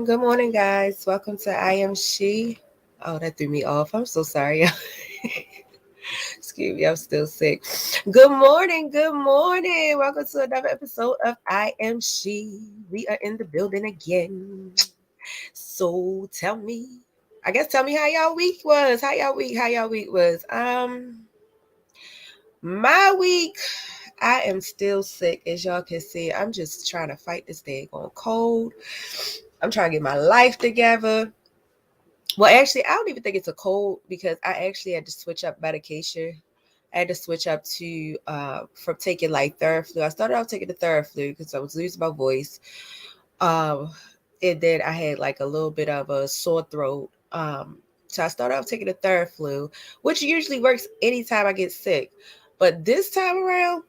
Good morning, guys. Welcome to I.Am.She. Oh, that threw me off. I'm so sorry. Excuse me, I'm still sick. Good morning, good morning. Welcome to another episode of I.Am.She. We are in the building again. So tell me how y'all week was. How y'all week was. My week, I am still sick, as y'all can see. I'm just trying to fight this daggone cold. I'm trying to get my life together. Well, actually, I don't even think it's a cold because I actually had to switch up medication. I had to switch up to from taking like Theraflu. I started out taking the Theraflu because I was losing my voice. Um, and then I had like a little bit of a sore throat. So I started out taking the Theraflu, which usually works anytime I get sick. But this time around,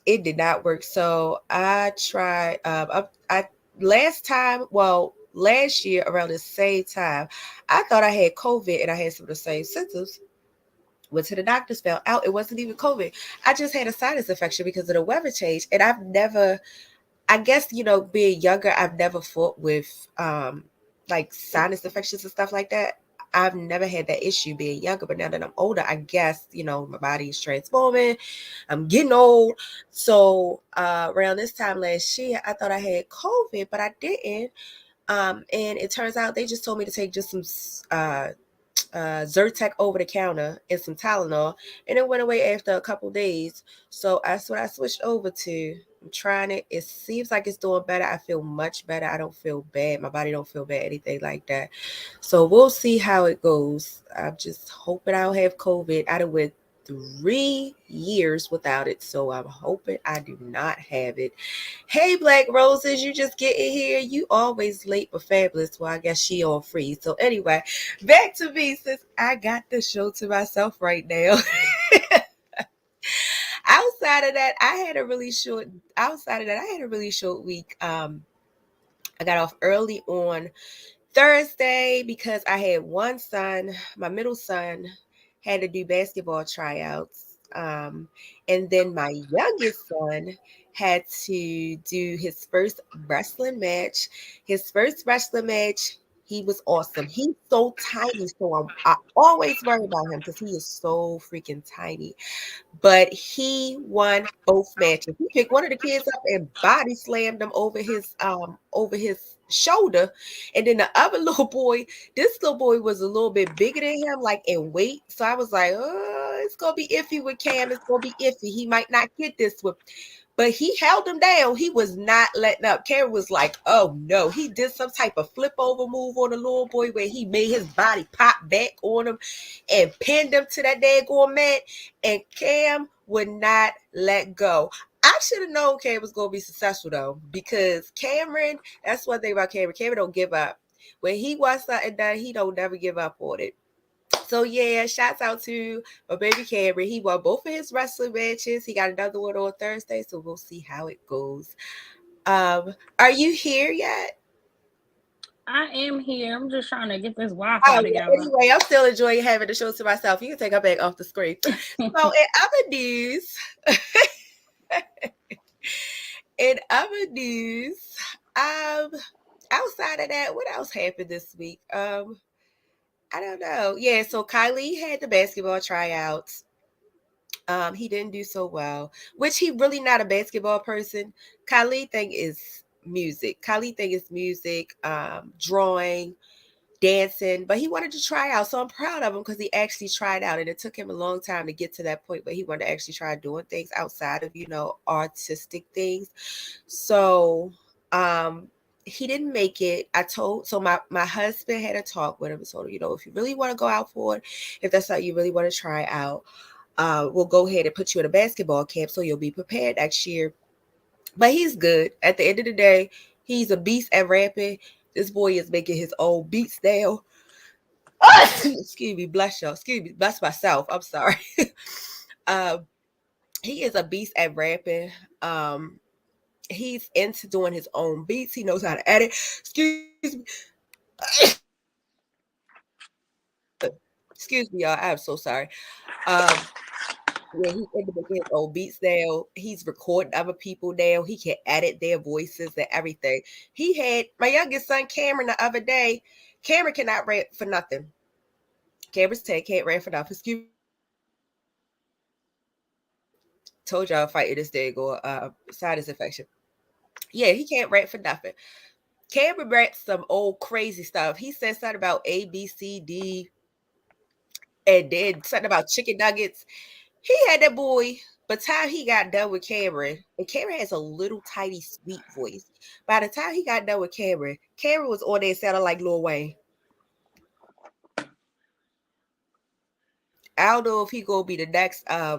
it did not work. So I tried. Last year around the same time, I thought I had COVID and I had some of the same symptoms. Went to the doctors, found out it wasn't even COVID. I just had a sinus infection because of the weather change. And I've never, I guess, being younger, I've never fought with like sinus infections and stuff like that. I've never had that issue being younger, but now that I'm older, I guess, my body is transforming. I'm getting old. So around this time last year, I thought I had COVID, but I didn't. And it turns out they just told me to take just some Zyrtec over the counter and some Tylenol, and it went away after a couple days. So that's what I switched over to. I'm trying it. It seems like it's doing better. I feel much better. I don't feel bad. My body don't feel bad, anything like that. So we'll see how it goes. I'm just hoping I don't have COVID. I done went 3 years without it, so I'm hoping I do not have it. Hey, BlackRoses, you just getting here. You always late but fabulous. Well, I guess she on free. So anyway, back to me since I got the show to myself right now. Outside of that, I had a really short week. I got off early on Thursday because I had one son, my middle son, had to do basketball tryouts. And then my youngest son had to do his first wrestling match. He was awesome. He's so tiny, so I always worry about him because he is so freaking tiny. But he won both matches. He picked one of the kids up and body slammed him over his shoulder. And then the other this little boy was a little bit bigger than him, like in weight. So I was like, oh, it's gonna be iffy with Cam. It's gonna be iffy. He might not get this one. But he held him down. He was not letting up. Karen was like, oh no. He did some type of flip over move on the little boy where he made his body pop back on him and pinned him to that daggone mat. And Cam would not let go. I should have known Cam was going to be successful though, because Cameron, that's one thing about Cameron. Cameron don't give up. When he wants something done, he don't never give up on it. So yeah, shouts out to my baby Cameron. He won both of his wrestling matches. He got another one on Thursday, so we'll see how it goes. Are you here yet? I am here. I'm just trying to get this Wi-Fi together. Anyway, I'm still enjoying having the show to myself. You can take her back off the screen. So in other news, outside of that, what else happened this week? I don't know. Yeah, so Kylie had the basketball tryouts. He didn't do so well, which he really not a basketball person. Kylie thing is music. Drawing, dancing, but he wanted to try out. So I'm proud of him because he actually tried out, and it took him a long time to get to that point where he wanted to actually try doing things outside of, artistic things. So he didn't make it. My husband had a talk with him and told him, if you really want to go out for it, if that's something you really want to try out, we'll go ahead and put you in a basketball camp so you'll be prepared next year. But he's good. At the end of the day, he's a beast at rapping. This boy is making his own beats now. Excuse me, bless y'all. Excuse me, bless myself. I'm sorry. um, he is a beast at rapping. He's into doing his own beats. He knows how to edit. Excuse me. Excuse me, y'all. I'm so sorry. Um, Yeah, he's into making his own beats now. He's recording other people now. He can edit their voices and everything. He had my youngest son, Cameron, the other day. Cameron cannot rap for nothing. Cameron's 10, can't rap for nothing. Excuse me. Told y'all fighting this day go sinus infection. Yeah, he can't rap for nothing. Cameron raps some old crazy stuff. He said something about A, B, C, D, and then something about chicken nuggets. He had that boy, by the time he got done with Cameron, and Cameron has a little tiny sweet voice. By the time he got done with Cameron, Cameron was on there sounding like Lil Wayne. I don't know if he gonna be the next I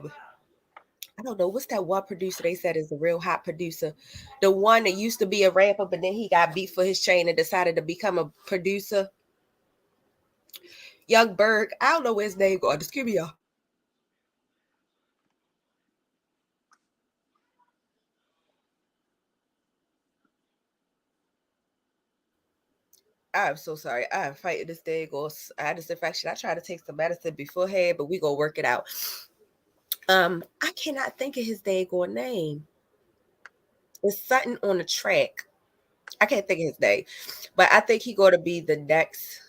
don't know what's that one producer they said is a real hot producer. The one that used to be a rapper, but then he got beat for his chain and decided to become a producer. Young Berg. I don't know where his name going. Excuse me, y'all. I'm so sorry. I'm fighting this thing or sinus infection. I tried to take some medicine beforehand, but we gonna work it out. I cannot think of his daggone name. It's something on the track. I can't think of his name, but I think he gonna be the next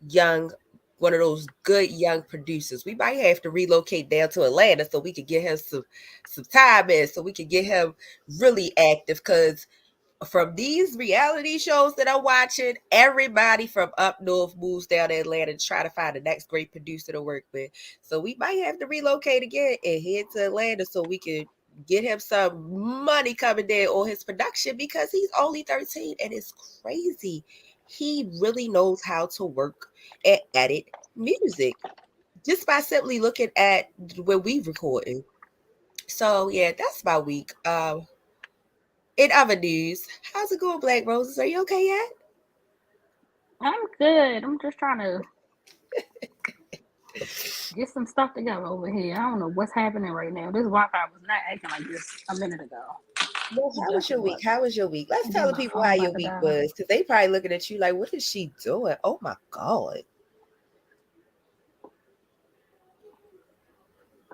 young, one of those good young producers. We might have to relocate down to Atlanta so we could get him some time in, so we could get him really active. Because from these reality shows that I'm watching, everybody from up north moves down to Atlanta to try to find the next great producer to work with. So we might have to relocate again and head to Atlanta so we can get him some money coming there on his production because he's only 13 and it's crazy. He really knows how to work and edit music just by simply looking at where we recording. So yeah, that's my week. In other news, how's it going, Black Roses? Are you okay yet? I'm good. I'm just trying to get some stuff together over here. I don't know what's happening right now. This Wi-Fi was not acting like this a minute ago. Well, It how was your definitely week? wasn't. How was your week? Let's And tell then the my people phone how your about to week die. was, because they probably looking at you like, what is she doing? Oh my God.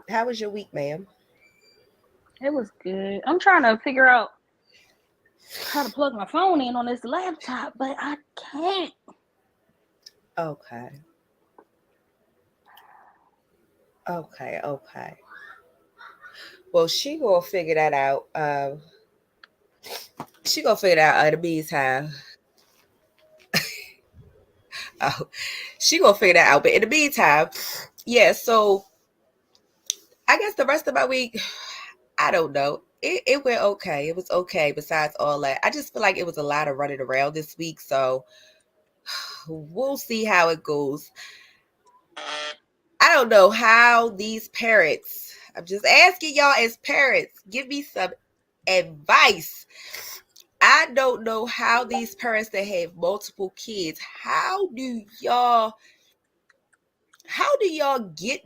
How was your week, ma'am? It was good. I'm trying to figure out how to plug my phone in on this laptop, but I can't. Okay. Okay. Well, she gonna figure that out. She gonna figure that out in the meantime. Oh, she gonna figure that out. But in the meantime, yeah. So I guess the rest of my week, I don't know. It went okay. It was okay. Besides all that, I just feel like it was a lot of running around this week. So we'll see how it goes. I don't know how these parents. I'm just asking y'all as parents, give me some advice. I don't know how these parents that have multiple kids, how do y'all get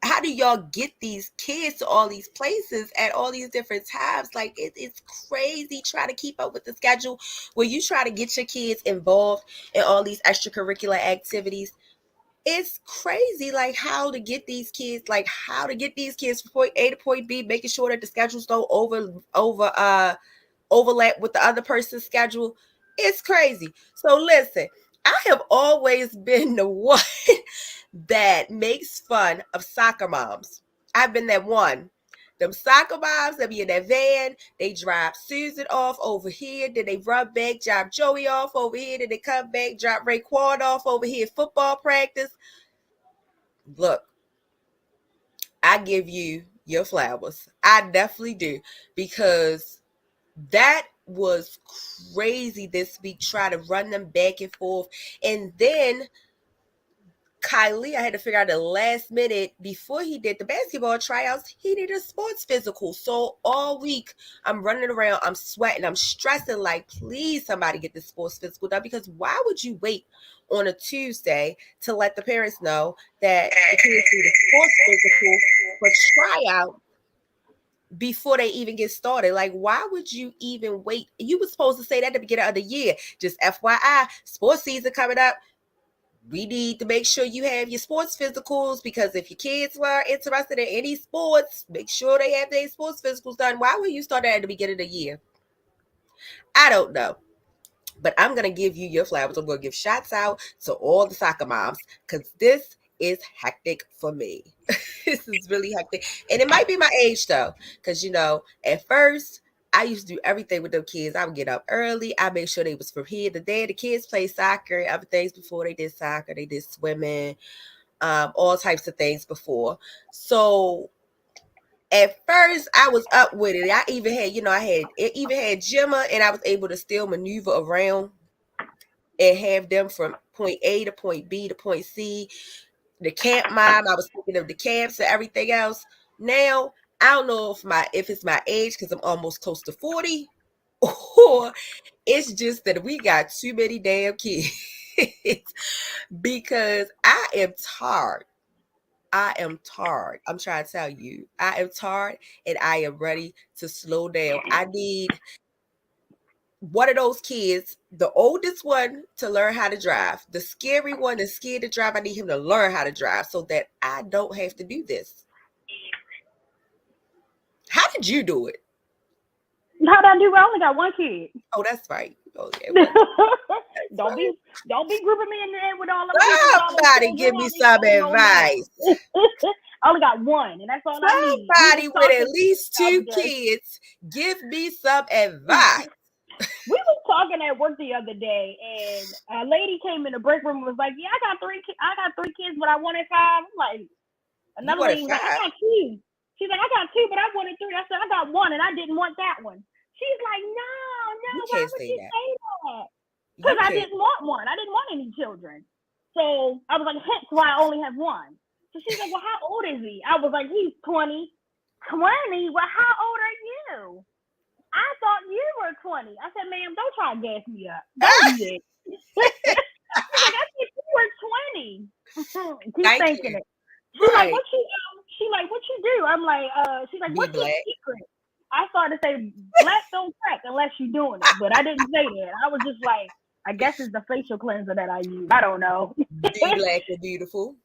how do y'all get these kids to all these places at all these different times? Like it's crazy trying to keep up with the schedule where you try to get your kids involved in all these extracurricular activities. It's crazy, like how to get these kids from point A to point B, making sure that the schedules don't overlap with the other person's schedule. It's crazy. So listen, I have always been the one that makes fun of soccer moms. I've been that one Them soccer moms, they be in that van, they drive Susan off over here, then they run back, drop Joey off over here, then they come back, drop Raekwon off over here, football practice. Look, I give you your flowers. I definitely do, because that was crazy this week, try to run them back and forth. And then Kylie, I had to figure out the last minute before he did the basketball tryouts, he did a sports physical. So all week I'm running around, I'm sweating, I'm stressing, like, please somebody get the sports physical done, because why would you wait on a Tuesday to let the parents know that the kids do the sports physical for tryout before they even get started? Like, why would you even wait? You were supposed to say that at the beginning of the year. Just FYI, sports season coming up. We need to make sure you have your sports physicals, because if your kids were interested in any sports, make sure they have their sports physicals done. Why would you start that at the beginning of the year? I don't know. But I'm going to give you your flowers. I'm going to give shots out to all the soccer moms, because this is hectic for me. This is really hectic. And it might be my age, though, because, at first, I used to do everything with them kids. I would get up early. I made sure they was from here. The day the kids played soccer, other things before they did soccer, they did swimming, all types of things before. So at first I was up with it. I even had, it even had Gemma, and I was able to still maneuver around and have them from point A to point B to point C. The camp mom, I was thinking of the camps and everything else. Now, I don't know if it's my age, because I'm almost close to 40, or it's just that we got too many damn kids. Because I am tired. I am tired. I'm trying to tell you, I am tired, and I am ready to slow down. I need one of those kids, the oldest one, to learn how to drive. The scary one is scared to drive. I need him to learn how to drive so that I don't have to do this. How did you do it? How did I do? I only got one kid. Oh, that's right. Oh, yeah, don't be grouping me in there with all of somebody give me some advice. I only got one, and that's all I need. Somebody with at least 2 kids, give me some advice. We was talking at work the other day, and a lady came in the break room and was like, "Yeah, I got 3 kids, but I wanted 5." I'm like, another lady was like, "I got 2." She's like, "I got 2, but I wanted 3." I said, "I got 1, and I didn't want that one." She's like, "No, why would you say that?" Because I didn't want one. I didn't want any children. So I was like, hence why I only have 1. So she's like, "Well, how old is he?" I was like, "He's 20." 20? Well, how old are you? I thought you were 20. I said, "Ma'am, don't try to gas me up. Don't do it." Like, I said, "You were 20. Keep thinking it. She's like, "What you do?" She's like, "What you do?" I'm like, she's like, "What's your secret?" I started to say, "Black don't crack unless you're doing it." But I didn't say that. I was just like, I guess it's the facial cleanser that I use. I don't know. Be black and beautiful.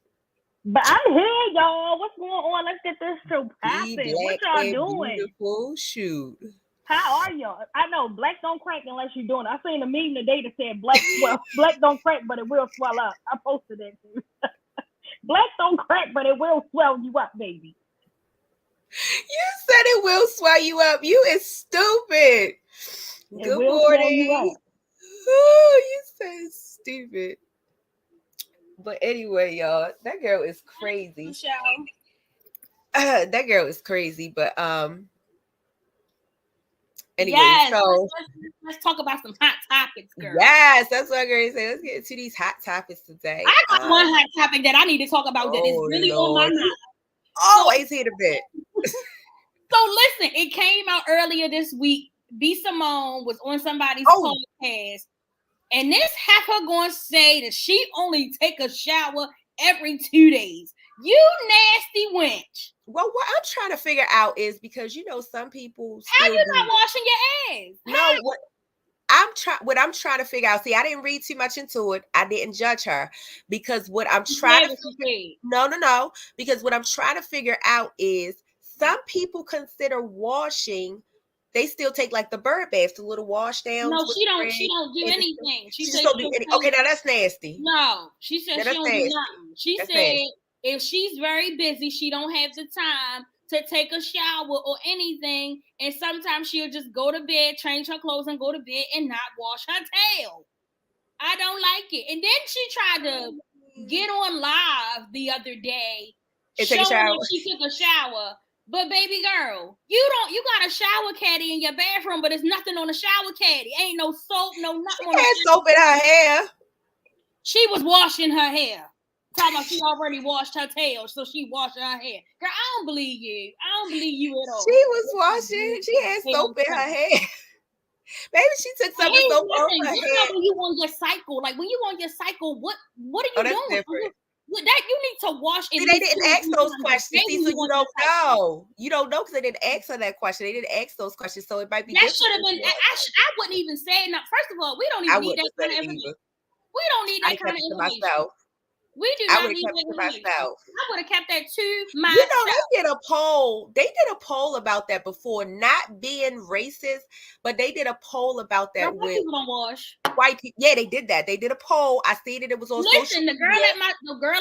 But I'm here, y'all. What's going on? Let's get this show popping. What y'all doing? Beautiful. Shoot. How are y'all? I know black don't crack unless you're doing it. I seen a meme today that said black don't crack, but it will swell up. I posted it too. Black don't crack, but it will swell you up, baby. You said it will swell you up. You is stupid. Good morning. Oh, you said stupid. But anyway, y'all, that girl is crazy. Michelle. That girl is crazy. But anyway, yes, so let's talk about some hot topics, girl. Yes, that's what I'm going to say. Let's get into these hot topics today. I got one hot topic that I need to talk about that is really on my mind. Always hit a bit. So listen, it came out earlier this week. B. Simone was on somebody's podcast, and this heifer going to say that she only take a shower every 2 days. You nasty wench. Well, what I'm trying to figure out is, because some people how you not washing your ass? No, what I'm trying to figure out. See, I didn't read too much into it. I didn't judge her, because what I'm trying to no, because what I'm trying to figure out is some people consider washing. They still take like the bird baths, the little wash downs. No, she don't do anything. She just don't do anything. Okay, now that's nasty. No, she said she don't do nothing. She said if she's very busy, she don't have the time to take a shower or anything, and sometimes she'll just go to bed, change her clothes, and go to bed and not wash her tail. I don't like it. And then she tried to get on live the other day, showing that she took a shower. But baby girl, you got a shower caddy in your bathroom, but there's nothing on the shower caddy. Ain't no soap, no nothing. She had soap in her hair. She was washing her hair. Talking about she already washed her tail, so she washed her hair. Girl, I don't believe you. I don't believe you at all. She was washing. She had soap in her hair. Maybe she took some soap off her hair. When you on your cycle, like when you on your cycle, what are you doing? Different. That you need to wash. See, they didn't ask those questions. See, so you don't know. You don't know because they didn't ask her that question. They didn't ask those questions, so it might be. That should have been. I wouldn't even say enough. First of all, we don't even need that kind of information. We don't need that kind of information. Myself. We do not need that information. I would have kept that to myself. You know, they did a poll. They did a poll about that before, not being racist, but they did a poll about that with people don't wash. White people. Yeah, they did that. They did a poll. I seen it was on social Listen, the girl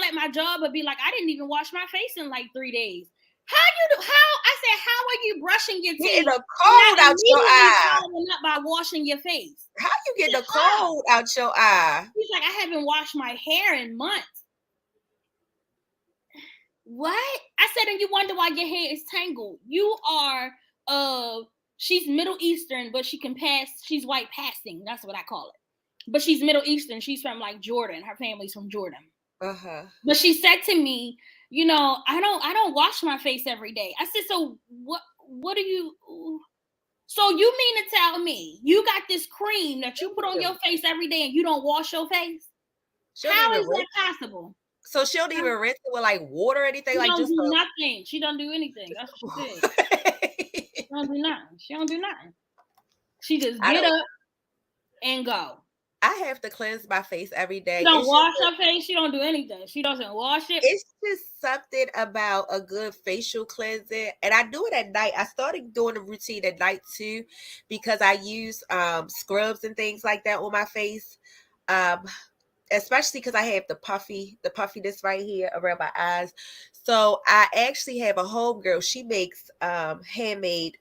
at my job would be like, I didn't even wash my face in like 3 days. How are you brushing your teeth? Getting the cold out your eye. Following up by washing your face. How you getting the cold out your eye? He's like, I haven't washed my hair in months. What? I said, and you wonder why your hair is tangled. You are she's Middle Eastern, but she's white passing. That's what I call it. But she's Middle Eastern. She's from like Jordan. Her family's from Jordan. Uh-huh. But she said to me, you know, I don't wash my face every day. I said, so what do you so you mean to tell me you got this cream that you put on your face every day and you don't wash your face? How is that possible? So she don't even rinse it with like water or anything? She don't do nothing. She don't do anything. That's what she said. She don't do nothing. She don't do nothing. She just get up and go. I have to cleanse my face every day. She don't wash her face. She don't do anything. She doesn't wash it. It's just something about a good facial cleansing. And I do it at night. I started doing the routine at night too, because I use scrubs and things like that on my face. Especially because I have the puffiness right here around my eyes. So I actually have a homegirl. She makes handmade,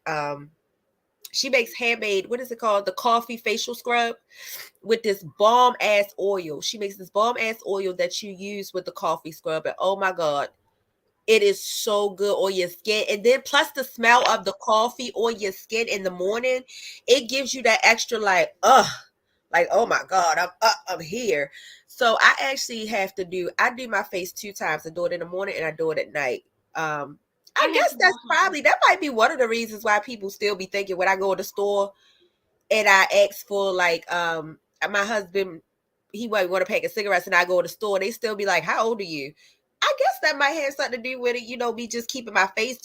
what is it called? The coffee facial scrub with this bomb ass oil. She makes this bomb ass oil that you use with the coffee scrub. And oh my God, it is so good on your skin. And then plus the smell of the coffee on your skin in the morning, it gives you that extra like, oh my God, I'm here. So I actually I do my face 2 times. I do it in the morning and I do it at night. I guess that might be one of the reasons why people still be thinking when I go to the store and I ask for like, my husband, he might want to pack of cigarettes and I go to the store, they still be like, how old are you? I guess that might have something to do with it. You know, me just keeping my face,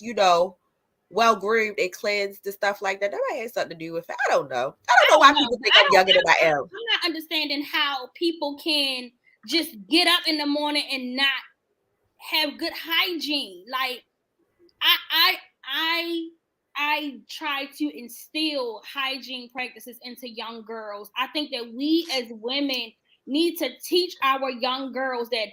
well groomed and cleansed and stuff like that. That might have something to do with it. I don't know. I don't know why people think I'm younger than I am. I'm not understanding how people can just get up in the morning and not have good hygiene. Like I try to instill hygiene practices into young girls. I think that we as women need to teach our young girls that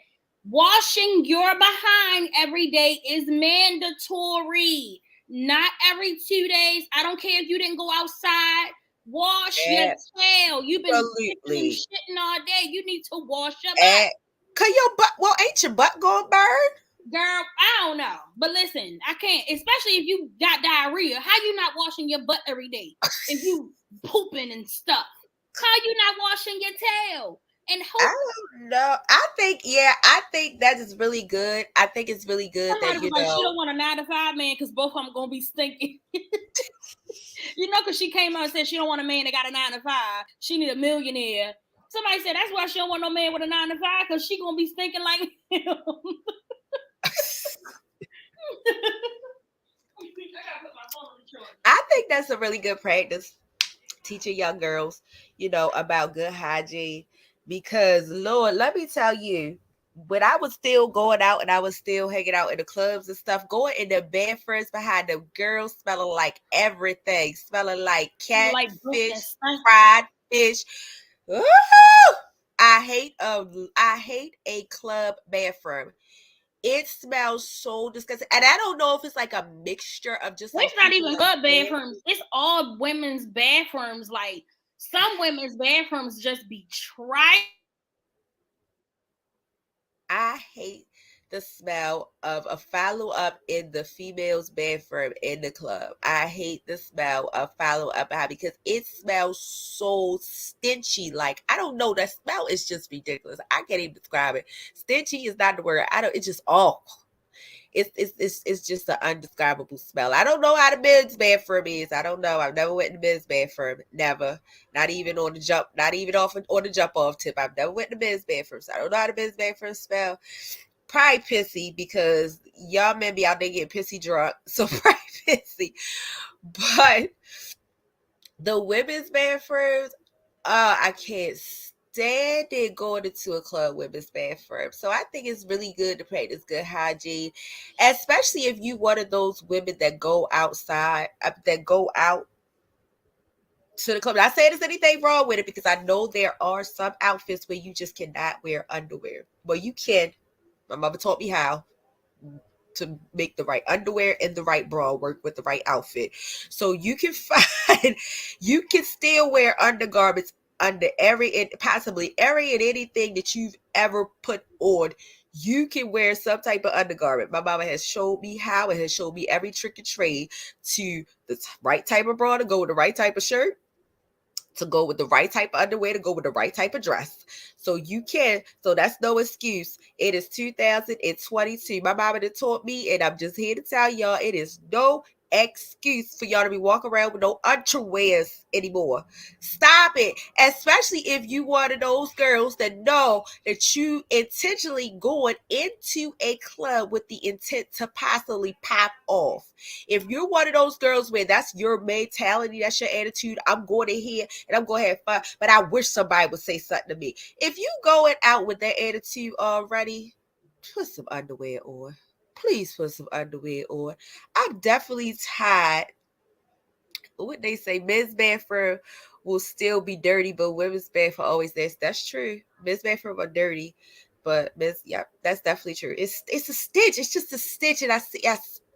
washing your behind every day is mandatory. Not every 2 days. I don't care if you didn't go outside. Wash your tail. You've been shitting all day. You need to wash your butt. Cause your butt, ain't your butt gonna burn? Girl, I don't know. But listen, I can't, especially if you got diarrhea. How you not washing your butt every day? If you pooping and stuff. How you not washing your tail? And I don't know. I think that is really good. I think it's really good that she don't want a 9-to-5 man because both of them gonna be stinking. Because she came out and said she don't want a man that got a 9-to-5. She need a millionaire. Somebody said that's why she don't want no man with a 9-to-5 because she gonna be stinking like him. I think that's a really good practice, teaching young girls, about good hygiene. Because Lord, let me tell you, when I was still going out and I was still hanging out in the clubs and stuff, going in the bathrooms behind the girls, smelling like everything, smelling like catfish, fried fish. Ooh! I hate a club bathroom. It smells so disgusting. And I don't know if it's like a mixture of just like it's not even good bed. bathrooms. It's all women's bathrooms. Like some women's bathrooms just be I hate the smell of a follow-up in the female's bathroom in the club. I hate the smell of follow-up because it smells so stinchy. Like, I don't know, that smell is just ridiculous. I can't even describe it. Stinchy is not the word. It's just awful. It's just an undescribable smell. I don't know how the men's bathroom is. I don't know. I've never went in the men's bathroom. Never. Not even on the jump. Not even off on the jump off tip. I've never went in the men's bathroom. So I don't know how the men's bathroom smell. Probably pissy because y'all men be out there getting pissy drunk. So probably pissy. But the women's bathrooms, I can't stand it going into a club women's bathroom. So I think it's really good to practice good hygiene, especially if you one of those women that go outside, that go out to the club. Not saying there's anything wrong with it because I know there are some outfits where you just cannot wear underwear. Well, you can. My mother taught me how to make the right underwear and the right bra work with the right outfit. So you can you can still wear undergarments under possibly every and anything that you've ever put on. You can wear some type of undergarment. My mama has showed me how, and has showed me every trick and trade to the right type of bra to go with the right type of shirt, to go with the right type of underwear, to go with the right type of dress. So that's no excuse. It is 2022. My mama done taught me, and I'm just here to tell y'all, it is no excuse for y'all to be walking around with no underwears anymore. Stop it. Especially if you one of those girls that know that you intentionally going into a club with the intent to possibly pop off. If you're one of those girls where that's your mentality, that's your attitude, I'm going in here and I'm going to have fun, but I wish somebody would say something to me. If you going out with that attitude already, put some underwear on. Please put some underwear on. I'm definitely tired. What they say, men's bathroom will still be dirty, but women's bathroom always nasty. That's true. Men's bathroom are dirty, but that's definitely true. It's a stitch. It's just a stitch, and I see.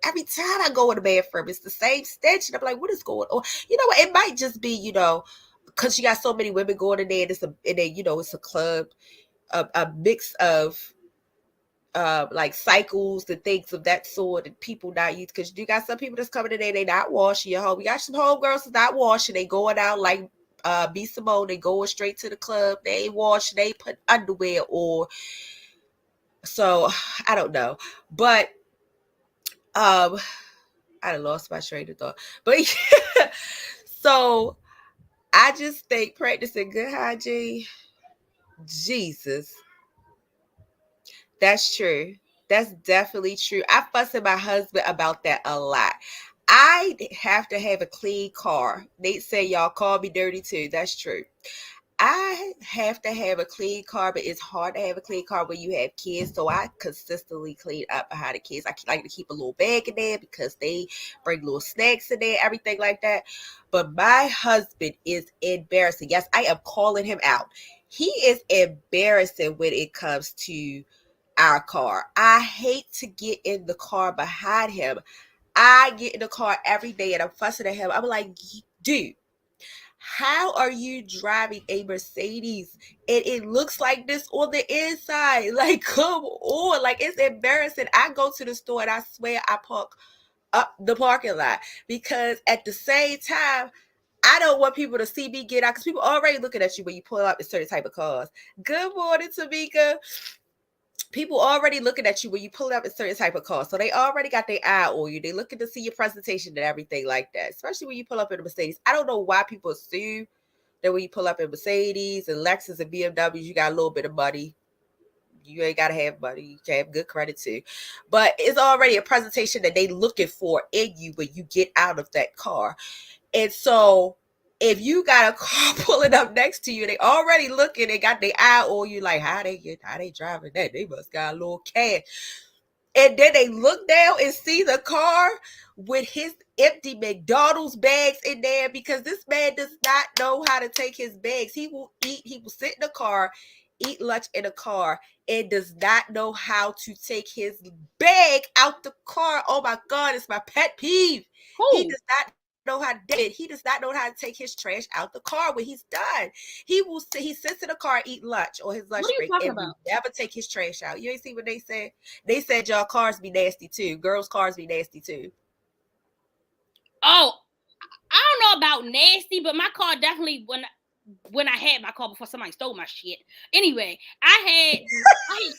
Every time I go in the bathroom, it's the same stitch, and I'm like, what is going on? You know what? It might just be, because you got so many women going in there, and it's a club, a mix of like cycles and things of that sort, and people not used, because you got some people that's coming in there, they not washing your home. We got some homegirls that's not washing, they going out like B Simone, they going straight to the club, they ain't washing, they ain't put underwear or so. I don't know, but I done lost my train of thought, but yeah. So I just think practicing good hygiene, Jesus, that's true. That's definitely true. I fuss at my husband about that a lot. I have to have a clean car. Nate said y'all call me dirty too. That's true. I have to have a clean car, but it's hard to have a clean car when you have kids. So I consistently clean up behind the kids. I like to keep a little bag in there because they bring little snacks in there, everything like that. But my husband is embarrassing. Yes, I am calling him out. He is embarrassing when it comes to our car. I hate to get in the car behind him. I get in the car every day and I'm fussing at him. I'm like, dude, how are you driving a Mercedes and it looks like this on the inside? Like, come on. Like, it's embarrassing. I go to the store and I swear I park up the parking lot because at the same time, I don't want people to see me get out because people already looking at you when you pull up in certain type of cars. Good morning, Tamika. People already looking at you when you pull up a certain type of car. So they already got their eye on you. They looking to see your presentation and everything like that, especially when you pull up in a Mercedes. I don't know why people assume that when you pull up in Mercedes and Lexus and BMWs, you got a little bit of money. You ain't got to have money. You can have good credit too. But it's already a presentation that they looking for in you when you get out of that car. And so if you got a car pulling up next to you, they already looking, they got their eye on you, like how they driving that? They must got a little cash. And then they look down and see the car with his empty McDonald's bags in there because this man does not know how to take his bags. He will eat, he will sit in the car, eat lunch in a car and does not know how to take his bag out the car. Oh my God, it's my pet peeve. He does not know how to do it. He does not know how to take his trash out the car when he's done. He sits in the car, eat lunch or his lunch break, and will never take his trash out. You ain't see what they said? They said y'all cars be nasty too. Girls' cars be nasty too. Oh, I don't know about nasty, but my car definitely when I had my car before somebody stole my shit. Anyway, I had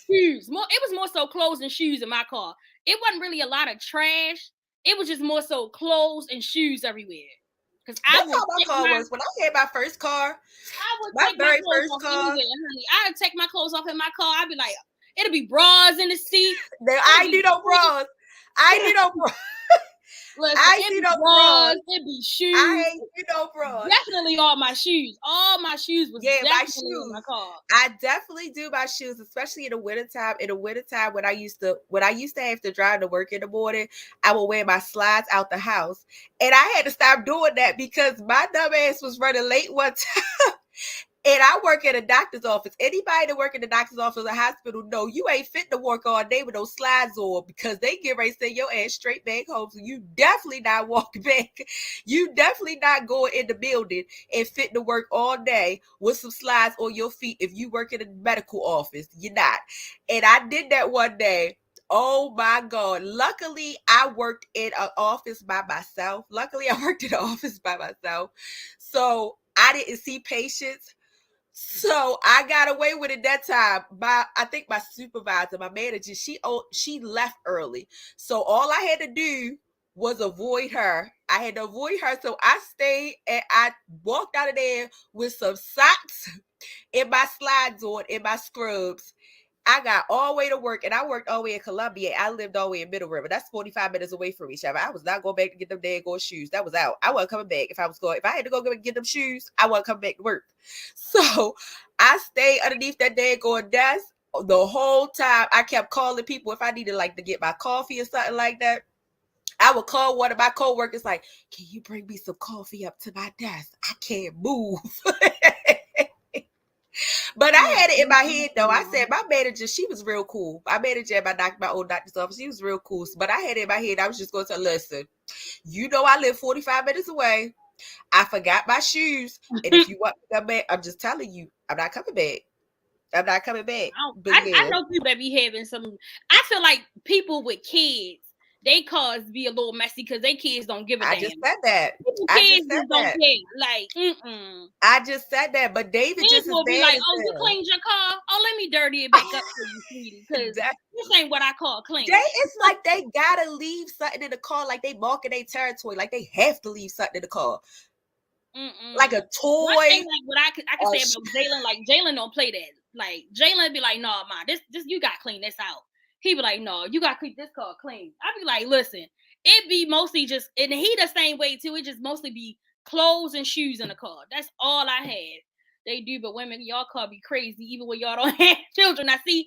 shoes. It was more so clothes and shoes in my car. It wasn't really a lot of trash. It was just more so clothes and shoes everywhere. That's how my car was. When I had my first car, my very first car, honey. I'd take my clothes off in my car. I'd be like, it'll be bras in the seat. I ain't do no bras. I ain't do no bras. Listen, I ain't do no bras. It be shoes. I ain't do no bras. Definitely all my shoes. All my shoes was definitely in my car. I definitely do my shoes, especially in the wintertime. In the wintertime, when I used to have to drive to work in the morning, I would wear my slides out the house. And I had to stop doing that because my dumb ass was running late one time. And I work at a doctor's office. Anybody that work in the doctor's office or hospital know you ain't fit to work all day with those slides on because they get ready to send your ass straight back home. So you definitely not walking back. You definitely not going in the building and fit to work all day with some slides on your feet if you work in a medical office. You're not. And I did that one day. Oh my God. Luckily, I worked in an office by myself. So I didn't see patients. So I got away with it that time. I think my supervisor, my manager, she left early. So all I had to do was avoid her. I had to avoid her. So I stayed and I walked out of there with some socks and my slides on and my scrubs. I got all the way to work, and I worked all the way in Columbia. I lived all the way in Middle River. That's 45 minutes away from each other. I was not going back to get them daggone shoes. That was out. I wasn't coming back if I had to go get them shoes, I wasn't coming back to work. So I stayed underneath that daggone desk the whole time. I kept calling people if I needed to get my coffee or something like that. I would call one of my coworkers like, can you bring me some coffee up to my desk? I can't move. But I had it in my head, though. I said, my manager, she was real cool. My manager at my old doctor's office, she was real cool. But I had it in my head, I was just going to listen. You know, I live 45 minutes away. I forgot my shoes. And if you want me to come back, I'm just telling you, I'm not coming back. I know people that be having some. I feel like people with kids, they cars be a little messy because they kids don't give a damn. I just said that. Kids just don't care. Like, I just said that, but David just will be like, "Oh, you cleaned your car? Oh, let me dirty it back up for you, sweetie, because this ain't what I call clean." It's like they gotta leave something in the car, like they marking their territory, like they have to leave something in the car, like a toy. One thing, like what I can say about Jalen, like Jalen don't play that. Like Jalen be like, "No, ma, this you got to clean this out." He be like, "No, you got to keep this car clean." I be like, "Listen, it be mostly just," and he the same way too. It just mostly be clothes and shoes in the car. That's all I had. They do, but women, y'all car be crazy even when y'all don't have children. I've seen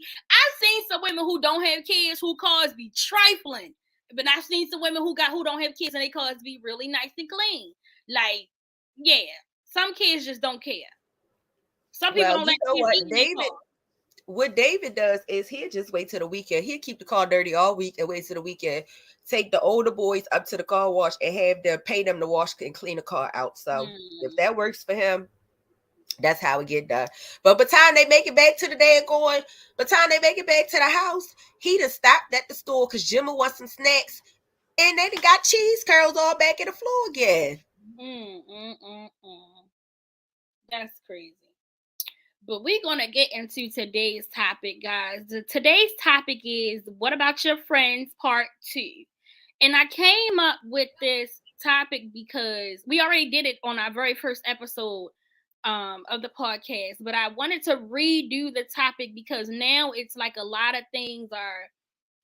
some women who don't have kids who cars be trifling, but I've seen some women who don't have kids and their cars be really nice and clean. Like, yeah, some kids just don't care. Some people don't let kids eat in their car. What David does is he'll just wait till the weekend. He'll keep the car dirty all week and wait till the weekend. Take the older boys up to the car wash and have them pay them to wash and clean the car out. So if that works for him, that's how it get done. But by the time they make it back to the house, he done stopped at the store because Jimmy wants some snacks, and they done got cheese curls all back in the floor again. That's crazy. But we're going to get into today's topic, guys. Today's topic is, what about your friends, part 2. And I came up with this topic because we already did it on our very first episode of the podcast. But I wanted to redo the topic because now it's like a lot of things are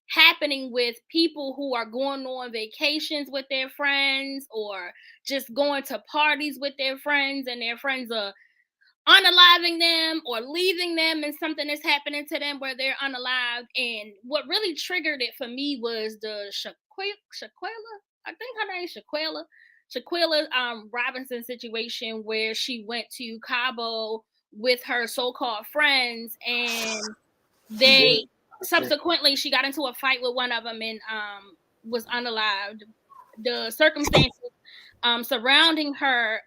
happening with people who are going on vacations with their friends or just going to parties with their friends, and their friends are unaliving them or leaving them, and something is happening to them where they're unalived. And what really triggered it for me was the Shaquilla, I think her name is Shaquilla Robinson situation, where she went to Cabo with her so-called friends, and they subsequently she got into a fight with one of them and was unalived. The circumstances surrounding her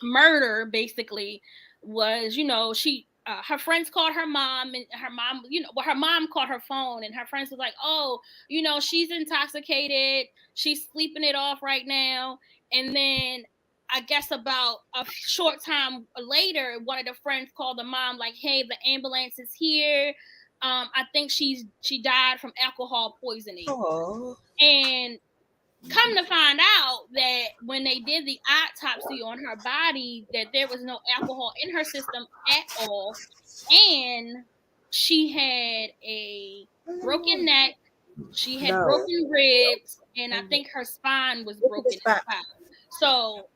murder basically was, she her friends called her mom, and her mom, her mom called her phone, and her friends was like, oh, she's intoxicated, she's sleeping it off right now. And then I guess about a short time later, one of the friends called the mom like, hey, the ambulance is here. I think she died from alcohol poisoning. Aww. And come to find out that when they did the autopsy on her body, that there was no alcohol in her system at all, and she had a broken neck, she had broken ribs, and I think her spine was broken as well. So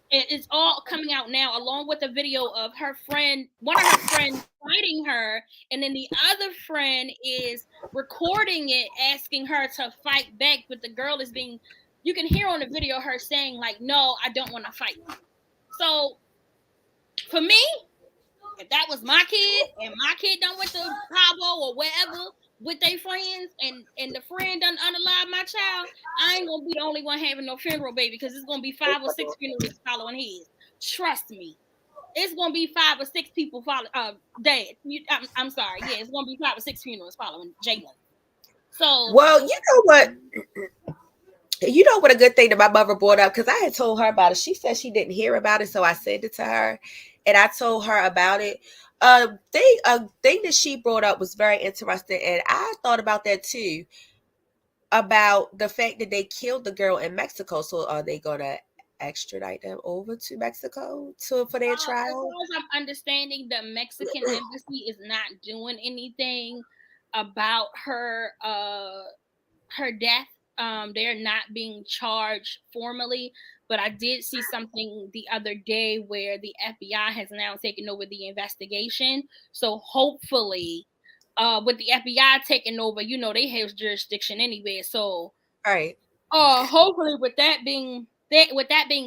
it's all coming out now, along with a video of her friend, one of her friends fighting her, and then the other friend is recording it, asking her to fight back, but the girl is being, you can hear on the video her saying like, no, I don't want to fight. So for me, if that was my kid and my kid done went to Cabo or wherever with their friends, and the friend done unalive my child, I ain't gonna be the only one having no funeral, baby, because it's gonna be 5 or 6 funerals following his. Trust me, it's gonna be 5 or 6 people following. Dad, I'm sorry, yeah, it's gonna be 5 or 6 funerals following Jalen. So, well, you know what? You know what a good thing that my mother brought up, because I had told her about it. She said she didn't hear about it, so I sent it to her, and I told her about it. A thing that she brought up was very interesting, and I thought about that too, about the fact that they killed the girl in Mexico. So are they gonna extradite them over to Mexico for their trial? As far as I'm understanding, the Mexican embassy is not doing anything about her death. They're not being charged formally, but I did see something the other day where the FBI has now taken over the investigation. So hopefully, with the FBI taking over, they have jurisdiction anyway. So, right. Hopefully, with that being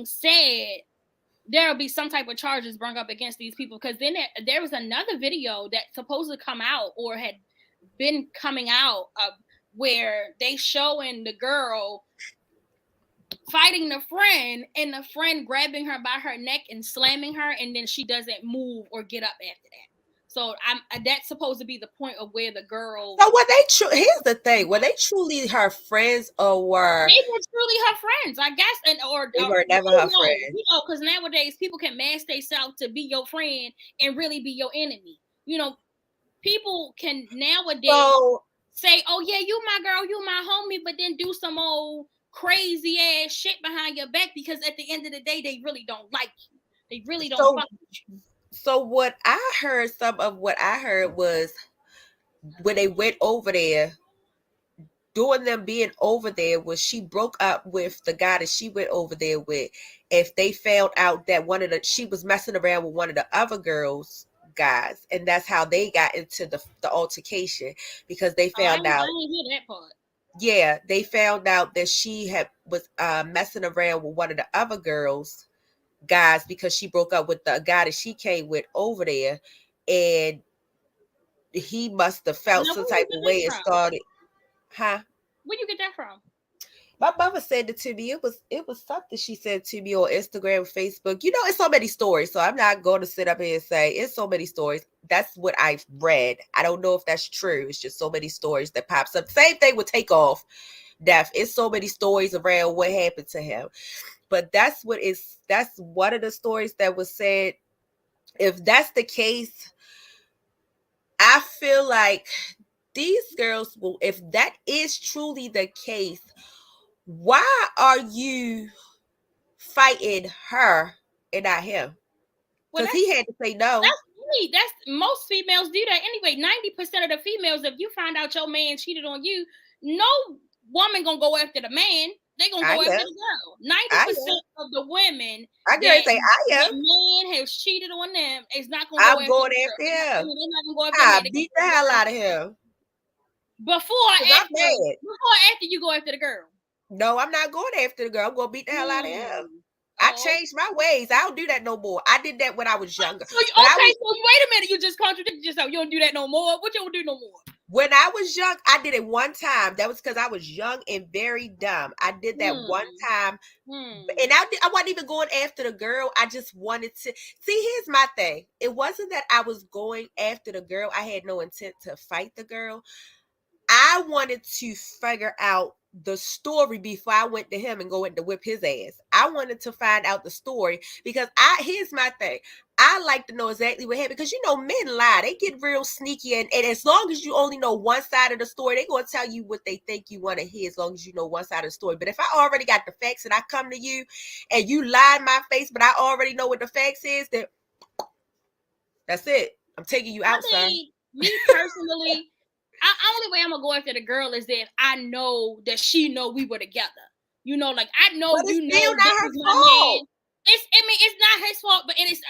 said, there'll be some type of charges brought up against these people, because then there was another video that supposed to come out or had been coming out where they showing the girl fighting the friend, and the friend grabbing her by her neck and slamming her, and then she doesn't move or get up after that. So that's supposed to be the point of where the girl. So were they here's the thing: were they truly her friends, or were they were truly her friends? I guess, or they were never her friends? Because nowadays people can mask themselves to be your friend and really be your enemy. People can nowadays say, "Oh yeah, you my girl, you my homie," but then do some old crazy ass shit behind your back, because at the end of the day, they really don't like you. They really don't fuck with you. So what I heard, some of what I heard was when they went over there, during them being over there, was she broke up with the guy that she went over there with. If they found out that she was messing around with one of the other girls, guys, and that's how they got into the altercation, because they found out. I didn't hear that part. Yeah, they found out that she was messing around with one of the other girls, guys, because she broke up with the guy that she came with over there, and he must have felt some type of way and started. Huh? Where'd you get that from? My mother said it to me. It was something she said to me on Instagram, Facebook. It's so many stories, so I'm not going to sit up here and say it's so many stories. That's what I've read. I don't know if that's true. It's just so many stories that pops up. Same thing with Takeoff death. It's so many stories around what happened to him. But that's one of the stories that was said. If that's the case, I feel like these girls will, if that is truly the case, why are you fighting her and not him? Because he had to say no. That's most females do that anyway. 90% of the females, if you find out your man cheated on you, no woman gonna go after the man. They gonna go after the girl. 90% of the women that man has cheated on them is not gonna go after him. They're not gonna go after him. Beat the hell out of him. Before after you go after the girl. No, I'm not going after the girl. I'm gonna beat the hell out of him. I changed my ways. I don't do that no more. I did that when I was younger. So wait a minute. You just contradicted yourself. You don't do that no more. What you don't do no more? When I was young, I did it one time. That was because I was young and very dumb. I did that one time. And I wasn't even going after the girl. I just wanted to. See, here's my thing. It wasn't that I was going after the girl. I had no intent to fight the girl. I wanted to figure out the story before I went to him and go in to whip his ass. I wanted to find out the story because here's my thing. I like to know exactly what happened because, men lie. They get real sneaky. And as long as you only know one side of the story, they're going to tell you what they think you want to hear as long as you know one side of the story. But if I already got the facts and I come to you and you lie in my face, but I already know what the facts is, then that's it. I'm taking you out, sir. Me personally... only way I'm gonna go after the girl is that I know that she know we were together. I know but you know still not this her is my fault. man. It's not his fault, but it's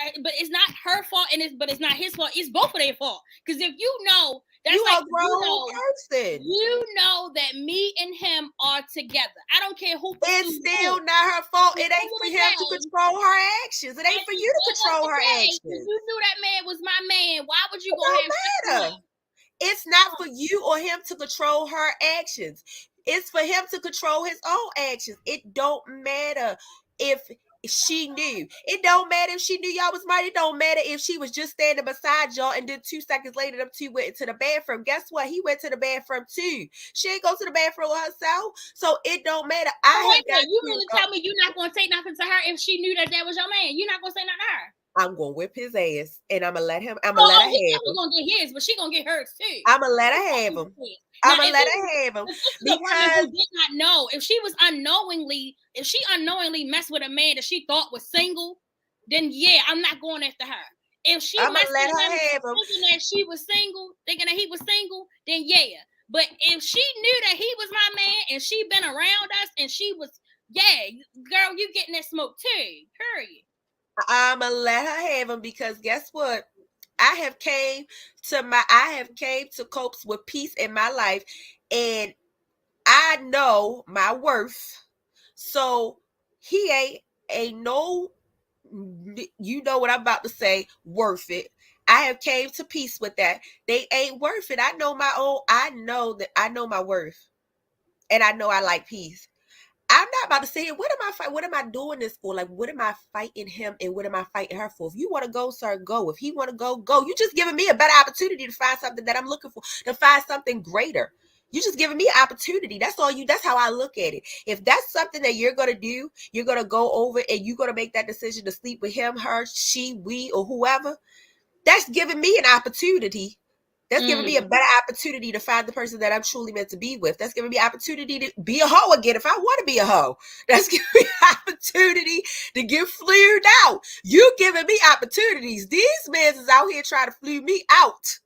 not her fault, but it's not his fault. It's both of their fault. Because if you know, that's you like a grown person. You know that me and him are together. I don't care who. It's still not her fault. It ain't for him to control her actions. It ain't for you to control her actions. If you knew that man was my man, why would you go have sex? It's not for you or him to control her actions. It's for him to control his own actions. It don't matter if she knew. It don't matter if she knew y'all was married. It don't matter if she was just standing beside y'all and then 2 seconds later them two went to the bathroom. Guess what? He went to the bathroom too. She ain't go to the bathroom herself. So it don't matter. You mean to tell me you're not going to say nothing to her if she knew that was your man? You're not going to say nothing to her? I'm gonna whip his ass and I'm gonna let him. I'm gonna let her have him. He's gonna get his, but she gonna get hers too. I'm gonna let her have him. I'm gonna let her have him because who did not know. If she unknowingly messed with a man that she thought was single, then yeah, I'm not going after her. If she messed with him thinking that she was single, thinking that he was single, then yeah. But if she knew that he was my man and she been around us and she was, girl, you getting that smoke too. Period. I'm gonna let her have him because guess what? I have came to copes with peace in my life, and I know my worth. So he ain't no, you know what I'm about to say, worth it. I have came to peace with that. They ain't worth it. I know my own. I know my worth, and I know I like peace. I'm not about to say, what am I fighting? What am I doing this for? Like, what am I fighting him and what am I fighting her for? If you want to go, sir, go. If he want to go, go. You just giving me a better opportunity to find something that I'm looking for, to find something greater. You just giving me an opportunity. That's how I look at it. If that's something that you're going to do, you're going to go over and you're going to make that decision to sleep with him, her, she, we, or whoever. That's giving me an opportunity. That's giving me a better opportunity to find the person that I'm truly meant to be with. That's giving me opportunity to be a hoe again if I want to be a hoe. That's giving me opportunity to get flued out. You giving me opportunities. These men is out here trying to flew me out.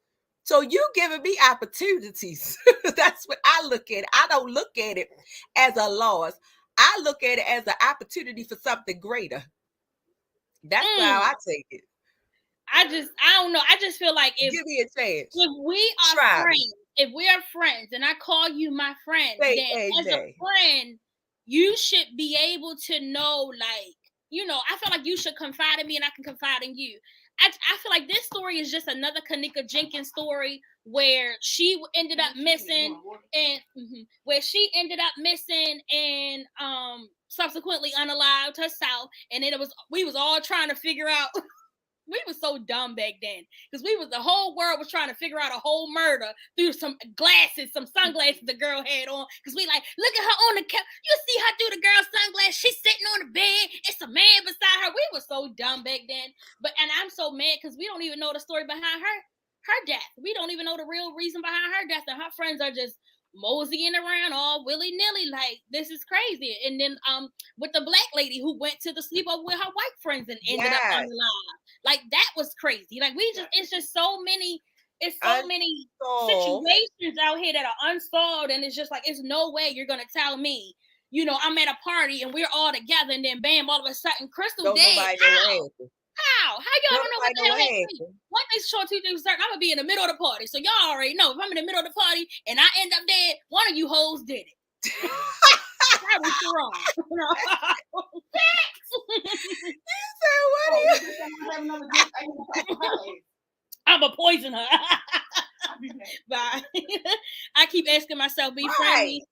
So you giving me opportunities. That's what I look at. I don't look at it as a loss. I look at it as an opportunity for something greater. That's how I take it. I don't know. I just feel like give me a chance. If we are friends, if we are friends and I call you my friend, then as a friend, you should be able to know, like, I feel like you should confide in me and I can confide in you. I feel like this story is just another Kanika Jenkins story where she ended up missing and subsequently unalived herself. And then we was all trying to figure out. We were so dumb back then because the whole world was trying to figure out a whole murder through some sunglasses the girl had on. Because we like, look at her on the couch. You see her through the girl's sunglasses. She's sitting on the bed. It's a man beside her. We were so dumb back then. And I'm so mad because we don't even know the story behind her death. We don't even know the real reason behind her death. And her friends are just moseying around all willy-nilly, like this is crazy. And then with the black lady who went to the sleepover with her white friends and ended up unalive. Like that was crazy. Like it's just so many situations out here that are unsolved, and it's just like it's no way you're gonna tell me, I'm at a party and we're all together, and then bam, all of a sudden Crystal dead. How y'all don't know what the hell happened? One thing's short, two things certain. I'm gonna be in the middle of the party, so y'all already know if I'm in the middle of the party and I end up dead, one of you hoes did it. That was strong. I'm gonna poison her. Bye. I keep asking myself, be friendly.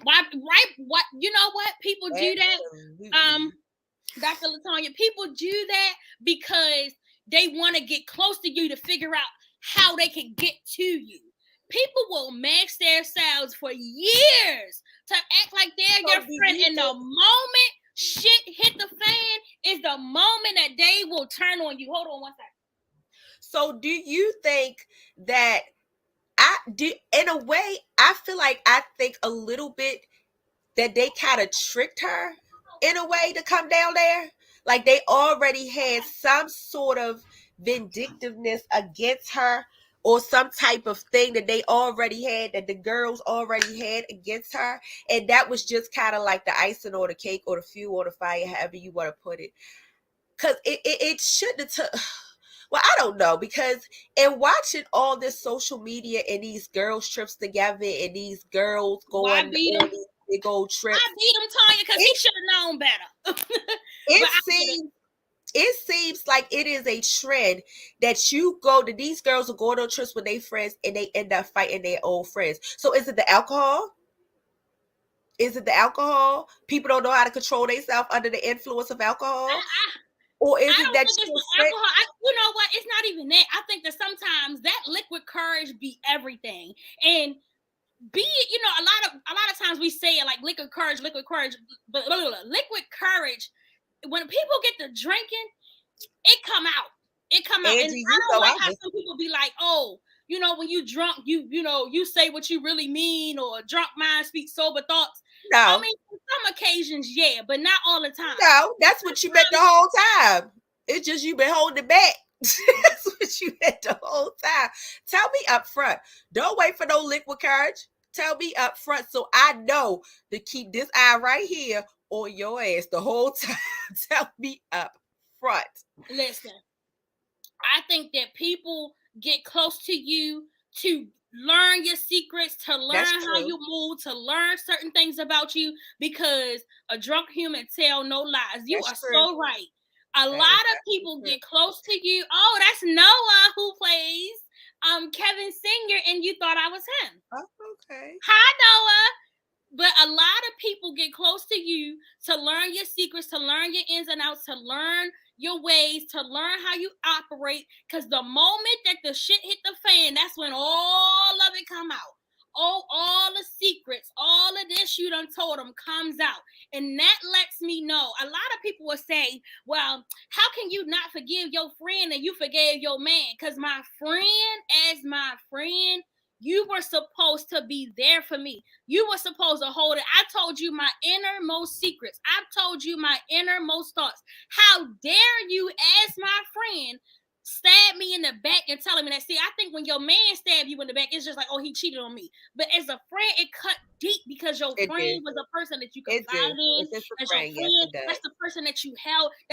Why? Right? What? You know what? People do that. Dr. Latonya, people do that because they want to get close to you to figure out how they can get to you. People will mask themselves for years to act like they're your friend. And the moment shit hit the fan is the moment that they will turn on you. Hold on one second. So do you think that in a way, I think a little bit that they kind of tricked her in a way to come down there? Like they already had some sort of vindictiveness against her, or some type of thing that they already had, that the girls already had against her. And that was just kind of like the icing on the cake or the fuel on the fire, however you want to put it. Because it shouldn't have took... Well, I don't know, because in watching all this social media and these girls trips together and these girls going on these big old trips. I beat him, Tanya, because he should have known better. It seems like it is a trend that these girls are going on trips with their friends and they end up fighting their old friends. So is it the alcohol? People don't know how to control themselves under the influence of alcohol? Or is it that alcohol? You know what? It's not even that. I think that sometimes that liquid courage be everything. And be it, you know, a lot of times we say it like liquid courage, but liquid courage, when people get to drinking, it come out. Angie, and I don't like how some people be like, oh, you know, when you drunk, you say what you really mean, or drunk mind speak sober thoughts. No. I mean, on some occasions, yeah, but not all the time. No, that's what you meant the whole time. It's just you been holding it back. That's what you meant the whole time. Tell me up front. Don't wait for no liquid courage. Tell me up front so I know to keep this eye right here on your ass the whole time. Tell me up front. Listen, I think that people get close to you to learn your secrets, to learn how you move, to learn certain things about you, because a drunk human tell no lies. You are so right. A lot of people get close to you. Oh, that's Noah who plays Kevin Singer, and you thought I was him. Oh, okay. Hi, Noah. But a lot of people get close to you to learn your secrets, to learn your ins and outs, to learn your ways, to learn how you operate. Because the moment that the shit hit the fan, that's when all of it come out. All the secrets, all of this you done told them comes out. And that lets me know. A lot of people will say, well, how can you not forgive your friend and you forgave your man? Because my friend, you were supposed to be there for me. You were supposed to hold it. I told you my innermost secrets. I've told you my innermost thoughts. How dare you, as my friend, stab me in the back and telling me that? See, I think when your man stab you in the back, it's just like, oh, he cheated on me. But as a friend, it cut deep because your friend was a person that you confided in. As your friend, that's the person that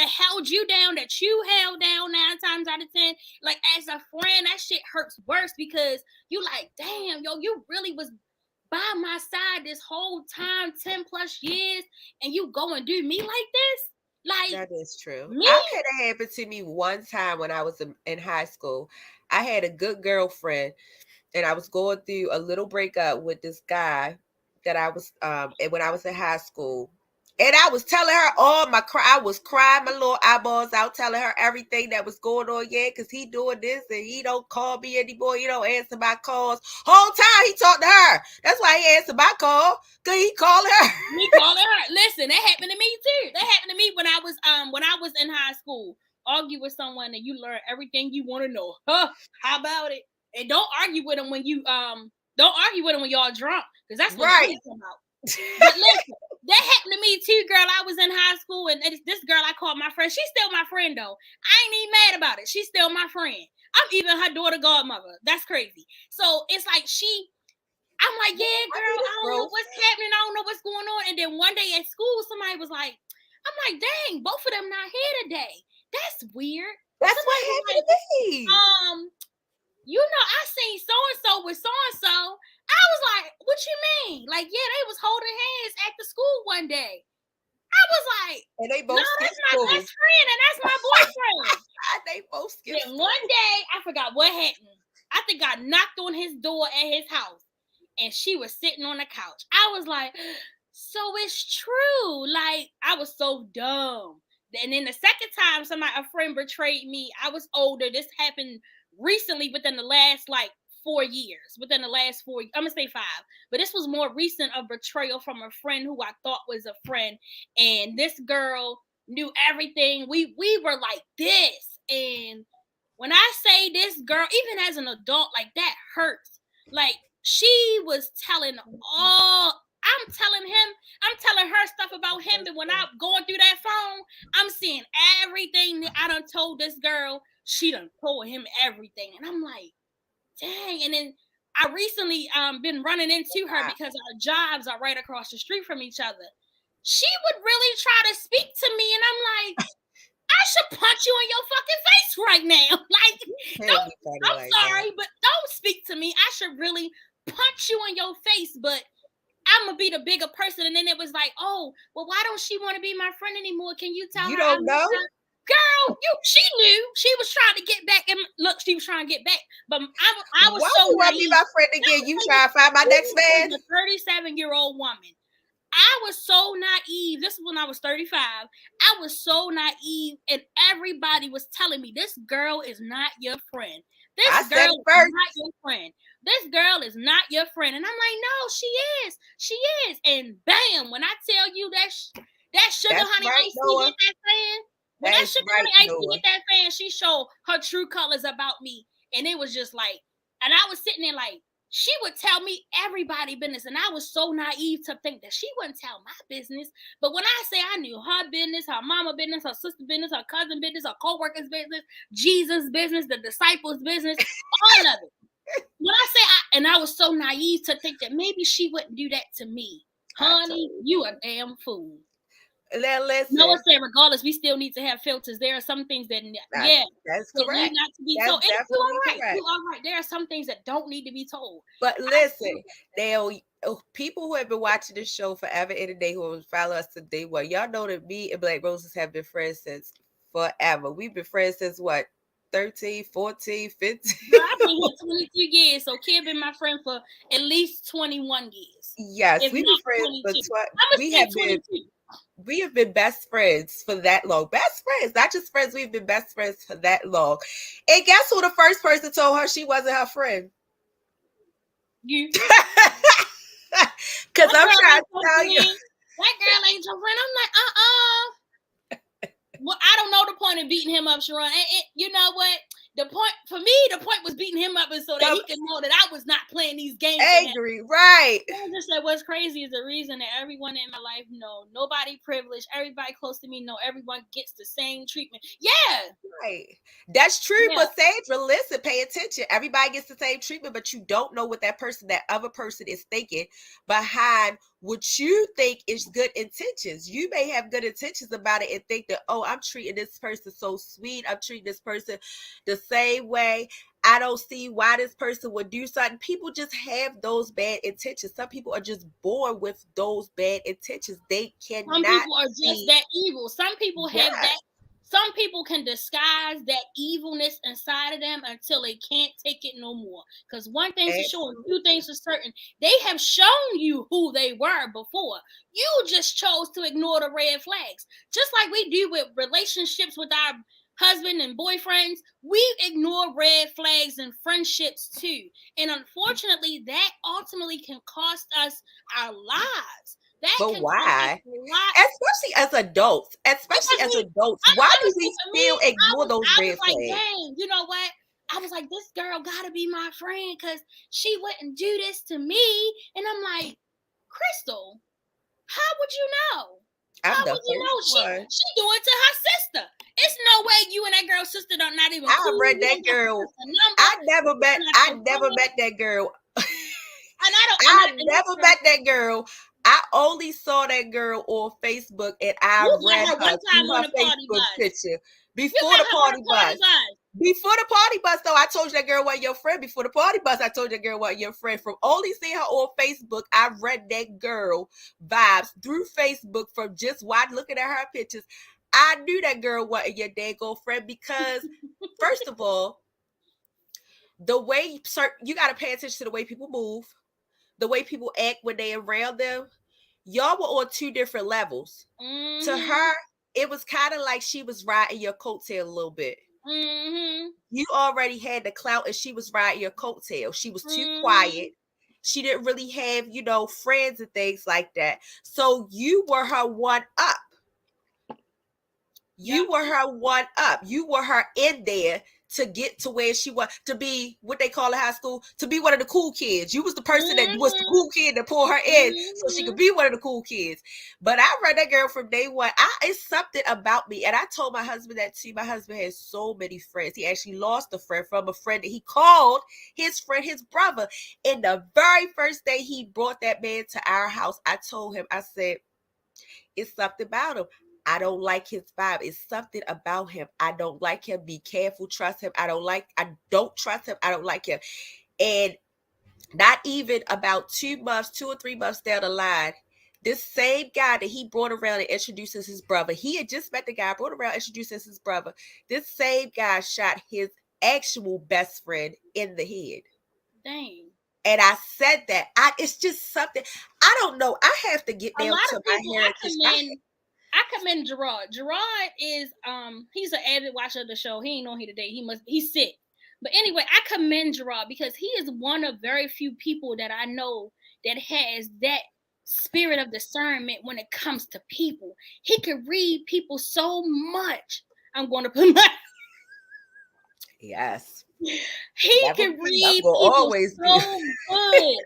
held you down, that you held down 9 times out of 10. Like, as a friend, that shit hurts worse because you like, damn, yo, you really was by my side this whole time, 10 plus years, and you go and do me like this? Like, that is true. I had it happen to me one time when I was in high school. I had a good girlfriend, and I was going through a little breakup with this guy that I was when I was in high school. And I was telling her I was crying my little eyeballs out, telling her everything that was going on. Yeah, because he doing this and he don't call me anymore. He don't answer my calls. Whole time he talked to her. That's why he answered my call, because he called her. Me calling her. Listen, that happened to me too. That happened to me when I was in high school. Argue with someone and you learn everything you want to know. Huh? How about it? And don't argue with them when y'all drunk, because that's when the come out. But listen, that happened to me too, girl. I was in high school, and this girl I called my friend. She's still my friend, though. I ain't even mad about it. She's still my friend. I'm even her daughter godmother. That's crazy. So it's like I'm like, yeah, girl, I don't know what's happening. I don't know what's going on. And then one day at school, somebody was like, I'm like, dang, both of them not here today. That's weird. That's what happened to me. You know, I seen so-and-so with so-and-so. I was like, we what you mean? Like, yeah, they was holding hands at the school one day. I was like, and they both no, that's my best friend and that's my boyfriend. They both skipped Then one day, I forgot what happened. I think I knocked on his door at his house and she was sitting on the couch. I was like, so it's true. Like, I was so dumb. And then the second time a friend betrayed me, I was older. This happened recently within the last 4 years. Within the last 4, I'm gonna say 5. But this was more recent of betrayal from a friend who I thought was a friend. And this girl knew everything. We were like this. And when I say this girl, even as an adult, like that hurts. Like she was telling I'm telling her stuff about him, but when I'm going through that phone, I'm seeing everything that I done told this girl. She done told him everything. And I'm like, dang. And then I recently been running into her because our jobs are right across the street from each other. She would really try to speak to me, and I'm like, I should punch you in your fucking face right now. Like, I'm sorry, but don't speak to me. I should really punch you in your face, but I'm gonna be the bigger person. And then it was like, oh, well, why don't she want to be my friend anymore? Can you tell her? You don't know? Girl, she knew. She was trying to get back. And look, she was trying to get back. But I was so you want to be my friend again? You trying to find my next man? A 37-year-old woman. I was so naive. This is when I was 35. I was so naive, and everybody was telling me, this girl is not your friend. This girl is not your friend. This girl is not your friend. And I'm like, no, she is. She is. And bam, when I tell you that sugar honey iced tea hit that fan, when that sugar honey iced tea hit that fan, she showed her true colors about me. And it was just like, and I was sitting there like, she would tell me everybody's business. And I was so naive to think that she wouldn't tell my business. But when I say I knew her business, her mama business, her sister business, her cousin business, her co-worker's business, Jesus' business, the disciples' business, all of it. When I say and I was so naive to think that maybe she wouldn't do that to me. Honey, you a damn fool. Now listen. Noah said, regardless, we still need to have filters. There are some things that, that's correct. Need not to be told. And you are right. You are right. There are some things that don't need to be told. But listen, now people who have been watching this show forever and a day, who will follow us today, well, y'all know that me and BlackRoses have been friends since forever. We've been friends since what? 13, 14, 15. I've been here 22 years, so Kim been my friend for at least 21 years. Yes, we've been friends for we have been best friends for that long. Best friends, not just friends. We've been best friends for that long. And guess who the first person told her she wasn't her friend? You. Because I'm trying to tell you. That girl ain't your friend. I'm like, Well, I don't know the point of beating him up, Sharon. You know what? The point was beating him up so that he could know that I was not playing these games. Angry, right. I just said what's crazy is the reason that everyone in my life know, nobody privileged, everybody close to me know, everyone gets the same treatment. Yeah. Right. That's true, but Sandra, listen, pay attention. Everybody gets the same treatment, but you don't know what that other person is thinking behind what you think is good intentions. You may have good intentions about it and think that, oh, I'm treating this person so sweet. I'm treating this person the same way. I don't see why this person would do something. People just have those bad intentions. Some people are just born with those bad intentions. They cannot. Some people are just that evil. Some people have that. Some people can disguise that evilness inside of them until they can't take it no more. Because one thing's for sure, and two things for certain, they have shown you who they were before. You just chose to ignore the red flags. Just like we do with relationships with our husband and boyfriends, we ignore red flags and friendships too. And unfortunately, that ultimately can cost us our lives. But why? Especially as adults. Why do we still ignore those red flags? Dang, you know what? I was like, this girl gotta be my friend because she wouldn't do this to me. And I'm like, Crystal, how would you know? How would you know she do it to her sister? It's no way you and that girl's sister don't not even. I read that girl. I never met that girl. I never met that girl. I only saw that girl on Facebook, and I read her Facebook picture before the party bus. Before the party bus, though, I told you that girl wasn't your friend. Before the party bus, I told you that girl wasn't your friend. From only seeing her on Facebook, I read that girl vibes through Facebook from just looking at her pictures. I knew that girl wasn't your daggone friend because, first of all, the way you got to pay attention to the way people move, the way people act when they around them. Y'all were on two different levels. Mm-hmm. To her, it was kind of like she was riding your coattail a little bit. Mm-hmm. You already had the clout and she was riding your coattail. She was too quiet. She didn't really have, friends and things like that. So you were her one up. You were her one up. You were her in there to get to where she was, to be what they call in high school, to be one of the cool kids. You was the person that was the cool kid that pulled her in so she could be one of the cool kids. But I read that girl from day one. It's something about me. And I told my husband that too. My husband has so many friends. He actually lost a friend from a friend that he called his friend, his brother. And the very first day he brought that man to our house, I told him, I said, it's something about him. I don't like his vibe. It's something about him. I don't like him. Be careful. Trust him. I don't trust him. I don't like him. And not even about 2 or 3 months down the line, this same guy that he brought around and introduced as his brother, he had just met the guy, brought around, introduced as his brother. This same guy shot his actual best friend in the head. Dang. And I said that. It's just something. I don't know. I have to get down to my heritage. I commend Gerard. Gerard is he's an avid watcher of the show. He ain't on here today. He's sick. But anyway, I commend Gerard because he is one of very few people that I know that has that spirit of discernment when it comes to people. He can read people so much. I'm going to put my yes. He can read people always so good.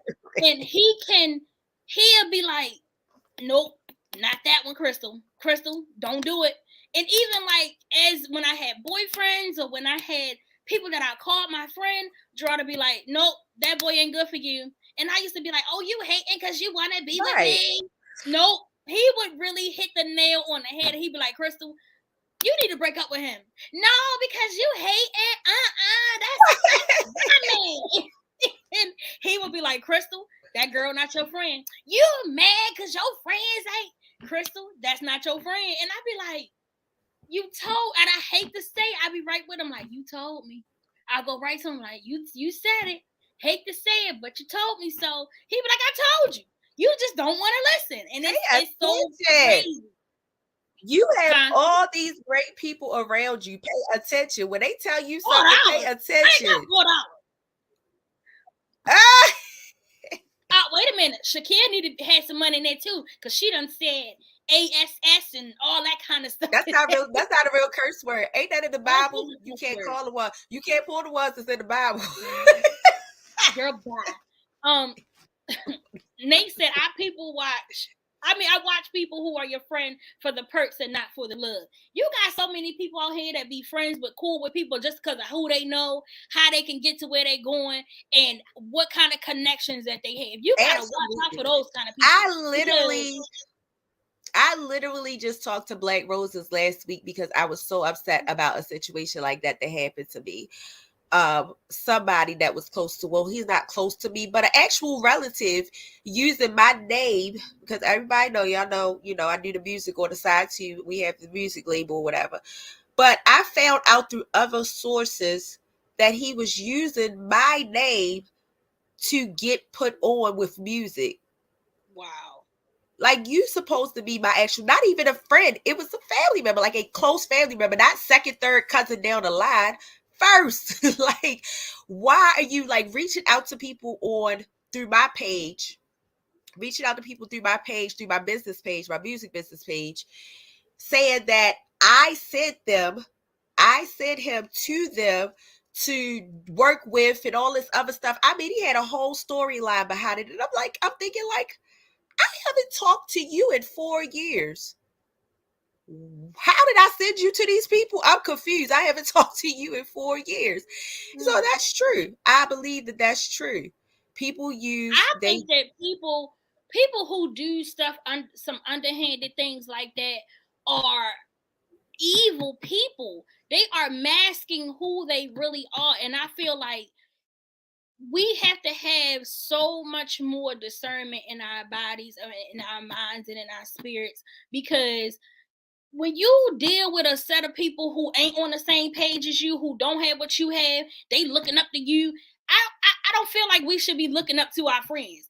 And he'll be like, nope. Not that one, Crystal. Crystal, don't do it. And even like as when I had boyfriends or when I had people that I called my friend, draw to be like, nope, that boy ain't good for you. And I used to be like, oh, you hating because you want to be with me. Nope. He would really hit the nail on the head. He'd be like, Crystal, you need to break up with him. No, because you hating. That's my man. And he would be like, Crystal, that girl not your friend. You mad because your friends ain't. Crystal, that's not your friend. And I'd be like, you told, and I hate to say, I'd be right with him like, you told me. I'll go right to him like, you said it. Hate to say it, but you told me so. He'd be like, I told you. You just don't want to listen. And it's so crazy. You have all these great people around you. Pay attention. When they tell you something, pay attention. Wait a minute. Shakira had some money in there too, because she done said ASS and all that kind of stuff. That's not a real curse word. Ain't that in the Bible? You can't call the one. You can't pull the ones that's in the Bible. Girl, bye. Nate said, people watch. I watch people who are your friend for the perks and not for the love. You got so many people out here that be friends but cool with people just because of who they know, how they can get to where they're going, and what kind of connections that they have. You gotta watch out for those kind of people. I literally just talked to BlackRoses last week because I was so upset about a situation like that happened to me. Somebody that was close to, well, he's not close to me, but an actual relative using my name, because everybody know, y'all know, I do the music on the side too. We have the music label or whatever. But I found out through other sources that he was using my name to get put on with music. Wow. Like, you supposed to be my actual, not even a friend. It was a family member, like a close family member, not second, third cousin down the line. First, like, why are you like reaching out to people through my page, through my business page, my music business page, saying that I sent him to them to work with and all this other stuff. I mean, he had a whole storyline behind it. And I'm thinking like, I haven't talked to you in 4 years. How did I send you to these people? I'm confused. I haven't talked to you in 4 years. So that's true. I believe that that's true. People use. I think that people who do stuff, some underhanded things like that, are evil people. They are masking who they really are. And I feel like we have to have so much more discernment in our bodies, in our minds, and in our spirits, because when you deal with a set of people who ain't on the same page as you, who don't have what you have, they looking up to you. I don't feel like we should be looking up to our friends.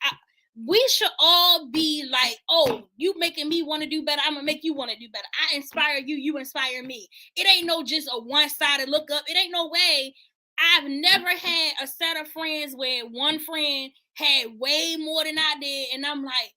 We should all be like, oh, you making me want to do better. I'm gonna make you want to do better. I inspire you. You inspire me. It ain't no just a one-sided look up. It ain't no way. I've never had a set of friends where one friend had way more than I did, and I'm like,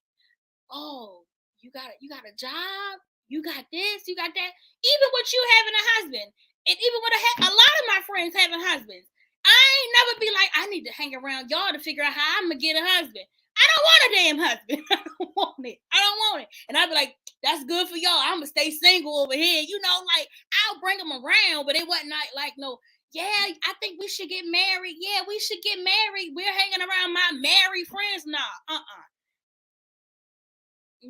oh, you got a job, you got this, you got that. Even with you having a husband, and even with a lot of my friends having husbands, I ain't never be like, I need to hang around y'all to figure out how I'm gonna get a husband. I don't want a damn husband. I don't want it. I don't want it. And I'd be like, that's good for y'all. I'm gonna stay single over here. You know, like I'll bring them around, but it wasn't like no. Yeah, I think we should get married. Yeah, we should get married. We're hanging around my married friends now.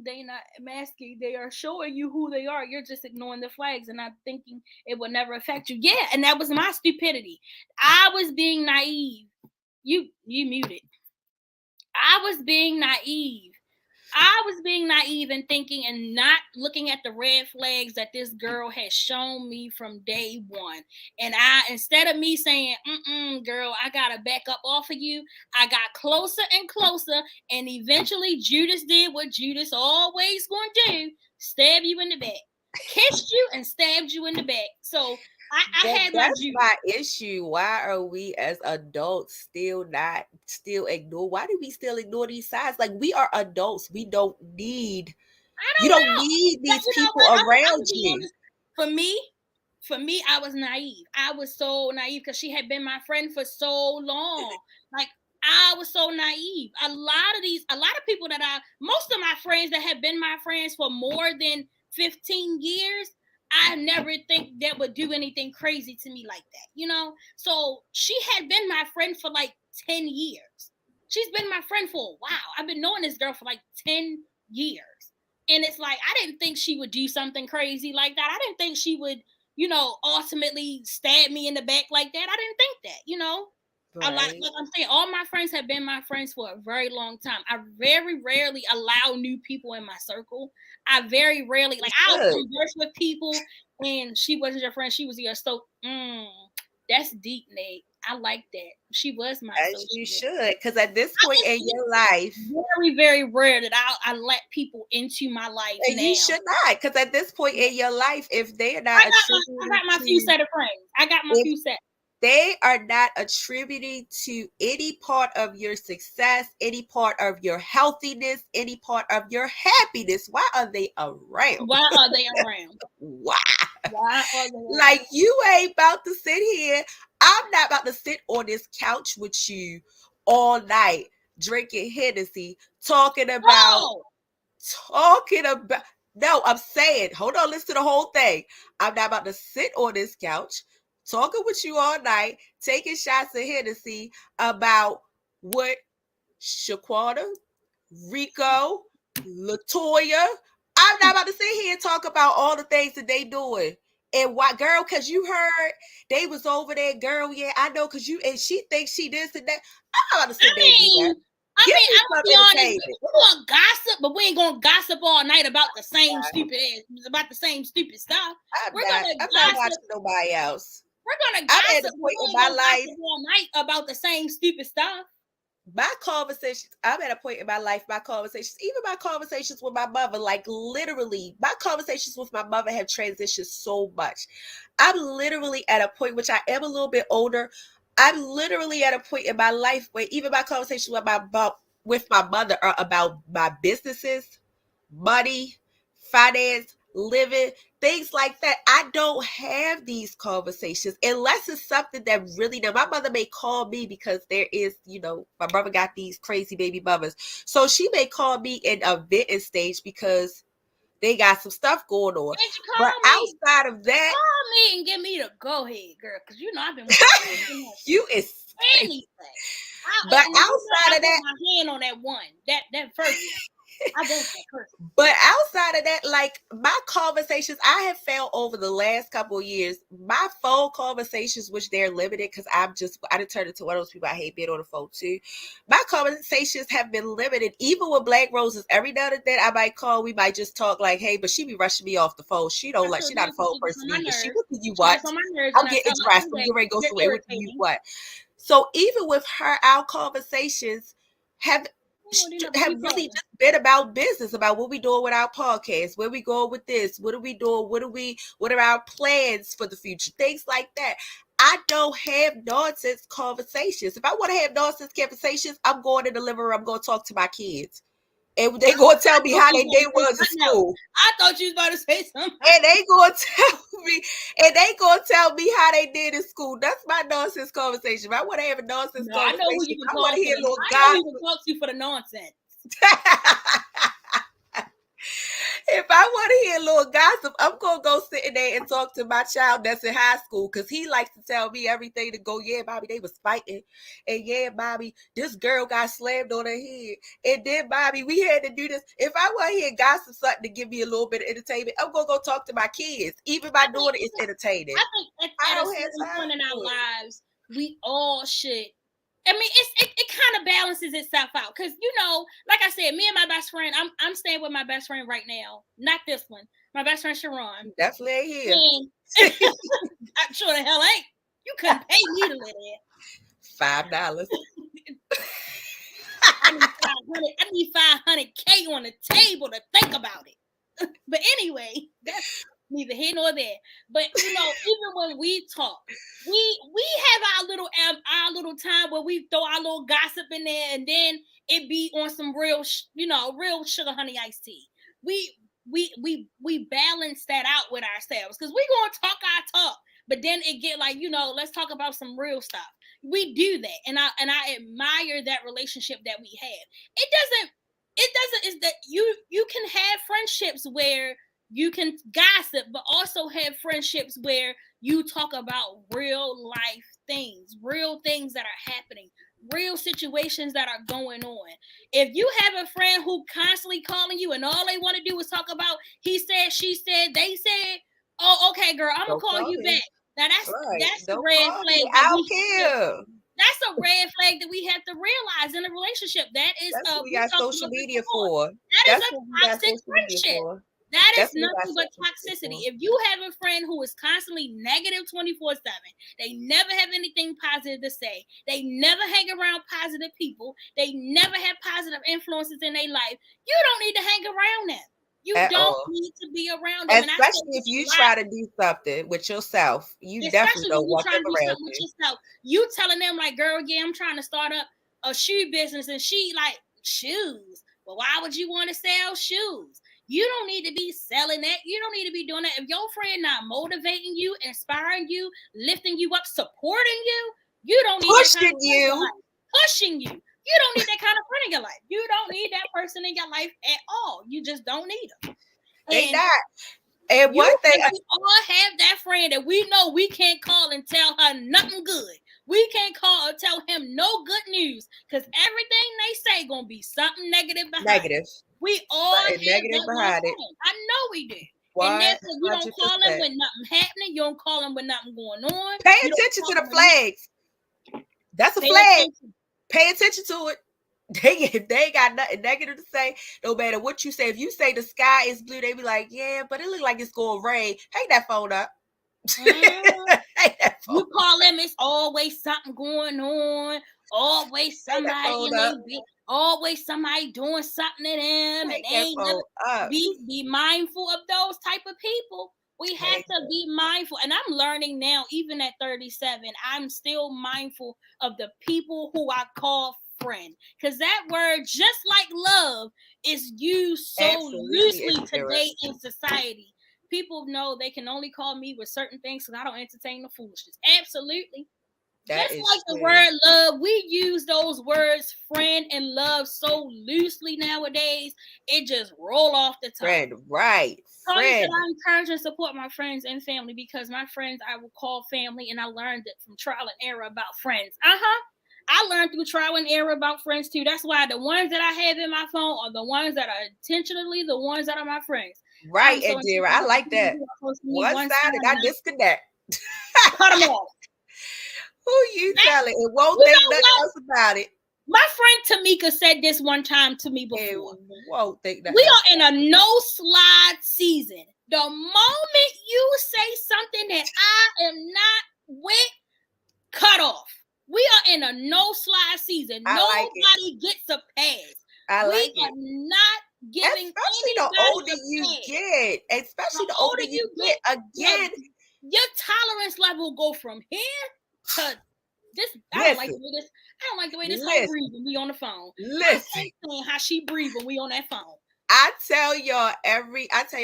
They not masking. They are showing you who they are. You're just ignoring the flags and not thinking it will never affect you. Yeah, and that was my stupidity. I was being naive. You muted. I was being naive. I was being naive and thinking and not looking at the red flags that this girl has shown me from day one. And instead of me saying, girl, I got to back up off of you, I got closer and closer. And eventually Judas did what Judas always going to do, stab you in the back, kissed you and stabbed you in the back. So I had that's my issue. Why are we as adults still ignore? Why do we still ignore these signs? Like, we are adults. We don't need. You don't need these people around you. For me, I was naive. I was so naive because she had been my friend for so long. Like, I was so naive. A lot of people most of my friends that have been my friends for more than 15 years, I never think that would do anything crazy to me like that, you know? So she had been my friend for like 10 years. She's been my friend for a while. I've been knowing this girl for like 10 years. And it's like, I didn't think she would do something crazy like that. I didn't think she would, ultimately stab me in the back like that. I didn't think that, Right. Like I'm saying, all my friends have been my friends for a very long time. I very rarely allow new people in my circle. I very rarely, I'll converse with people and she wasn't your friend. She was your that's deep, Nate. I like that. She was my associate. As you should, because at this point in your life, very, very rare that I let people into my life. And you should not, because at this point in your life, if they're not, I got my few set of friends. I got my few set. They are not attributing to any part of your success, any part of your healthiness, any part of your happiness. Why are they around? Why are they around? Why are they around? Like, you ain't about to sit here. I'm not about to sit on this couch with you all night drinking Hennessy, talking about. No, I'm saying, hold on, listen to the whole thing. I'm not about to sit on this couch talking with you all night, taking shots of Hennessy about what Shaquana, Rico, Latoya. I'm not about to sit here and talk about all the things that they doing. And why, girl, because you heard they was over there, girl, yeah, I know, because and she thinks she this and that. I'm not about to sit there and do that. I'm gonna be honest. We're gonna gossip, but we ain't gonna gossip all night about the same stupid stuff. I'm not watching nobody else. We're gonna gossip. I'm at a point in my life all night about the same stupid stuff. My conversations, I'm at a point in my life, my conversations with my mother, like literally, my conversations with my mother have transitioned so much. I'm literally at a point, which I am a little bit older. I'm literally at a point in my life where even my conversations with my mother are about my businesses, money, finance, living, things like that. I don't have these conversations unless it's something that really, now my mother may call me because there is, my brother got these crazy baby mothers. So she may call me in a venting stage because they got some stuff going on. But outside of that, call me and give me the go ahead, girl, because I've been watching you is anything. But outside of that, my hand on that one, that first I want that person. But outside of that, like my conversations, I have found over the last couple of years, my phone conversations, which they're limited because I done turned into one of those people I hate being on the phone too. My conversations have been limited, even with BlackRoses. Every now and then I might call, we might just talk like, hey, but she be rushing me off the phone. She don't like, she not a phone person either. She, what do you want? I'm getting dressed. I'm getting ready to go somewhere. What do you want? So even with her, our conversations have really just been about business, about what we doing with our podcast, where we going with this, what are we doing, what are our plans for the future, things like that. I don't have nonsense conversations. If I want to have nonsense conversations, I'm going to the living room, I'm going to talk to my kids. And they going to tell me how their day was at school. I thought you was about to say something. And they going to tell me how they did in school. That's my nonsense conversation. If I want to have a nonsense conversation, I know who you can talk to. I know who can talk to for the nonsense. If I want to hear a little gossip, I'm going to go sit in there and talk to my child that's in high school, because he likes to tell me everything to go, yeah, Bobby, they was fighting. And yeah, Bobby, this girl got slammed on her head. And then, Bobby, we had to do this. If I want to hear gossip, something to give me a little bit of entertainment, I'm going to go talk to my kids. Even my daughter is entertaining. I think at a certain point in our lives, we all should. I mean, it kind of balances itself out, because like I said, me and my best friend, I'm staying with my best friend right now, not this one. My best friend Sharon. Definitely ain't here. I'm sure the hell ain't. You couldn't pay me to live there. $5. I need $500K on the table to think about it. But anyway, that's neither here nor there. But even when we talk, we have our little time where we throw our little gossip in there, and then it be on some real real sugar honey iced tea. We balance that out with ourselves, because we gonna talk our talk, but then it get like, let's talk about some real stuff. We do that, and I admire that relationship that we have. It doesn't is that you can have friendships where you can gossip, but also have friendships where you talk about real life things, real things that are happening, real situations that are going on. If you have a friend who constantly calling you and all they want to do is talk about he said, she said, they said, oh, okay, girl, I'm going to call you back. Now that's the red flag. I don't care. That's a red flag that we have to realize in a relationship. That's what we got social media for. That is a toxic friendship. That is nothing but toxicity. If you have a friend who is constantly negative 24/7, they never have anything positive to say, they never hang around positive people, they never have positive influences in their life, you don't need to hang around them. You don't need to be around them. Especially if you try to do something with yourself. You definitely don't want them around you. You telling them like, girl, yeah, I'm trying to start up a shoe business, and she like, shoes? Well, why would you want to sell shoes? You don't need to be selling that. You don't need to be doing that. If your friend not motivating you, inspiring you, lifting you up, supporting you, you don't need pushing you. Pushing you. You don't need that kind of friend in your life. You don't need that person in your life at all. You just don't need them. They not. And one thing, we all have that friend that we know we can't call and tell her nothing good. We can't call or tell him no good news, because everything they say gonna be something negative behind it. We all have negative behind it. I know we do. And that's you don't call them when nothing happening. You don't call them when nothing going on. Pay attention to the flags. That's a flag. Pay attention to it. If they ain't got nothing negative to say, no matter what you say. If you say the sky is blue, they be like, yeah, but it look like it's going to rain. Hang that phone up. You call them, it's always something going on. Always somebody doing something to them. And ain't be mindful of those type of people. We have to be mindful. And I'm learning now, even at 37, I'm still mindful of the people who I call friend. Because that word, just like love, is used so loosely today in society. People know they can only call me with certain things because I don't entertain the foolishness. Absolutely. Just like the word love, we use those words friend and love so loosely nowadays, it just roll off the tongue. Friend, right. I encourage and support my friends and family, because my friends I will call family, and I learned it from trial and error about friends. I learned through trial and error about friends too. That's why the ones that I have in my phone are the ones that are intentionally the ones that are my friends. Right, and dear, I like that. One-sided, I disconnect. Cut them off. Who you telling? It won't think nothing else about it. My friend Tamika said this one time to me before. It won't think that. We are in a no slide season. The moment you say something that I am not with, cut off. We are in a no slide season. Nobody gets a pass. We are not giving, especially the older you get. Especially the older you get. Again, your tolerance level go from here to this. I don't like the way this whole breathe when we on the phone. Listen, how she breathe when we on that phone. I tell y'all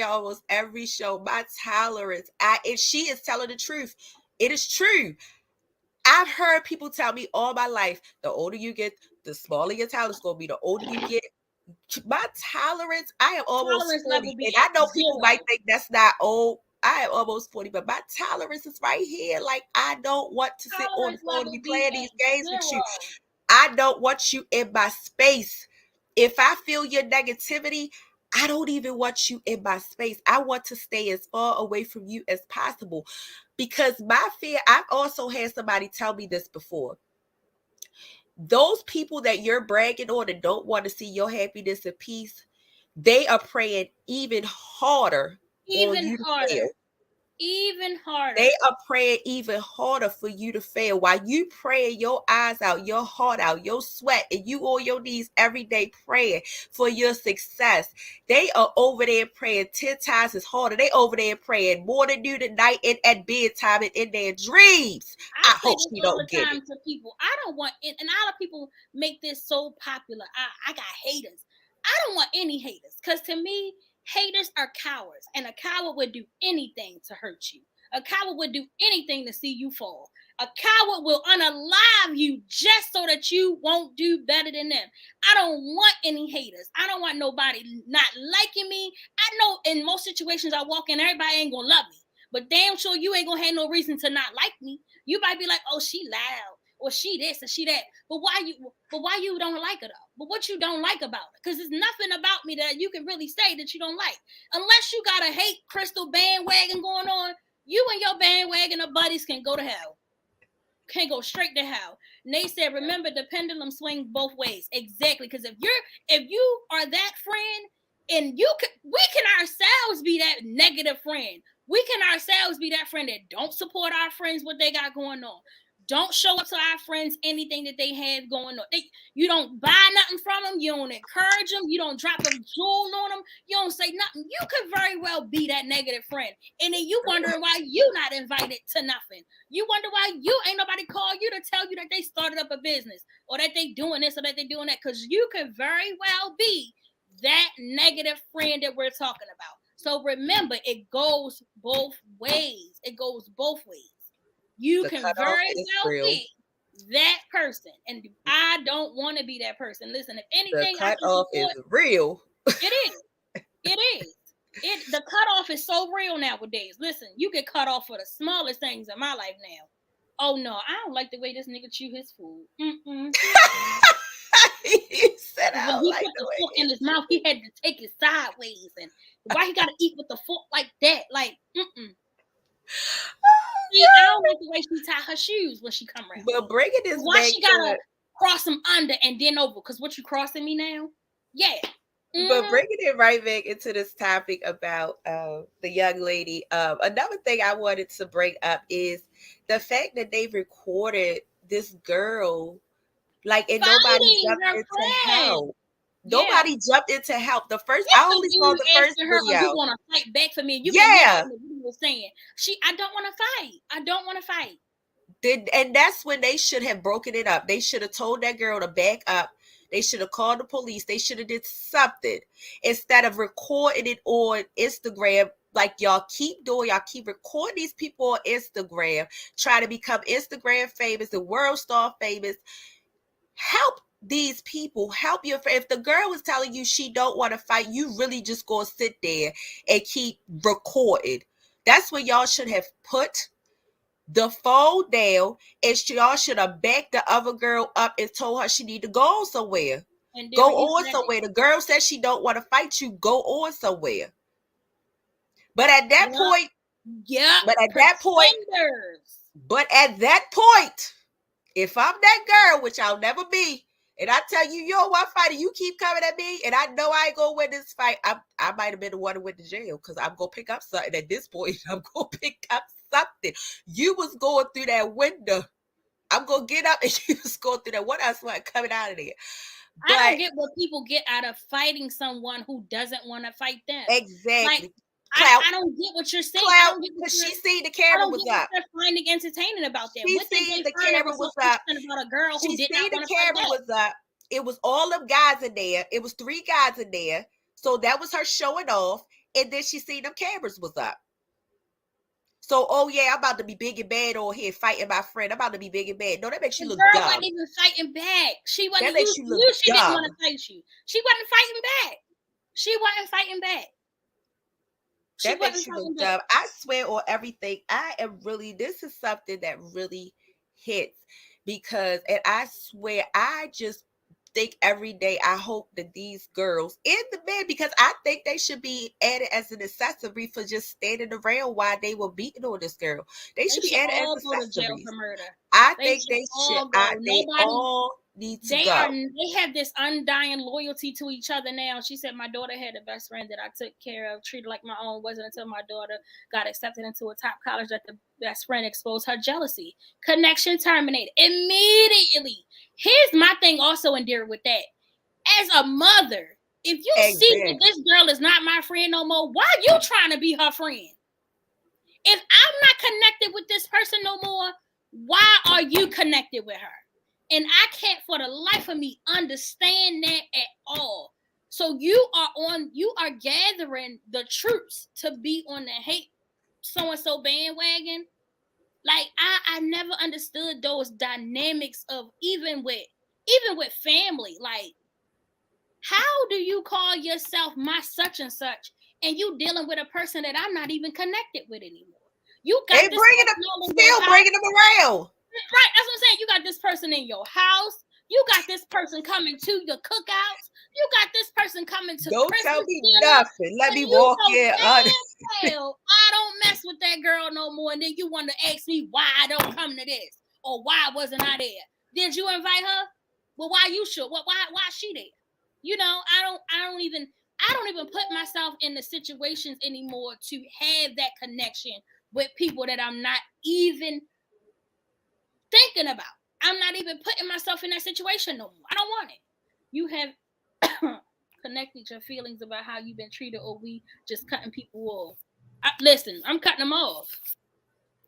almost every show, my tolerance, if she is telling the truth, it is true. I've heard people tell me all my life, the older you get, the smaller your tolerance going to be. The older you get, my tolerance, I am almost 40. And I know people might think that's not old. I am almost 40, but my tolerance is right here. Like, I don't want to sit on the phone and be playing these games with you. I don't want you in my space. If I feel your negativity, I don't even want you in my space. I want to stay as far away from you as possible. Because my fear, I've also had somebody tell me this before. Those people that you're bragging on and don't want to see your happiness and peace, they are praying even harder. Even harder. They are praying even harder for you to fail. While you praying your eyes out, your heart out, your sweat, and you on your knees every day praying for your success, they are over there praying 10 times as harder. They over there praying morning, noon, and night, and at bedtime, and in their dreams. I hope you don't get it. To people, I don't want it, and a lot of people make this so popular. I got haters. I don't want any haters, because to me, haters are cowards, and a coward would do anything to hurt you. A coward would do anything to see you fall. A coward will unalive you just so that you won't do better than them. I don't want any haters. I don't want nobody not liking me. I know in most situations I walk in, everybody ain't gonna love me, but damn sure you ain't gonna have no reason to not like me. You might be like, oh, she loud, or she this, or she that. But why you don't like her though? But what you don't like about it? Because there's nothing about me that you can really say that you don't like. Unless you got a hate crystal bandwagon going on, you and your bandwagon of buddies can go to hell. Can go straight to hell. And they said, remember, the pendulum swings both ways. Exactly. Because if you are that friend, and we can ourselves be that negative friend. We can ourselves be that friend that don't support our friends, what they got going on. Don't show up to our friends anything that they have going on. You don't buy nothing from them. You don't encourage them. You don't drop a jewel on them. You don't say nothing. You could very well be that negative friend. And then you wondering why you not invited to nothing. You wonder why you ain't nobody call you to tell you that they started up a business or that they doing this or that they doing that. Because you could very well be that negative friend that we're talking about. So remember, it goes both ways. It goes both ways. You can very well be that person, and I don't want to be that person. Listen, if anything, the cutoff is real. It is. It is. The cutoff is so real nowadays. Listen, you get cut off for the smallest things in my life now. Oh no, I don't like the way this nigga chew his food. You said I don't like the way fork in his mouth. He had to take it sideways, and why he gotta eat with the fork like that? Like, See, I don't like the way she tie her shoes when she come around. But bringing this why she gotta cross them under and then over? Because what you crossing me now? Yeah. Mm-hmm. But bringing it right back into this topic about the young lady, another thing I wanted to bring up is the fact that they recorded this girl, like, and nobody jumped into help. Nobody jumped into help. The first, I only saw the first video. You want to fight back for me? You was saying, I don't want to fight. I don't want to fight. And that's when they should have broken it up. They should have told that girl to back up. They should have called the police. They should have did something instead of recording it on Instagram. Like y'all keep doing, y'all keep recording these people on Instagram, trying to become Instagram famous and world star famous. Help these people, help your friend. If the girl is telling you she don't want to fight, you really just gonna sit there and keep recording. That's what y'all should have put the phone down, and y'all should have backed the other girl up and told her she need to go somewhere. Go on somewhere. The girl says she don't want to fight you. Go on somewhere. But at that point, if I'm that girl, which I'll never be, and I tell you, you're one fighter, you keep coming at me, and I know I ain't gonna win this fight, I might have been the one who went to jail, because I'm gonna pick up something at this point. I'm gonna pick up something. You was going through that window. I'm gonna get up, and you was going through that. What else was coming out of there? But I don't get what people get out of fighting someone who doesn't want to fight them. Exactly. I don't get what you're saying. I don't get what she see the camera was up. They're finding entertaining about that. She see the camera was up. About a girl who did not want to fight. The camera was up. It was all them guys in there. It was 3 guys in there. So that was her showing off. And then she seen them cameras was up. So, oh yeah, I'm about to be big and bad on here fighting my friend. I'm about to be big and bad. No, that makes you look dumb. Girl wasn't even fighting back. She wasn't. That makes you look dumb. She didn't want to fight you. She wasn't fighting back. She wasn't fighting back. That makes you look dumb. I swear on everything. This is something that really hits, because, and I swear, I just think every day, I hope that these girls and the men, because I think they should be added as an accessory for just standing around while they were beating on this girl. They should be added as accessories. I think they should. They all need to go. They have this undying loyalty to each other now. She said, my daughter had a best friend that I took care of, treated like my own. Wasn't until my daughter got accepted into a top college that the best friend exposed her jealousy. Connection terminated immediately. Here's my thing also, Indira, with that. As a mother, if you see that this girl is not my friend no more, why are you trying to be her friend? If I'm not connected with this person no more, why are you connected with her? And I can't for the life of me understand that at all. So you are gathering the troops to be on the hate so-and-so bandwagon. Like, I never understood those dynamics of even with family. Like, how do you call yourself my such and such, and you dealing with a person that I'm not even connected with anymore? You got still bringing them around. Right, that's what I'm saying. You got this person in your house. You got this person coming to your cookouts. You got this person coming to Don't tell me nothing. Let me walk in. I don't mess with that girl no more. And then you want to ask me why I don't come to this, or why wasn't I there? Did you invite her? Well, why you should? Why she there? You know, I don't even put myself in the situations anymore to have that connection with people that I'm not even thinking about. I'm not even putting myself in that situation no more. I don't want it. You have connected your feelings about how you've been treated, or we just cutting people off. Listen, I'm cutting them off.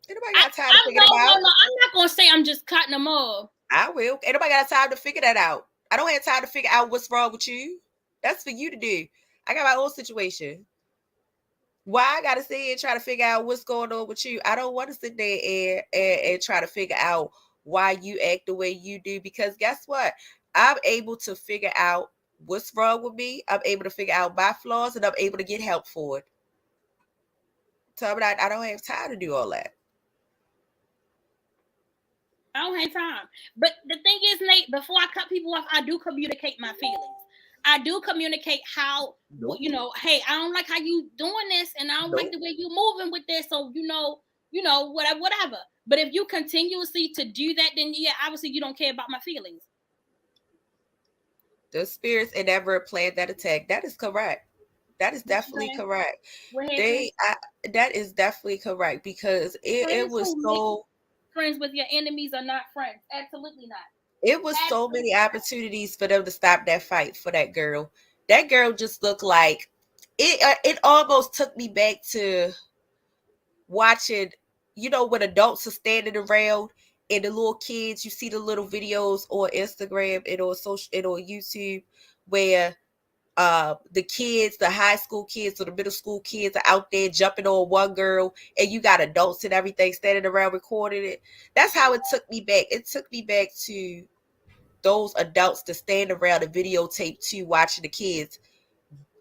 Anybody got time to figure that out? No, I'm not gonna say I'm just cutting them off. I will. Anybody got time to figure that out? I don't have time to figure out what's wrong with you. That's for you to do. I got my own situation. Why I gotta sit here and try to figure out what's going on with you? I don't want to sit there and try to figure out why you act the way you do, because guess what? I'm able to figure out what's wrong with me. I'm able to figure out my flaws, and I'm able to get help for it. So I don't have time to do all that. I don't have time. But the thing is, Nate, before I cut people off, I do communicate my feelings. I do communicate how, hey, I don't like how you doing this, and I don't like the way you moving with this. So, whatever. But if you continuously to do that, then yeah, obviously you don't care about my feelings. The spirits never planned that attack. That is correct. That is definitely correct. That is definitely correct, because it was so. Friends with your enemies are not friends. Absolutely not. It was so many opportunities for them to stop that fight for that girl. That girl just looked like it. It almost took me back to watching, when adults are standing around and the little kids. You see the little videos on Instagram and on YouTube where the kids, the high school kids or the middle school kids are out there jumping on one girl, and you got adults and everything standing around recording it. That's how it took me back. It took me back to those adults to stand around and videotape too, watching the kids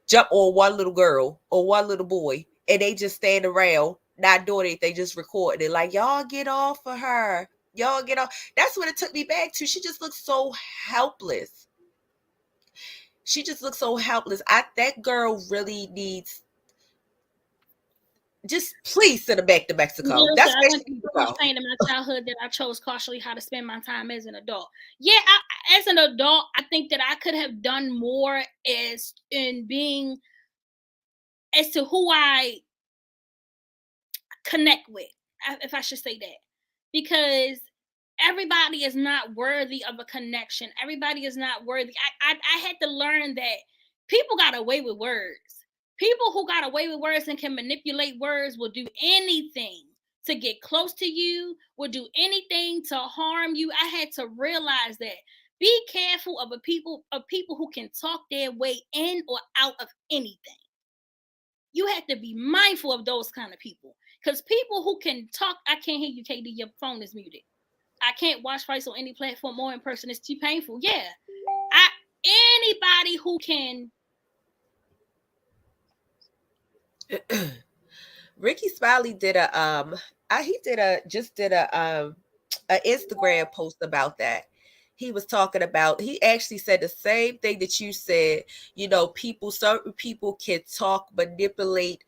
jump on one little girl or one little boy, and they just stand around not doing anything, just recording it. Like, y'all get off of her. Y'all get off. That's what it took me back to. She just looks so helpless. She just looks so helpless. That girl really needs. Just please send her back to Mexico. Listen, that's I where went she through needs so to much go. pain in my childhood that I chose cautiously how to spend my time as an adult. Yeah, as an adult, I think that I could have done more as in being as to who I connect with, if I should say that, because everybody is not worthy of a connection. Everybody is not worthy. I had to learn that people got away with words. People who got away with words and can manipulate words will do anything to get close to you, will do anything to harm you. I had to realize that. Be careful of people who can talk their way in or out of anything. You have to be mindful of those kind of people. Because people who can talk, I can't hear you, KD, your phone is muted. I can't watch fights on any platform or in person. It's too painful. Yeah. Anybody who can. Ricky Smiley did a Instagram post about that. He was talking about, he actually said the same thing that you said. Certain people can talk, manipulate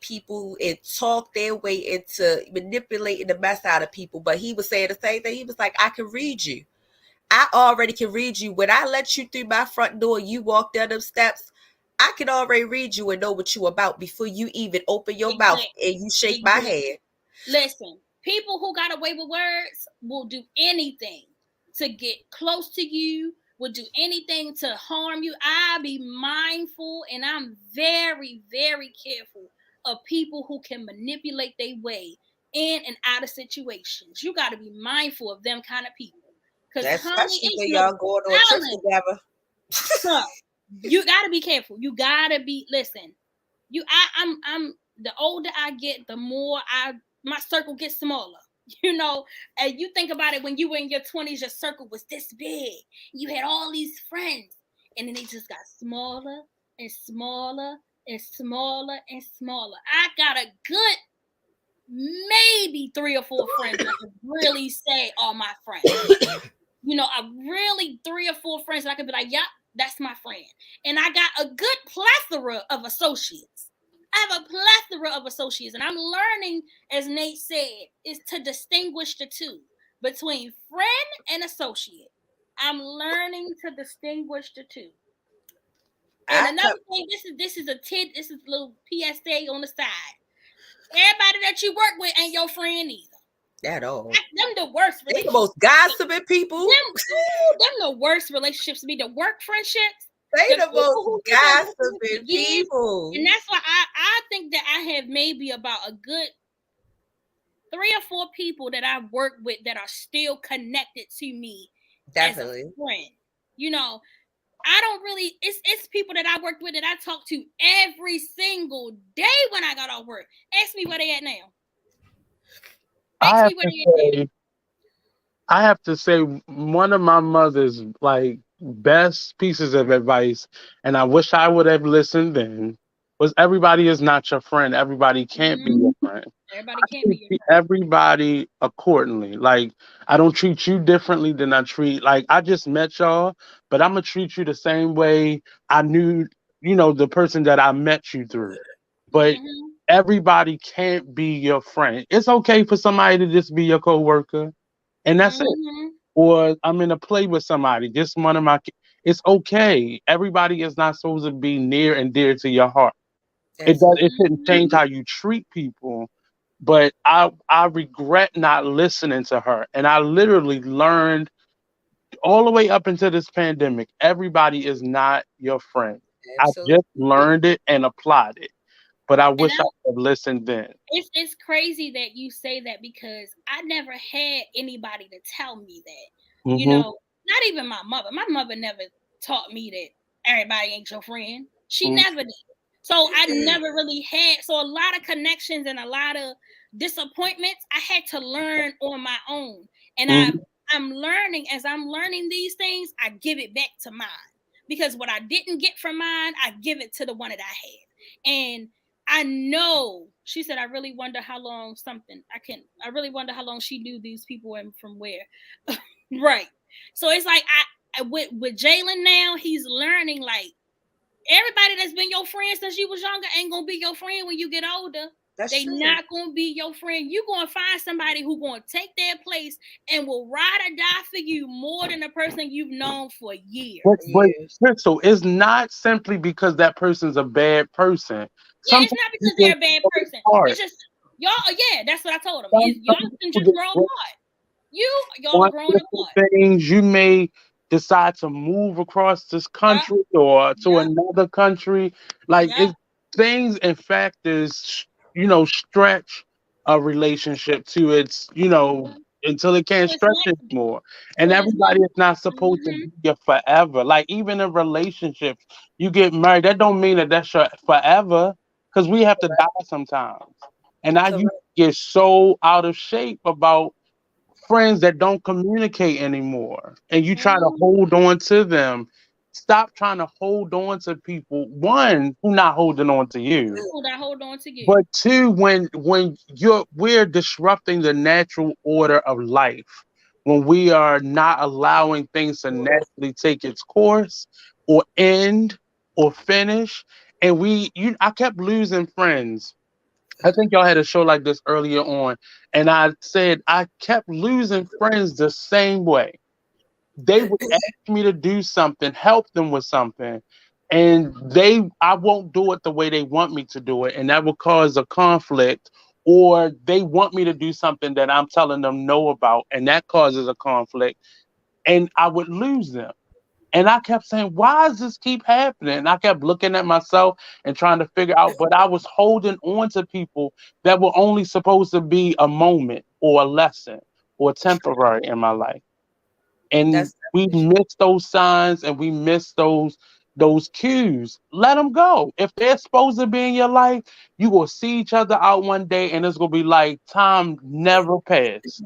people and talk their way into manipulating the mess out of people. But he was saying the same thing. He was like, I can read you. I already can read you. When I let you through my front door, you walk down them steps, I can already read you and know what you about before you even open your mouth and you shake my hand. Listen, people who got away with words will do anything to get close to you, will do anything to harm you. I be mindful and I'm very, very careful of people who can manipulate their way in and out of situations. You got to be mindful of them kind of people. Because, honey, Especially it's when no y'all going on trips together. So, you got to be careful. You got to be, listen, I'm the older I get, the more my circle gets smaller. And you think about it, when you were in your 20s, your circle was this big. You had all these friends, and then they just got smaller and smaller and smaller and smaller. I got a good maybe 3 or 4 friends I could really say are my friends. I really 3 or 4 friends that I could be like, yep, that's my friend. And I got a good plethora of associates. I have a plethora of associates, and I'm learning, as Nate said, is to distinguish the two between friend and associate. I'm learning to distinguish the two. And another thing, this is a little PSA on the side. Everybody that you work with ain't your friend either. At all. Them the worst relationships. They the most gossiping people. Them the worst relationships to be. The work friendships. They the most gossiping people. And that's why I think that I have maybe about a good 3 or 4 people that I've worked with that are still connected to me. Definitely. As a friend. I don't really, it's people that I worked with that I talk to every single day when I got off work. Ask me where they at now. I have to say one of my mother's best pieces of advice, and I wish I would have listened then, was everybody is not your friend. Everybody can't be your friend. Everybody can't be your friend. Everybody accordingly. Like, I don't treat you differently than I treat, I just met y'all, but I'm going to treat you the same way I knew, the person that I met you through. But everybody can't be your friend. It's okay for somebody to just be your coworker, and that's it. Or I'm in a play with somebody, just one of my kids. It's okay. Everybody is not supposed to be near and dear to your heart. It shouldn't change how you treat people. But I regret not listening to her. And I literally learned all the way up into this pandemic, everybody is not your friend. Absolutely. I just learned it and applied it. But I wish I had listened then. It's crazy that you say that, because I never had anybody to tell me that. Not even my mother. My mother never taught me that everybody ain't your friend. She never did. So I never really had. So a lot of connections and a lot of disappointments I had to learn on my own. And I'm learning, as I'm learning these things, I give it back to mine. Because what I didn't get from mine, I give it to the one that I had. And I know. She said, I really wonder how long I really wonder how long she knew these people and from where. Right. So it's like I with Jalen now, he's learning like everybody that's been your friend since you was younger ain't gonna be your friend when you get older. That's They true. not gonna be your friend. You gonna find somebody who gonna take their place and will ride or die for you more than the person you've known for years. But Crystal, it's not simply because that person's a bad person. Yeah, Sometimes it's not you because get they're a bad grow person. apart. It's just y'all. Yeah, that's what I told him. Y'all Some can people just just grow grow apart. Y'all are on growing different apart. things. You may decide to move across this Yep. country or to Yep. another country. Like Yep. it's things and factors, stretch a relationship to its, until it To can't its stretch maximum. anymore. To And its everybody is not maximum. supposed to be your forever. Like even in relationships, you get married. That don't mean that that's your forever, because we have to die sometimes. And I used Correct. to get so out of shape about friends that don't communicate anymore and you try to Mm-hmm. hold on to them. Stop trying to hold on to people, one, who not holding on to you, Hold I hold on to you. but two, when we're disrupting the natural order of life, when we are not allowing things to naturally take its course or end or finish. And I kept losing friends. I think y'all had a show like this earlier on, and I said I kept losing friends the same way. They would ask me to do something, help them with something, and I won't do it the way they want me to do it, and that will cause a conflict. Or they want me to do something that I'm telling them no about, and that causes a conflict, and I would lose them. And I kept saying, why does this keep happening? And I kept looking at myself and trying to figure out, but I was holding on to people that were only supposed to be a moment or a lesson or temporary in my life. And That's we definitely true. miss those signs and we miss those cues. Let them go. If they're supposed to be in your life, you will see each other out one day and it's gonna be like time never passed.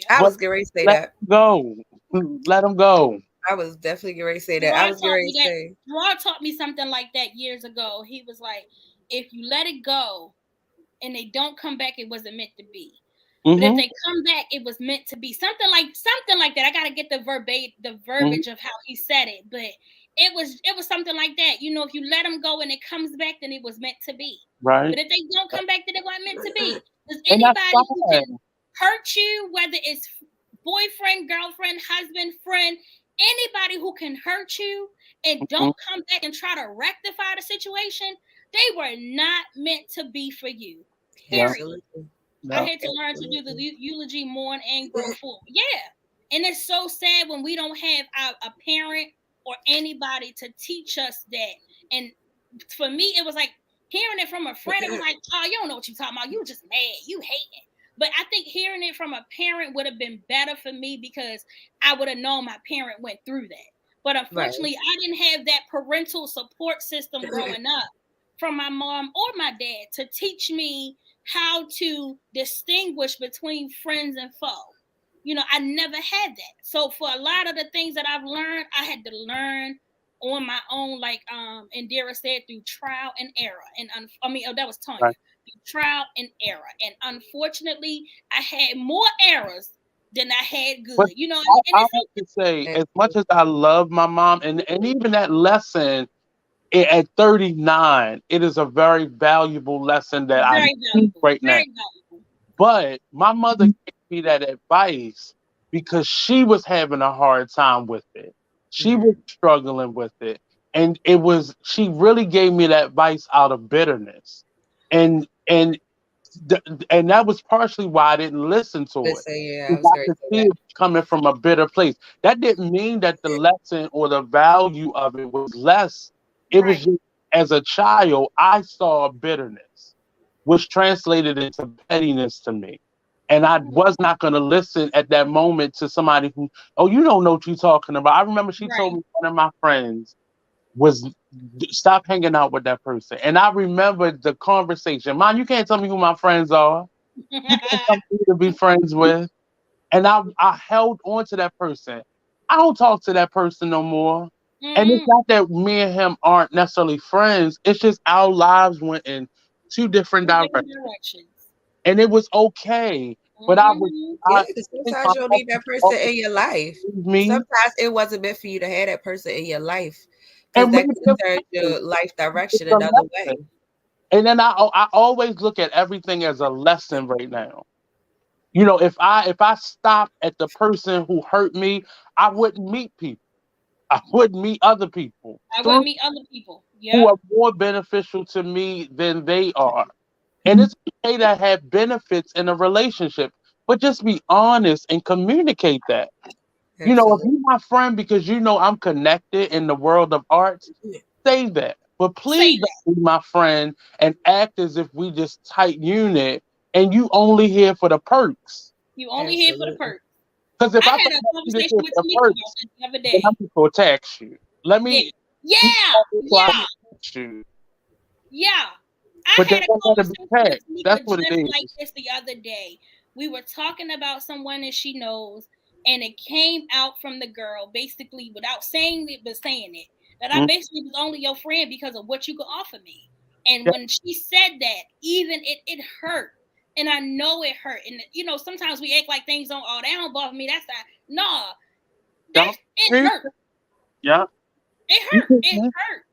I Yep. But was getting ready to say let that. them go. Let them go. I was definitely getting ready to say that. I Gerard was getting taught ready me to that. say, Gerard taught me something like that years ago. He was like, if you let it go and they don't come back, it wasn't meant to be. But if Hmm. they come back, it was meant to be. Something like that. I gotta get the Hmm. verbiage of how he said it, but it was something like that. If you let them go and it comes back, then it was meant to be. Right. But if they don't come back, then it wasn't meant to be. Because And that's anybody who fine. can hurt you, whether it's boyfriend, girlfriend, husband, friend, anybody who can hurt you and Mhm. don't come back and try to rectify the situation, they were not meant to be for you. Yeah. Period. absolutely. I Yeah. had to learn to do the Absolutely. eulogy, mourn, and grow full. Yeah. And it's so sad when we don't have a parent or anybody to teach us that. And for me, it was like hearing it from a friend. It was like, oh, you don't know what you're talking about. You just mad. You hating. But I think hearing it from a parent would have been better for me because I would have known my parent went through that. But Right. unfortunately, I didn't have that parental support system growing up from my mom or my dad to teach me how to distinguish between friends and foe. I never had that. So for a lot of the things that I've learned, I had to learn on my own, like Indira said, through trial and error. And that was Tanya, Right. through trial and error. And unfortunately, I had more errors than I had But good. And I it's have to say, And as much as I love my mom, and even that lesson at 39, it is a very valuable lesson that I very need valuable. right now. Very valuable. But my mother gave me that advice because she was having a hard time with it. She was mhm. struggling with it. And she really gave me that advice out of bitterness. And and that was partially why I didn't listen to Let's it. say, yeah, I Because was I going to could say see that. it coming from a bitter place. That didn't mean that the lesson or the value of it was less. It was Right. just, as a child, I saw bitterness, which translated into pettiness to me. And I Mhm. was not going to listen at that moment to somebody who, oh, you don't know what you're talking about. I remember she told Right. me one of my friends was stop hanging out with that person. And I remember the conversation. Mom, you can't tell me who my friends are. You can't tell me who to be friends with. And I held on to that person. I don't talk to that person no more. And it's Mm-mm. not that me and him aren't necessarily friends. It's just our lives went in two different directions. directions. And it was okay. But I was, Yeah, I because think my sometimes you don't mom need that person always in your life. told me, Sometimes it wasn't meant for you to have that person in your life because and that maybe could have turned your life direction it's a another way. lesson. And then I always look at everything as a lesson right now. You know, if I stopped at the person who hurt me, I wouldn't meet people. I wouldn't meet other people I would through meet other people. who Yep. are more beneficial to me than they are. And it's okay to have benefits in a relationship, but just be honest and communicate that. You know, if Absolutely. you're my friend because you know I'm connected in the world of arts, say that. But Say please that. don't be my friend and act as if we just tight unit and you only here for the perks. You only here for the Absolutely. perk. Because if I I had find a out you just conversation here with for the Tamika about perks, this the other then I'm day. just gonna tax you. Let Yeah. me Yeah. so I Yeah. can tax you. Yeah. I But had then a I gotta be conversation with taxed. That's Tamika what it just like is. this the other day. We were talking about someone that she knows, and it came out from the girl basically without saying it, but saying it, that I Mm, basically was only your friend because of what you could offer me. And yeah, when she said that, even it hurt. And I know it hurt. And you know, sometimes we act like things don't, oh, they don't bother me. That's not, nah, yeah. it Me hurt. too. Yeah. It You hurt. too, It man. hurt.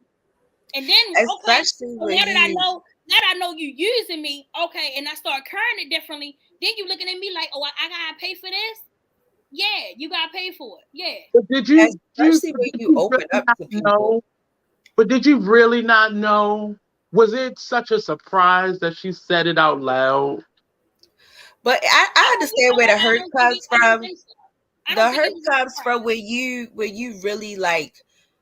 And then okay, Especially so when you now that I know you using me, okay, and I start curring it differently, then you looking at me like, oh, I gotta pay for this? Yeah, you gotta pay for it. Yeah. But especially when did you you open really up not to people. know? But did you really not know? Was it such a surprise that she said it out loud? But I understand where the hurt comes I don't from. think so. I don't The think hurt it was a comes surprise. from when you really like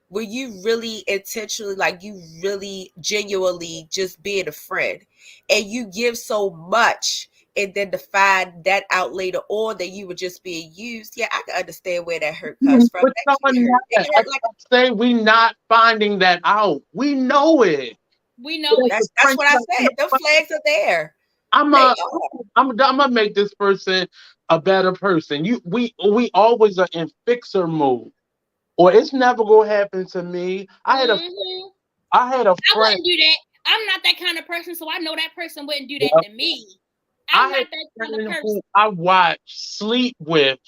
when you really intentionally like you really genuinely just being a friend and you give so much and then to find that out later on that you were just being used. Yeah, I can understand where that hurt comes from. But That can someone hurt. not It can hurt like say we not finding that out. We know it. We know it. that's what I said. The flags are there. I'm They a, are. I'm gonna make this person a better person. We always are in fixer mode, or it's never gonna happen to me. Mm-hmm. I had a I friend. wouldn't do that. I'm not that kind of person, so I know that person wouldn't do that Yep. to me. I I'm had not a that kind of friend person. who I watched sleep with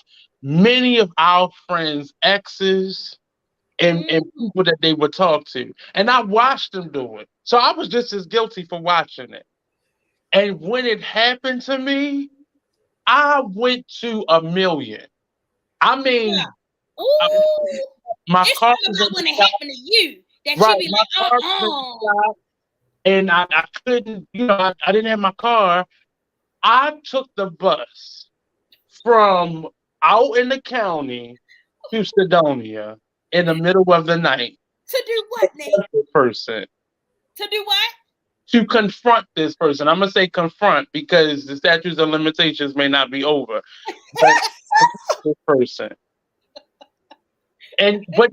many of our friends' exes and Mm-hmm. people that they would talk to, and I watched them do it. So I was just as guilty for watching it. And when it happened to me, I went to a million. I Yeah. mean, I- Ooh. my It's car talking was in about the when it shop, happened to you that you right? be My like, car was in the uh-uh. shop, and I couldn't, I didn't have my car. I took the bus from out in the county to Sedonia in the middle of the night. To do what, Nate? This person To do what? to confront this person. I'm gonna say confront because the statutes of limitations may not be over, but this person. And but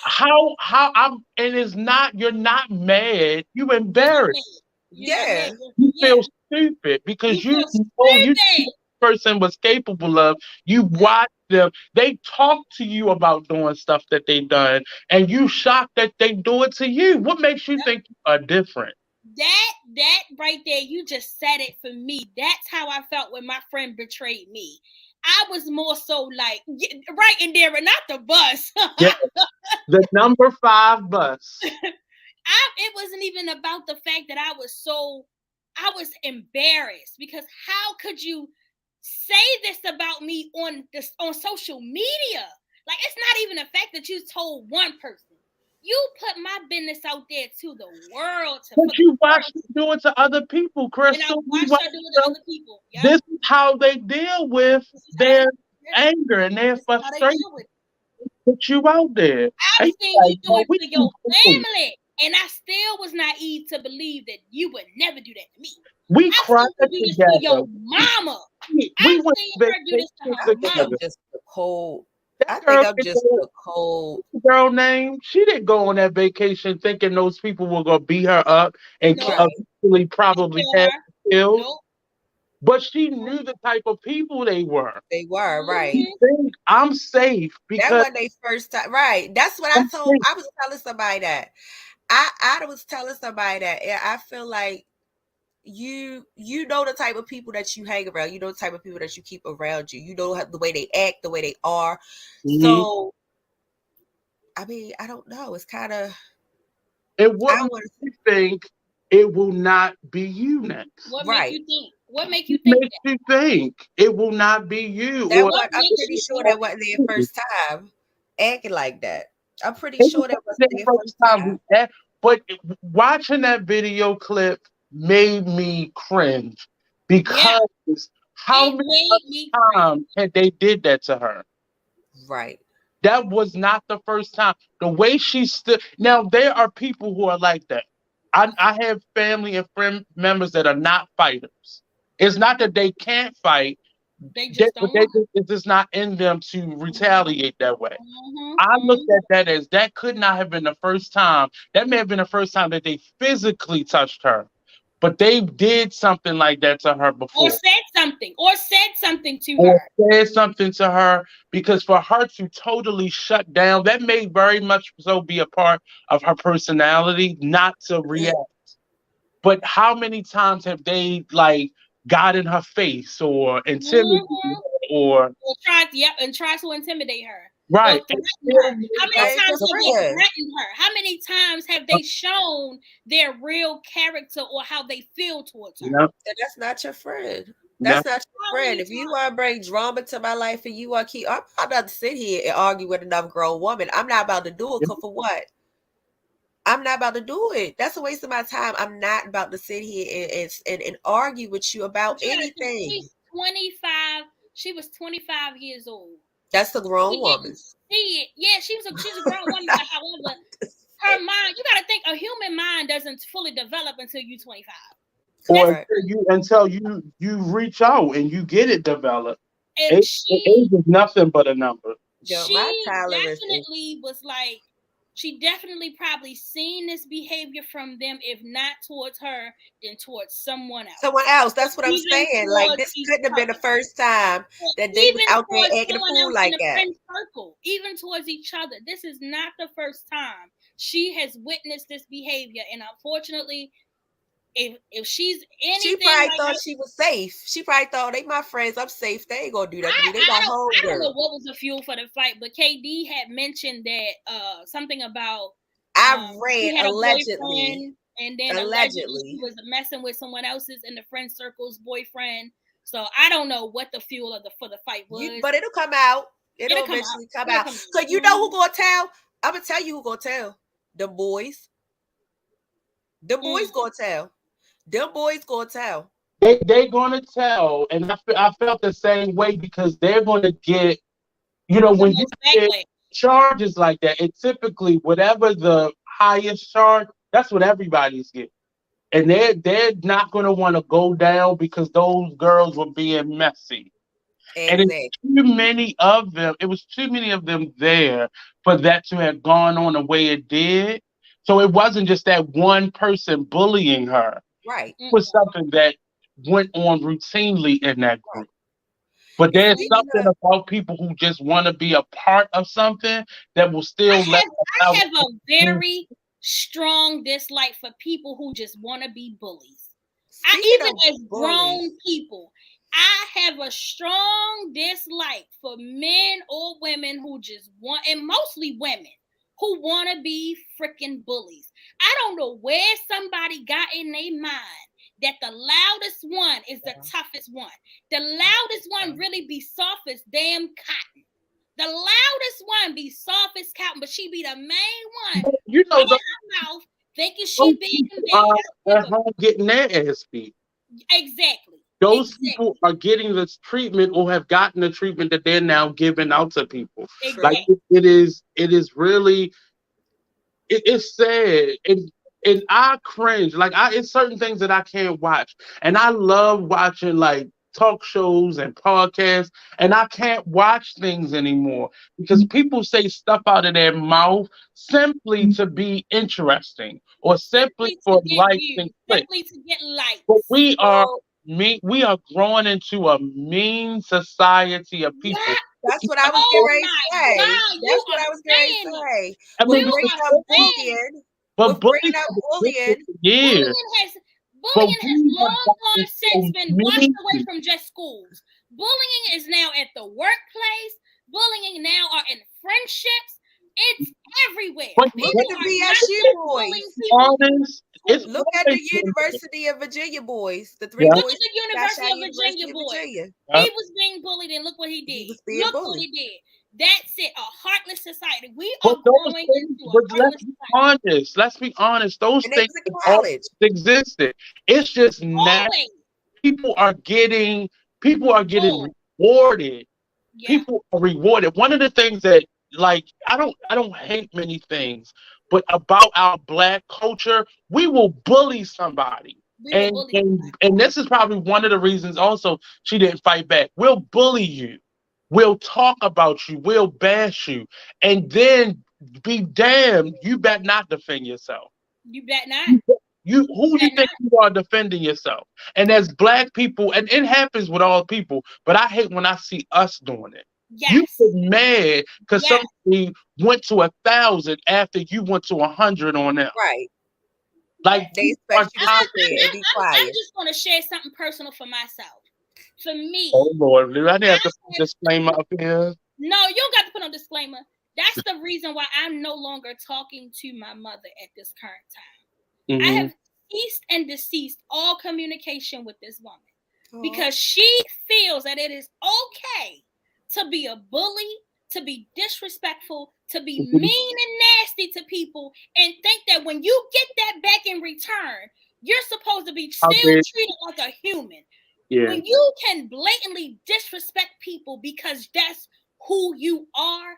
how I'm and it's not you're not mad, you You're not mad. embarrassed. You're not mad. Yeah. You Yeah. feel stupid You because you feel know you stupid. person was capable of. You watch them. They talk to you about doing stuff that they done, and you shocked that they do it to you. What makes you think you are different? That right there, you just said it for me. That's how I felt when my friend betrayed me. I was more so like right in there, and not the bus. Yeah, the number 5 bus. It wasn't even about the fact that I was embarrassed because how could you say this about me on social media? Like it's not even the fact that you told one person. You put my business out there to the world But you watch them do it to other people, and I Crystal. You watched watch her do it to them. other people. Yep. This is how they deal with This is how their they anger and their this is how they frustration. deal with it. Put you out there. I've And seen you're you like, do no, it we to can your cool. family. And I still was naive to believe that you would never do that to me. We I've cried seen you do this to together. your mama. We I've went seen to her do this to vacation her I think mama. I'm together. just a cold. I That think girl I'm didn't just go. a cold. The girl name, she didn't go on that vacation thinking those people were gonna beat her up and No, Right. eventually probably kill have her. her killed. Nope. But she knew the type of people they were. They were right. She Mm-hmm. think I'm safe That because wasn't their first time. Right. That's what I I'm told. safe. I was telling somebody that. I was telling somebody that. Yeah, I feel like you know the type of people that you hang around. You know the type of people that you keep around you. You know the way they act, the way they are. Mm-hmm. So, I mean, I don't know. It's kind of. And what makes you think it will not be you next? What Right. make you think? What make you think? Makes you think it will not be you? That Or what I'm pretty sure that wasn't their first time acting like that. I'm pretty sure that wasn't their first time. But watching that video clip made me cringe because how many times had they did that to her? Right. That was not the first time. The way she stood. Now there are people who are like that. I have family and friend members that are not fighters. It's not that they can't fight. They just don't. It's just not in them to retaliate that way. I looked at that as that could not have been the first time. That may have been the first time that they physically touched her, but they did something like that to her before. Or said something to her. Said something to her, because for her to totally shut down, that may very much so be a part of her personality, not to react. But how many times have they like got in her face or intimidated or tried to intimidate her? Right. Or threaten her? How many times have they threatened her? How many times have they shown their real character or how they feel towards her? And that's not your friend. That's not your friend. If you want to bring drama to my life and you want to I'm not about to sit here and argue with another grown woman. I'm not about to do it. For what? I'm not about to do it. That's a waste of my time. I'm not about to sit here and argue with you about anything. She's 25. She was 25 years old. That's a grown woman. She's a grown woman. But however, her mind, you got to think a human mind doesn't fully develop until you're 25. Or until you reach out and you get it developed. Age is nothing but a number. She definitely probably seen this behavior from them, if not towards her, then towards someone else. Someone else. That's what I'm saying. Like, this couldn't have been the first time that they was out there acting a fool like that. Even towards each other. This is not the first time she has witnessed this behavior. And unfortunately, if she's anything, she probably thought she was safe. She probably thought, they my friends, I'm safe. They ain't gonna do that to me. They got hold of her. I don't know what was the fuel for the fight, but KD had mentioned that something about I read allegedly, and then allegedly he was messing with someone else's in the friend circle's boyfriend. So I don't know what the fuel for the fight was, but it'll come out. It'll eventually come out. So you know who gonna tell? I'm gonna tell you who gonna tell. The boys. The boys gonna tell. Them boys gonna tell. They gonna tell, and I felt the same way, because they're gonna get, when you get charges like that, it typically, whatever the highest charge, that's what everybody's getting, and they're not gonna want to go down because those girls were being messy. Exactly. And it's too many of them. It was too many of them there for that to have gone on the way it did. So it wasn't just that one person bullying her. Right. It was something that went on routinely in that group. But there's something about people who just want to be a part of something that will still I have a very strong dislike for people who just want to be bullies. Even as grown people, I have a strong dislike for men or women who just want, and mostly women, who want to be freaking bullies. I don't know where somebody got in their mind that the loudest one is the toughest one. The loudest one really be soft as damn cotton. The loudest one be soft as cotton, but she be the main one. In her mouth, thinking she big and bad. Getting their ass beat. Exactly. Those people are getting this treatment, or have gotten the treatment that they're now giving out to people. Exactly. Like it is really, it's sad, and I cringe. Like it's certain things that I can't watch, and I love watching like talk shows and podcasts, and I can't watch things anymore because people say stuff out of their mouth simply to be interesting, or simply for likes and clicks. Simply to get likes. But we are growing into a mean society of people. Yeah, that's what I was getting ready to say. That's what I was getting ready to say. I mean, but bullying, Bullying has long since been washed away many. from just schools. Bullying is now at the workplace. Bullying now are in friendships. It's everywhere. But Look People at the are not VSU just boys. bullying people. honest, it's Look at always the been there. University of Virginia boys. The three Yeah. Look boys at the got University shot of Virginia University of boy. Virginia. He was being bullied, and look what he He did. was being Look what bullied. he did. That's it. A heartless society. We But are those growing things, into a but heartless let's be society. honest. Let's be honest. Those And they things was in have always college. existed. It's just now Always. people are getting Oh, rewarded. yeah. People are rewarded. One of the things that, like, I don't hate many things, but about our Black culture, we will bully somebody. We will bully somebody. And this is probably one of the reasons also she didn't fight back. We'll bully you. We'll talk about you. We'll bash you. And then be damned, you better not defend yourself. You bet not. Who you think you are defending yourself? And as Black people, and it happens with all people, but I hate when I see us doing it. You Yes. get mad because Yes. somebody went to 1,000 after you went to 100 on them. Right. Like They expect you to sit there and be I'm quiet. just going to share something personal for myself. For me, oh Lord, do I have to put a disclaimer up here? no, you don't got to put on disclaimer. That's the reason why I'm no longer talking to my mother at this current time. I have ceased and deceased all communication with this woman because she feels that it is okay to be a bully, to be disrespectful, to be mean and nasty to people, and think that when you get that back in return, you're supposed to be still treated like a human. Yeah. When you can blatantly disrespect people because that's who you are,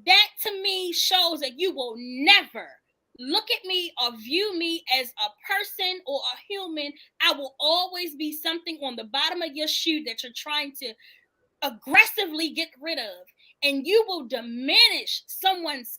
that to me shows that you will never look at me or view me as a person or a human. I will always be something on the bottom of your shoe that you're trying to aggressively get rid of. And you will diminish someone's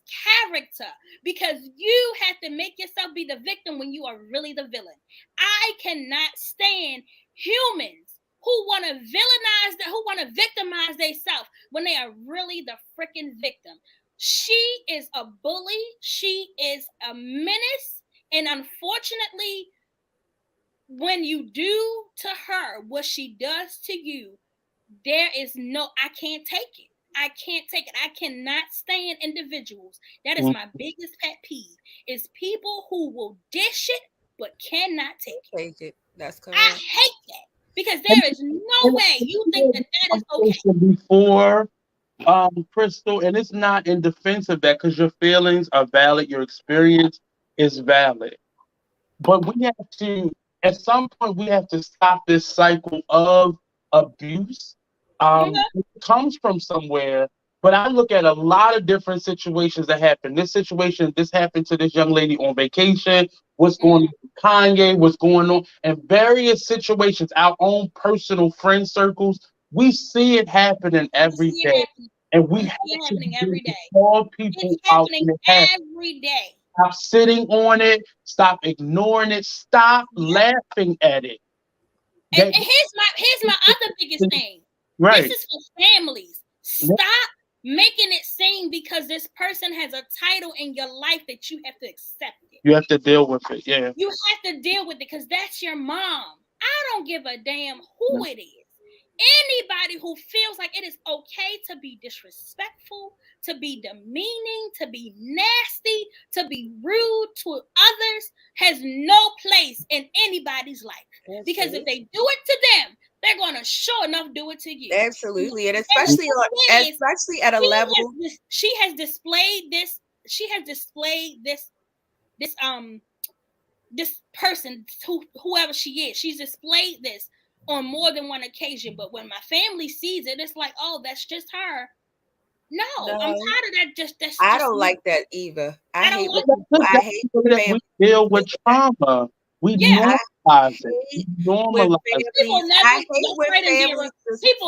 character because you have to make yourself be the victim when you are really the villain. I cannot stand humans who want to villainize, who want to victimize themselves when they are really the freaking victim. She is a bully. She is a menace. And unfortunately, when you do to her what she does to you, there is I can't take it. I can't take it. I cannot stand individuals. That is my biggest pet peeve, is people who will dish it but cannot take it. That's correct. I hate that because there is no way you think that is okay. Before, Crystal, and it's not in defense of that because your feelings are valid, your experience is valid. But we have to, at some point, we have to stop this cycle of abuse. It comes from somewhere, but I look at a lot of different situations that happen. This happened to this young lady on vacation. What's going on with Kanye? What's going on? And various situations, our own personal friend circles, we see it happening every day. And we have to call people out. Every day. Stop sitting on it. Stop ignoring it. Stop laughing at it. And here's my other biggest thing. Right. This is for families. Stop making it seem because this person has a title in your life that you have to accept it. You have to deal with it. Yeah. You have to deal with it because that's your mom. I don't give a damn who it is. Anybody who feels like it is okay to be disrespectful, to be demeaning, to be nasty, to be rude to others has no place in anybody's life. Because if they do it to them, they're gonna sure enough do it to you. Absolutely, and especially at a level. She has displayed this. This person, whoever she is, she's displayed this on more than one occasion. But when my family sees it, it's like, oh, that's just her. No, I'm tired of that. I don't like that either. I hate that we deal with trauma. We normalize it. People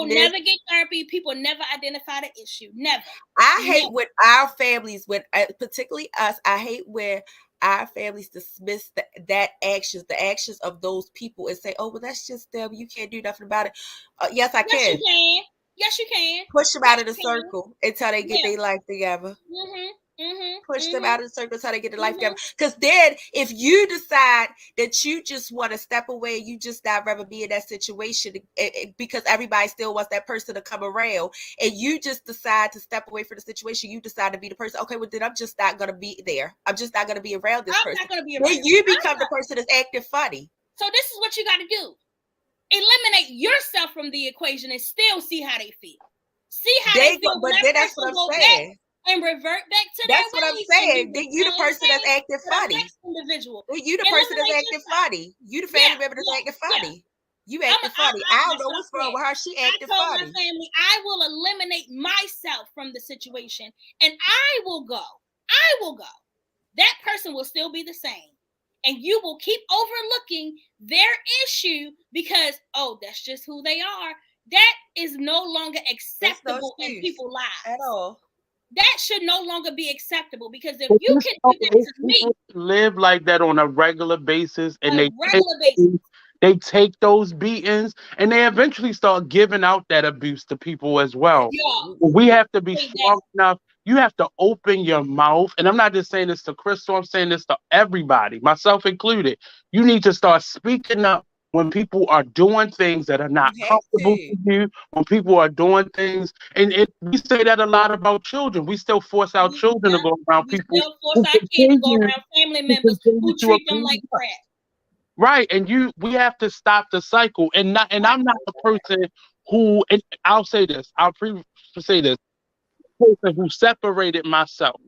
never get therapy. People never identify the issue. Never. I hate when our families, particularly us, I hate where our families dismiss the actions of those people and say, oh, well, that's just them. You can't do nothing about it. Yes, I can. Yes, you can. Push them out of the circle until they get their life together. push them out of the circle so they get the life together. Because then if you decide that you just want to step away, you just not rather be in that situation because everybody still wants that person to come around, and you just decide to step away from the situation, you decide to be the person, okay, well then I'm just not going to be there. I'm just not going to be around this person. Then you become the person that's acting funny. So this is what you got to do. Eliminate yourself from the equation and still see how they feel. See how they feel. But then that's what I'm saying. And revert back to that's what I'm saying. Then you the person that's acting funny. Individual. Then you the person that's acting funny. You the family member that's acting funny. You acting funny. I don't know what's wrong with her. She acting funny. I told my family I will eliminate myself from the situation, and I will go. I will go. That person will still be the same, and you will keep overlooking their issue because that's just who they are. That is no longer acceptable in people's lives at all. That should no longer be acceptable because if you can do that to me, live like that on a regular basis, and they take those beatings, and they eventually start giving out that abuse to people as well. Yeah. We have to be strong enough. You have to open your mouth, and I'm not just saying this to Crystal. I'm saying this to everybody, myself included. You need to start speaking up when people are doing things that are not comfortable to you, when people are doing things, and we say that a lot about children. We still force our children to go around people. We still force our kids to go around family members who treat them like crap. Right, and we have to stop the cycle. And I'm not a person who, and I'll say this, say this, person who separated myself.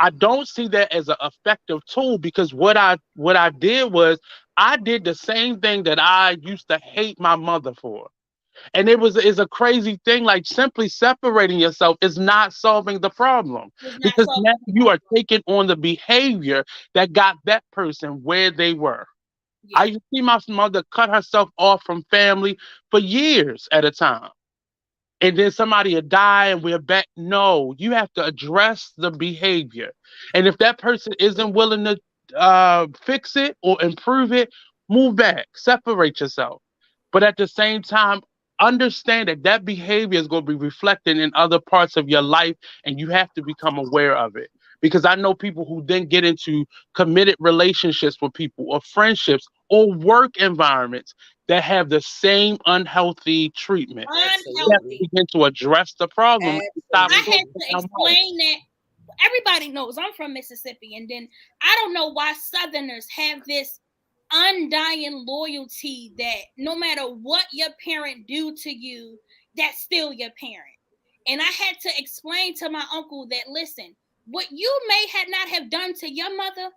I don't see that as an effective tool because what I did was I did the same thing that I used to hate my mother for. And is a crazy thing, like simply separating yourself is not solving the problem because now you are taking on the behavior that got that person where they were. Yeah. I used to see my mother cut herself off from family for years at a time. And then somebody would die and we're back. No, you have to address the behavior. And if that person isn't willing to fix it or improve it, move back, separate yourself. But at the same time, understand that behavior is going to be reflected in other parts of your life, and you have to become aware of it. Because I know people who then get into committed relationships with people or friendships or work environments that have the same unhealthy treatment. You have to begin to address the problem. I had to explain that. Everybody knows I'm from Mississippi, and then I don't know why Southerners have this undying loyalty that no matter what your parent do to you, that's still your parent. And I had to explain to my uncle that, listen, what you may not have done to your mother,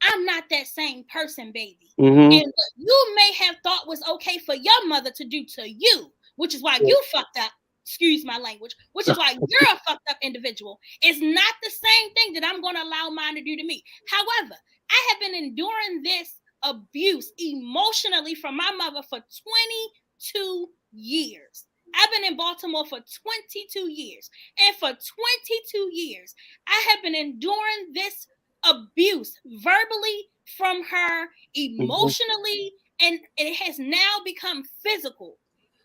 I'm not that same person, baby. Mm-hmm. And what you may have thought was okay for your mother to do to you, which is why you fucked up, excuse my language, which is why you're a fucked up individual, is not the same thing that I'm going to allow mine to do to me. However, I have been enduring this abuse emotionally from my mother for 22 years. I've been in Baltimore for 22 years. And for 22 years, I have been enduring this abuse verbally from her, emotionally, and it has now become physical.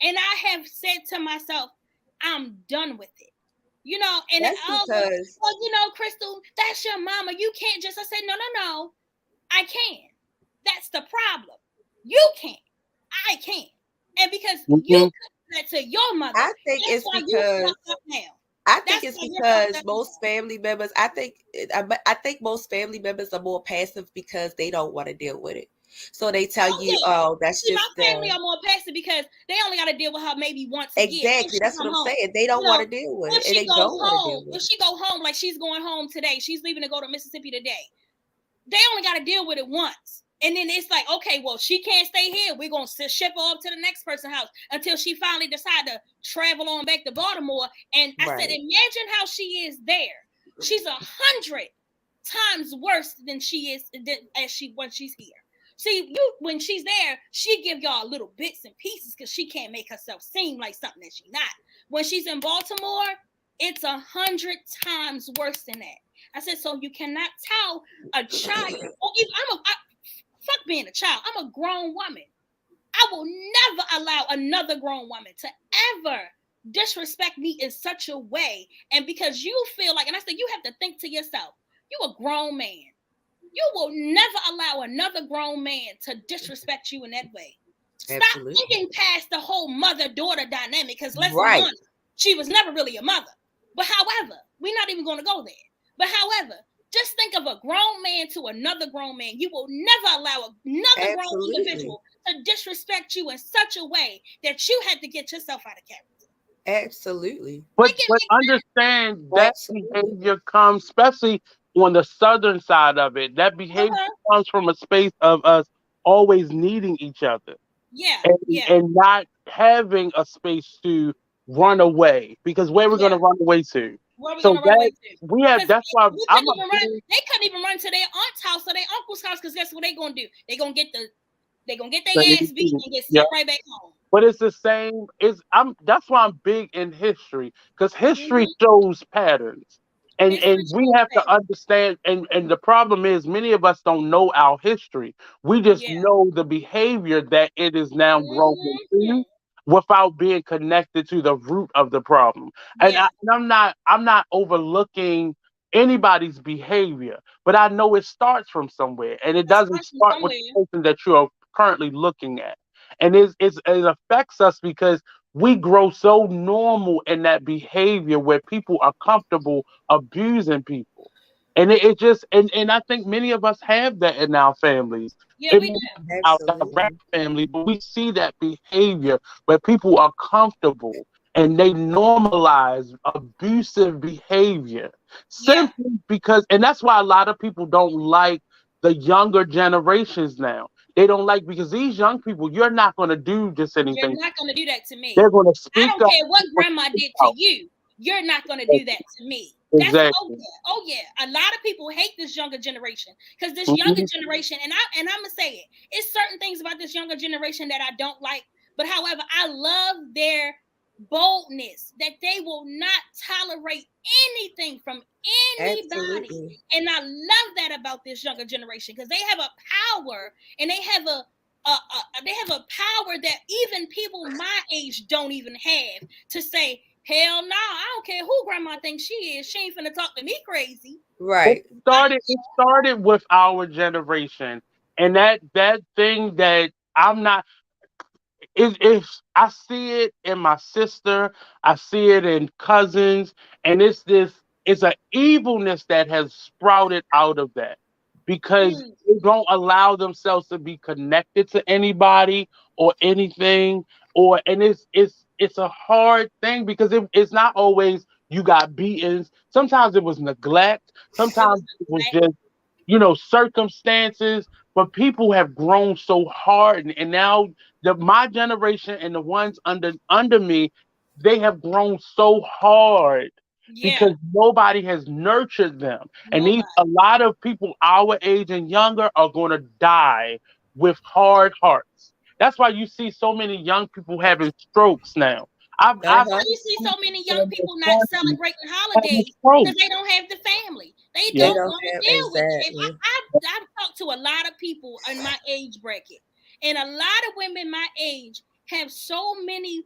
And I have said to myself, I'm done with it. You know, and Crystal, that's your mama. You can't just, I said, no, I can. That's the problem. You can't. I can't. And because you could that to your mother, I think it's because most family members, I think most family members are more passive because they don't want to deal with it. So they tell you, that's just my family are more passive because they only got to deal with her maybe once a year. Exactly, that's what I'm saying. They don't want to deal with it, and they don't want to deal with it. If she go home, like she's going home today, she's leaving to go to Mississippi today. They only got to deal with it once. And then it's like, okay, well, she can't stay here. We're going to ship her up to the next person's house until she finally decide to travel on back to Baltimore. And I said, imagine how she is there. She's 100 times worse than she is when she's here. See, when she's there, she give y'all little bits and pieces because she can't make herself seem like something that she's not. When she's in Baltimore, it's 100 times worse than that. I said, so you cannot tell a child, fuck being a child. I'm a grown woman. I will never allow another grown woman to ever disrespect me in such a way, and because you feel like, and I said, you have to think to yourself, you a grown man. You will never allow another grown man to disrespect you in that way. Stop thinking past the whole mother-daughter dynamic, because let's be honest, she was never really a mother. But however, we're not even going to go there. But however, just think of a grown man to another grown man. You will never allow another grown individual to disrespect you in such a way that you had to get yourself out of character. Absolutely. But understand that behavior comes, especially on the southern side of it, that behavior comes from a space of us always needing each other. And not having a space to run away, because where we're going to run away to? So that's why they couldn't even run to their aunt's house or their uncle's house, because that's what they're going to do. They're going to get their ass beat and get sent right back home. But it's the same. That's why I'm big in history, because history shows patterns. And we have to understand, and the problem is many of us don't know our history. We just know the behavior that it is now grown into without being connected to the root of the problem. And I'm not overlooking anybody's behavior, but I know it starts from somewhere, and it doesn't start with the person that you are currently looking at. And it affects us because we grow so normal in that behavior where people are comfortable abusing people. And it just, and I think many of us have that in our families. Yeah, we do. Our direct family, but we see that behavior where people are comfortable and they normalize abusive behavior simply because, and that's why a lot of people don't like the younger generations now. They don't like, because these young people, you're not going to do just anything. You're not going to do that to me. They're going to speak up. I don't care what grandma did to you. You're not going to do that to me. Exactly. Oh yeah. A lot of people hate this younger generation, because this younger generation, and I'm going to say it, it's certain things about this younger generation that I don't like. But however, I love their boldness, that they will not tolerate anything from anybody. Absolutely. And I love that about this younger generation, because they have a power, and they have a power that even people my age don't even have, to say, hell no, I don't care who grandma thinks she is. She ain't finna talk to me crazy. Right. It started with our generation, and that thing that I'm not. I see it in my sister, I see it in cousins, and it's an evilness that has sprouted out of that, because they don't allow themselves to be connected to anybody or anything, and it's a hard thing, because it's not always you got beatings. Sometimes it was neglect. Sometimes it was just circumstances. But people have grown so hard, and now my generation and the ones under me, they have grown so hard because nobody has nurtured them. And a lot of people our age and younger are going to die with hard hearts. That's why you see so many young people having strokes now. You see so many young people not celebrating holidays because they don't have the family. They don't want to deal with it. I've talked to a lot of people in my age bracket, and a lot of women my age have so many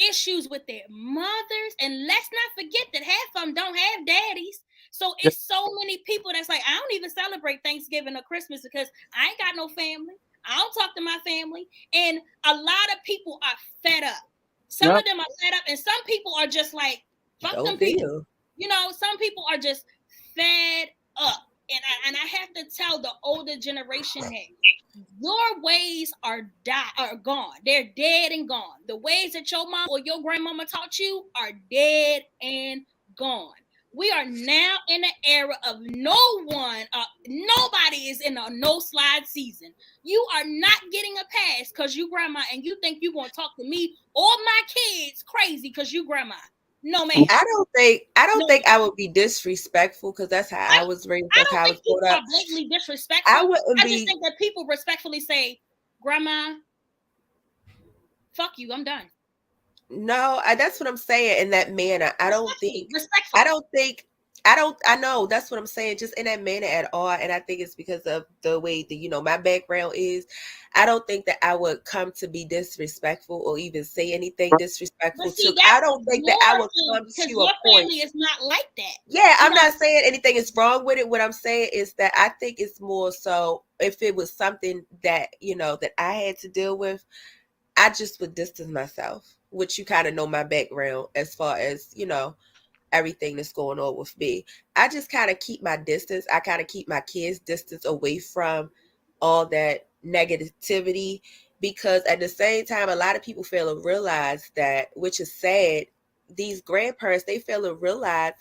issues with their mothers. And let's not forget that half of them don't have daddies. So it's so many people that's like, I don't even celebrate Thanksgiving or Christmas because I ain't got no family. I don't talk to my family. And a lot of people are fed up. Some of them are fed up, and some people are just like, fuck them people. Some people are just fed up. And I have to tell the older generation that your ways are gone. They're dead and gone. The ways that your mom or your grandmama taught you are dead and gone. We are now in an era of nobody is in a no slide season. You are not getting a pass because you grandma and you think you're going to talk to me or my kids crazy because you grandma. No, man. I don't think I would be disrespectful because that's how I was raised. That's how I was brought up. Blatantly disrespectful. I just think that people respectfully say, grandma, fuck you, I'm done. No, that's what I'm saying in that manner. I don't think I know that's what I'm saying, just in that manner at all. And I think it's because of the way that, my background is. I don't think that I would come to be disrespectful or even say anything But disrespectful see, to, I that's don't think that I more would come because to a your point. family is not like that. Yeah, You I'm know, not saying anything is wrong with it. What I'm saying is that I think it's more so if it was something that, that I had to deal with, I just would distance myself, which you kind of know my background as far as, everything that's going on with me. I just kind of keep my distance. I kind of keep my kids' distance away from all that negativity, because at the same time, a lot of people fail to realize that, which is sad, these grandparents, they fail to realize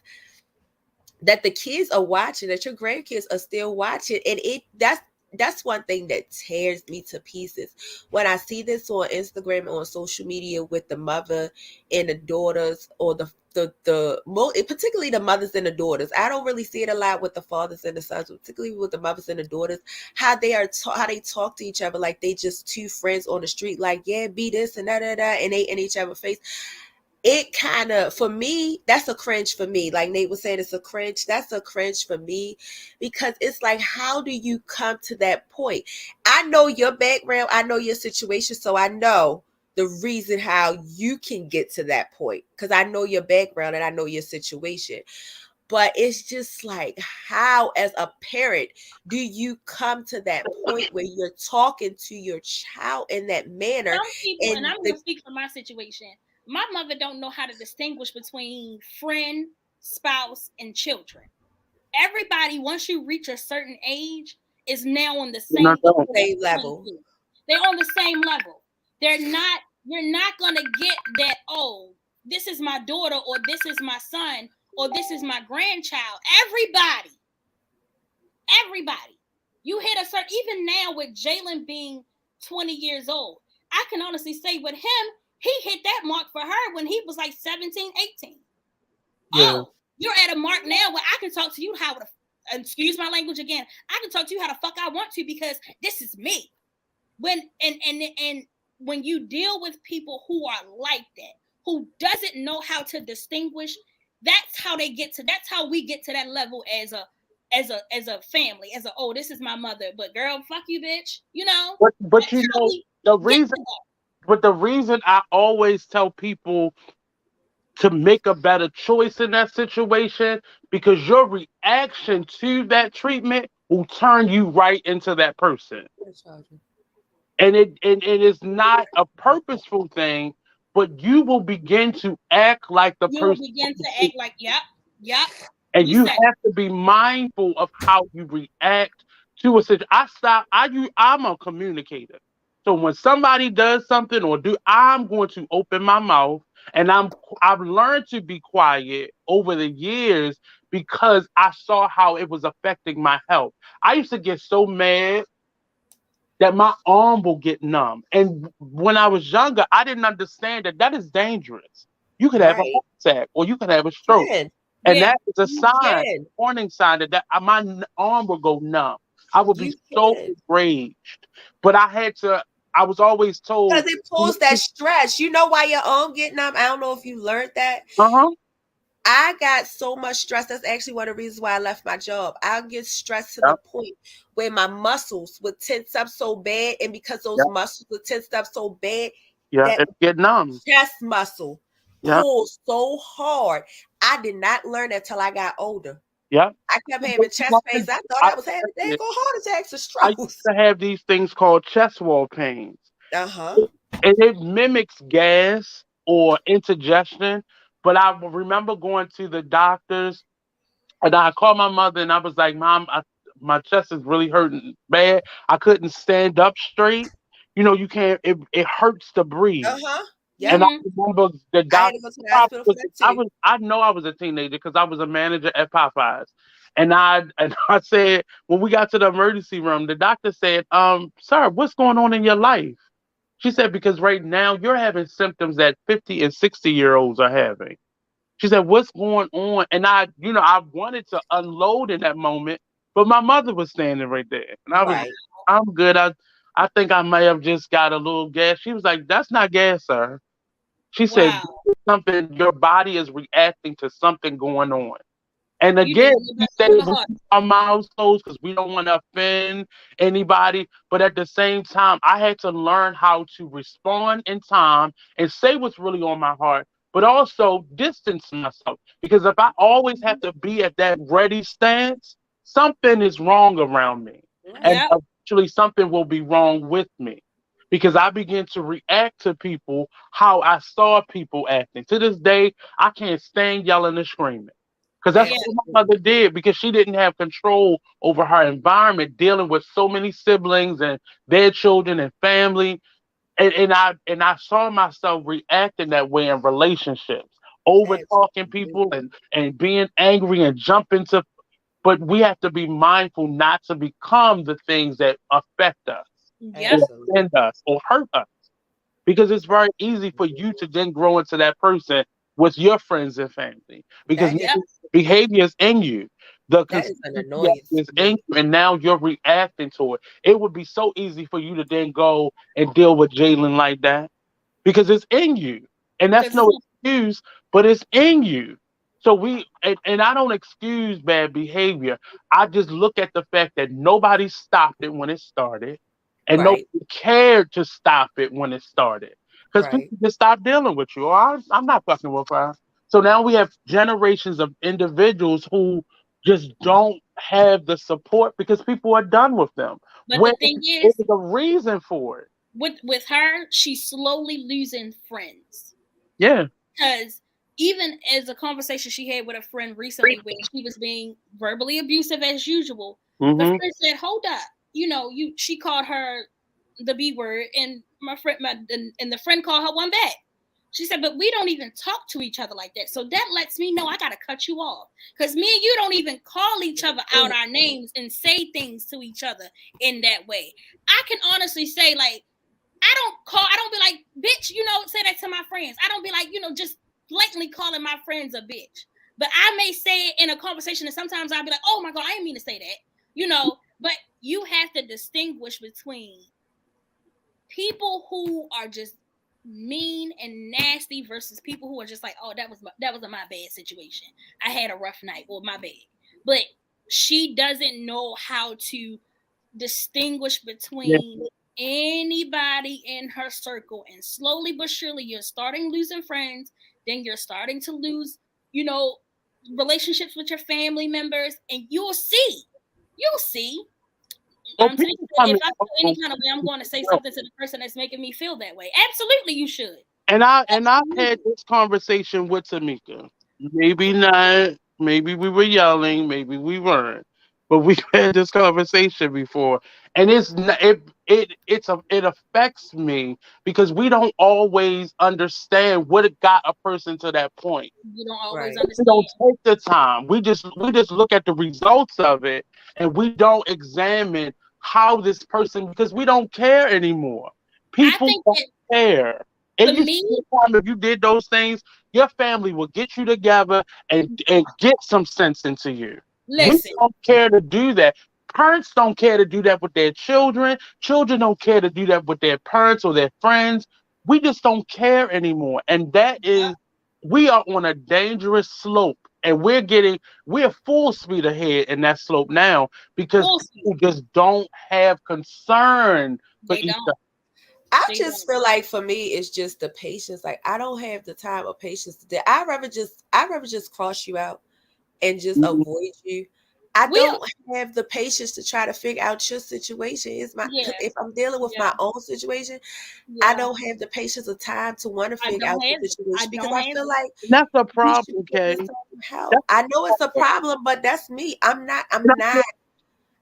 that the kids are watching, that your grandkids are still watching. And that's one thing that tears me to pieces when I see this on Instagram and on social media with the mother and the daughters, or particularly the mothers and the daughters. I don't really see it a lot with the fathers and the sons, particularly with the mothers and the daughters. How they talk to each other like they just two friends on the street, like, yeah, be this and that, and they in each other's face. It kind of, for me, that's a cringe for me. Like Nate was saying, it's a cringe. That's a cringe for me, because it's like, how do you come to that point? I know your background, I know your situation, so I know the reason how you can get to that point, because I know your background and I know your situation. But it's just like, how, as a parent, do you come to that point where you're talking to your child in that manner? some people, and And I'm going to speak for my situation. My mother don't know how to distinguish between friend, spouse, and children. Everybody, once you reach a certain age, is now on the same level. They're on the same level. They're not. You're not gonna get that. Oh, this is my daughter, or this is my son, or this is my grandchild. Everybody. You hit a certain. Even now with Jalen being 20 years old, I can honestly say with him, he hit that mark for her when he was like 17, 18. Yeah. Oh, you're at a mark now where I can talk to you how to, excuse my language again, I can talk to you how the fuck I want to, because this is me. When and when you deal with people who are like that, who doesn't know how to distinguish, that's how we get to that level as a family, as a, oh, this is my mother, but girl, fuck you, bitch. But That's how we the get reason, to that. but the reason I always tell people to make a better choice in that situation, because your reaction to that treatment will turn you right into that person. And it is not a purposeful thing, but you will begin to act like the You will person. begin to act like, yep. And You you said have to be mindful of how you react to a situation. I'm a communicator. So when somebody does something or I'm going to open my mouth, and I've learned to be quiet over the years because I saw how it was affecting my health. I used to get so mad that my arm will get numb. And when I was younger, I didn't understand that is dangerous. You could have a Right. heart attack or you could have a You stroke. can. And yeah. that is a You sign, can. warning sign that my arm will go numb. I would be You so can. enraged. But I was always Because told, it pulls that stress. You know why your arm getting numb? I don't know if you learned that. uh-huh, I got so much stress. That's actually one of the reasons why I left my job. I get stressed to yeah, the point where my muscles would tense up so bad. And because those yeah, muscles would tense up so bad, yeah, that it get numb. chest muscle Yeah, pulls so hard. I did not learn that till I got older. yeah. I kept But having chest pains. I thought I, I was having dang heart attacks or I used strokes. to have these things called chest wall pains. Uh-huh. And it mimics gas or indigestion. But I remember going to the doctors, and I called my mother and I was like, Mom, my chest is really hurting bad. I couldn't stand up straight. You can't, it hurts to breathe. Uh-huh. Yep. And I Mm-hmm. remember the I had doctor to go to the probably hospital for was, that too. I know I was a teenager because I was a manager at Popeyes. And I said, when we got to the emergency room, the doctor said, sir, what's going on in your life? She said, because right now you're having symptoms that 50 and 60-year-olds are having. She said, what's going on? And I wanted to unload in that moment, but my mother was standing right there. And I was like, Right. I'm good. I think I may have just got a little gas. She was like, that's not gas, sir. She said, Wow. something, your body is reacting to something going on. And You did again, it we the say from the we heart. keep our mouths closed because we don't want to offend anybody. But at the same time, I had to learn how to respond in time and say what's really on my heart, but also distance myself. Because if I always have to be at that ready stance, something is wrong around me. And Yep. eventually something will be wrong with me. Because I begin to react to people how I saw people acting. To this day, I can't stand yelling and screaming. Because that's Yeah. what my Absolutely. mother did, because she didn't have control over her environment, dealing with so many siblings and their children and family. And I saw myself reacting that way in relationships, over talking people Absolutely. and being angry and jumping to, but we have to be mindful not to become the things that affect us Yep. or Absolutely. offend us or hurt us, because it's very easy for you to then grow into that person with your friends and family, because That now is Yep. behavior is in you, the that is an consistency of it annoyance is to in me. you, and now you're reacting to it. It would be so easy for you to then go and deal with Jalen like that, because it's in you. And that's Because no excuse, but it's in you. So and I don't excuse bad behavior. I just look at the fact that nobody stopped it when it started, and nobody Right. cared to stop it when it started. Because Right. people just stopped dealing with you. I'm not fucking with her. So now we have generations of individuals who just don't have the support because people are done with them. but When the thing it is, was a reason for it. with her, she's slowly losing friends. Yeah. Because even as a conversation she had with a friend recently where she was being verbally abusive as usual, the Hmm. friend said, "Hold up, she called her the B word, and and the friend called her one back." She said, "But we don't even talk to each other like that. So that lets me know I gotta cut you off. Because me and you don't even call each other out our names and say things to each other in that way." I can honestly say, like, I don't be like, bitch, say that to my friends. I don't be like, just blatantly calling my friends a bitch. But I may say it in a conversation, and sometimes I'll be like, oh my God, I didn't mean to say that. But you have to distinguish between people who are just mean and nasty versus people who are just like, oh, that was a my bad situation. I had a rough night, or my bad. But she doesn't know how to distinguish between anybody in her circle, and slowly but surely you're starting losing friends, then you're starting to lose, you know relationships with your family members, and you'll see. Well, I'm telling people you, come if in. I feel any kind of way, I'm going to say something to the person that's making me feel that way. Absolutely, you should. And I had Absolutely. this conversation with Tamika. Maybe not. Maybe we were yelling. Maybe we weren't. But we had this conversation before, and it affects me because we don't always understand what it got a person to that point. You don't always Right. We don't understand. take the time. We just look at the results of it, and we don't examine how this person, because we don't care anymore. I People think don't that care. for It used me, to be a time if you did those things, your family will get you together and get some sense into you. We listen, don't care to do that. Parents don't care to do that with their children. Children don't care to do that with their parents or their friends. We just don't care anymore. And that is, we are on a dangerous slope, and we're full speed ahead in that slope now, because full speed. people just don't have concern for They each don't. other. I They just don't. feel like for me, it's just the patience. Like I don't have the time or patience to do. I rather just cross you out and just Mhm. avoid you. I We don't have the patience to try to figure out your situation. It's my Yeah, if I'm dealing with yeah, my own situation, I yeah. don't have the patience or time to want to I figure don't out the have it. I situation because don't I have feel it. like And that's a we should problem, figure Kay. something out. That's I know a it's a problem. problem, but that's me. I'm not. And I'm not.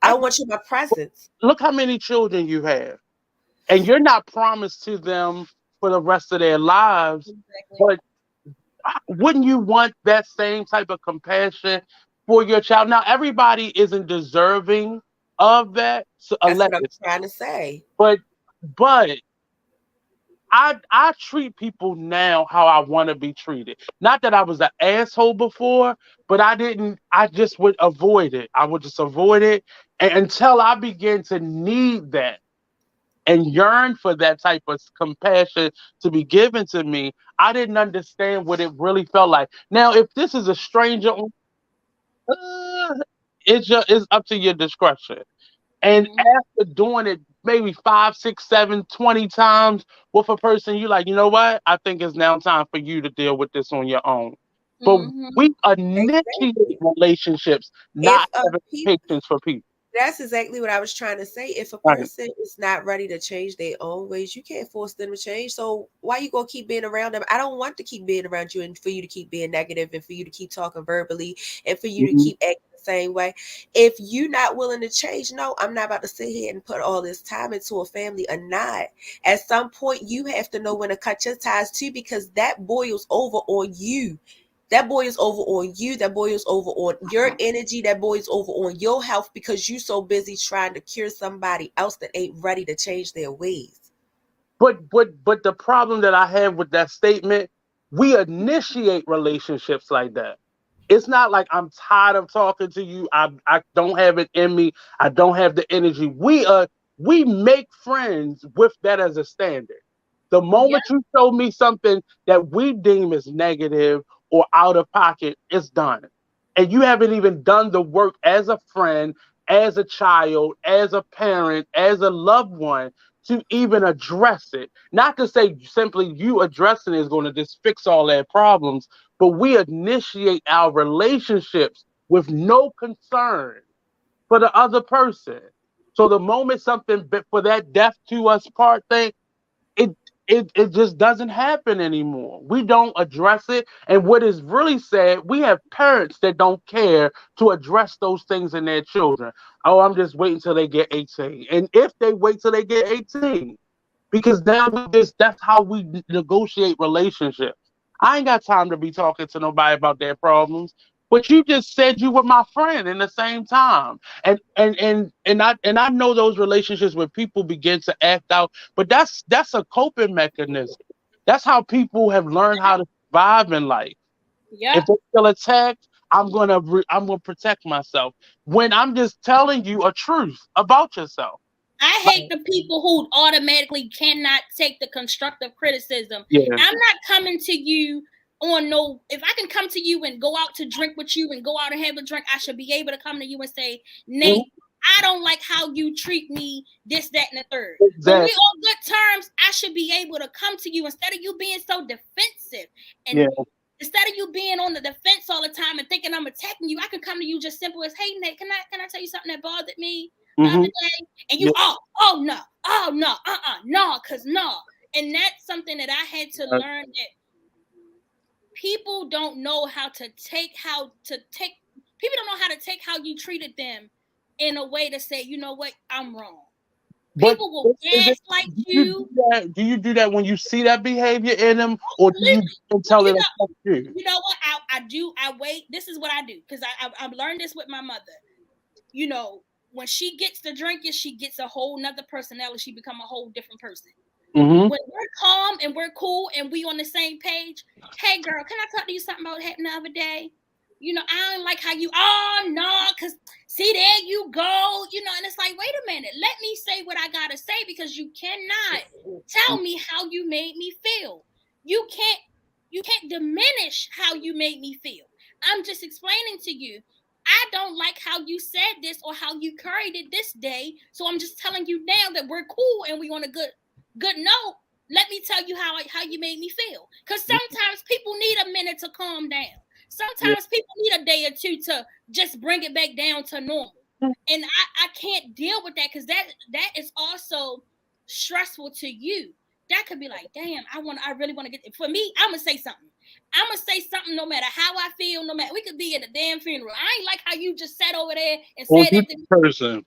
I I get, want you in my presence. look how many children you have, and you're not promised to them for the rest of their lives. Exactly. But wouldn't you want that same type of compassion for your child? Now, everybody isn't deserving of that, so, That's what I'm allegedly, trying to say. but I treat people now how I want to be treated. Not that I was an asshole before, but I didn't. I just would avoid it. I would just avoid it, until I begin to need that and yearn for that type of compassion to be given to me. I didn't understand what it really felt like. Now, if this is a stranger, It's up to your discretion. And Mm-hmm. after doing it maybe 5, 6, 7, 20 times with a person, you like, you know what? I think it's now time for you to deal with this on your own. But Mm-hmm. we initiate Exactly. relationships, If not a having pe- patience for people. That's exactly what I was trying to say. If a Right. person is not ready to change their own ways, you can't force them to change. So why you gonna keep being around them? I don't want to keep being around you and for you to keep being negative and for you to keep talking verbally and for you to Mhm. keep acting the same way. If you're not willing to change, no, I'm not about to sit here and put all this time into a family or not. At some point, you have to know when to cut your ties too, because that boils over on you. That boils over on you. That boils over on your energy. That boils over on your health because you so busy trying to cure somebody else that ain't ready to change their ways. But the problem that I have with that statement, we initiate relationships like that. It's not like I'm tired of talking to you. I don't have it in me. I don't have the energy. We make friends with that as a standard. The Yep. moment you show me something that we deem as negative or out of pocket, it's done. And you haven't even done the work as a friend, as a child, as a parent, as a loved one to even address it. Not to say simply you addressing it is going to just fix all their problems, but we initiate our relationships with no concern for the other person. So the moment something for that death to us part thing, it it just doesn't happen anymore. We don't address it. And what is really sad, we have parents that don't care to address those things in their children. Oh, I'm just waiting till they get 18. And if they wait till they get 18, because now that's how we negotiate relationships. I ain't got time to be talking to nobody about their problems. But you just said you were my friend in the same time. And I know those relationships where people begin to act out, but that's a coping mechanism. That's how people have learned how to survive in life. Yep. If they feel attacked, I'm gonna protect myself. When I'm just telling you a truth about yourself. I Like, hate the people who automatically cannot take the constructive criticism. yeah. I'm not coming to you on no, if I can come to you and go out to drink with you and go out and have a drink, I should be able to come to you and say, Mhm. Nate, I don't like how you treat me, this, that, and the third. When we Exactly. on good terms, I should be able to come to you instead of you being so defensive Yeah. and instead of you being on the defense all the time and thinking I'm attacking you, I can come to you just simple as, hey Nate, can I tell you something that bothered me the other Hmm. day? And you, Yeah. oh no, no, cause no. And that's something that I had to learn, that people don't know how to take people don't know how to take how you treated them in a way to say, you know what, I'm wrong. But People will gaslight you. do you do that when you see that behavior in them, or do you Absolutely. tell You it know, affect you? you know what? I do. I wait. This is what I do because I've learned this with my mother. You know, when she gets to drinking, she gets a whole nother personality. She become a whole different person. Hmm. When we're calm and we're cool and we on the same page, hey girl, can I talk to you something about what happened the other day? You know, I don't like how you, oh no, because see, there you go, you know, and it's like, wait a minute, let me say what I gotta say, because you cannot tell me how you made me feel. You can't, you can't diminish how you made me feel. I'm just explaining to you, I don't like how you said this or how you carried it this day. So I'm just telling you now that we're cool and we on a good note. Let me tell you how you made me feel. Because sometimes people need a minute to calm down. Yeah. Sometimes people need a day or two to just bring it back down to normal. And I can't deal with that because that is also stressful to you. That could be like, damn, I really want to get. For me, I'm gonna say something. I'm gonna say something no matter how I feel. No matter, we could be at a damn funeral. I ain't like how you just sat over there and Or said you that the to me. person.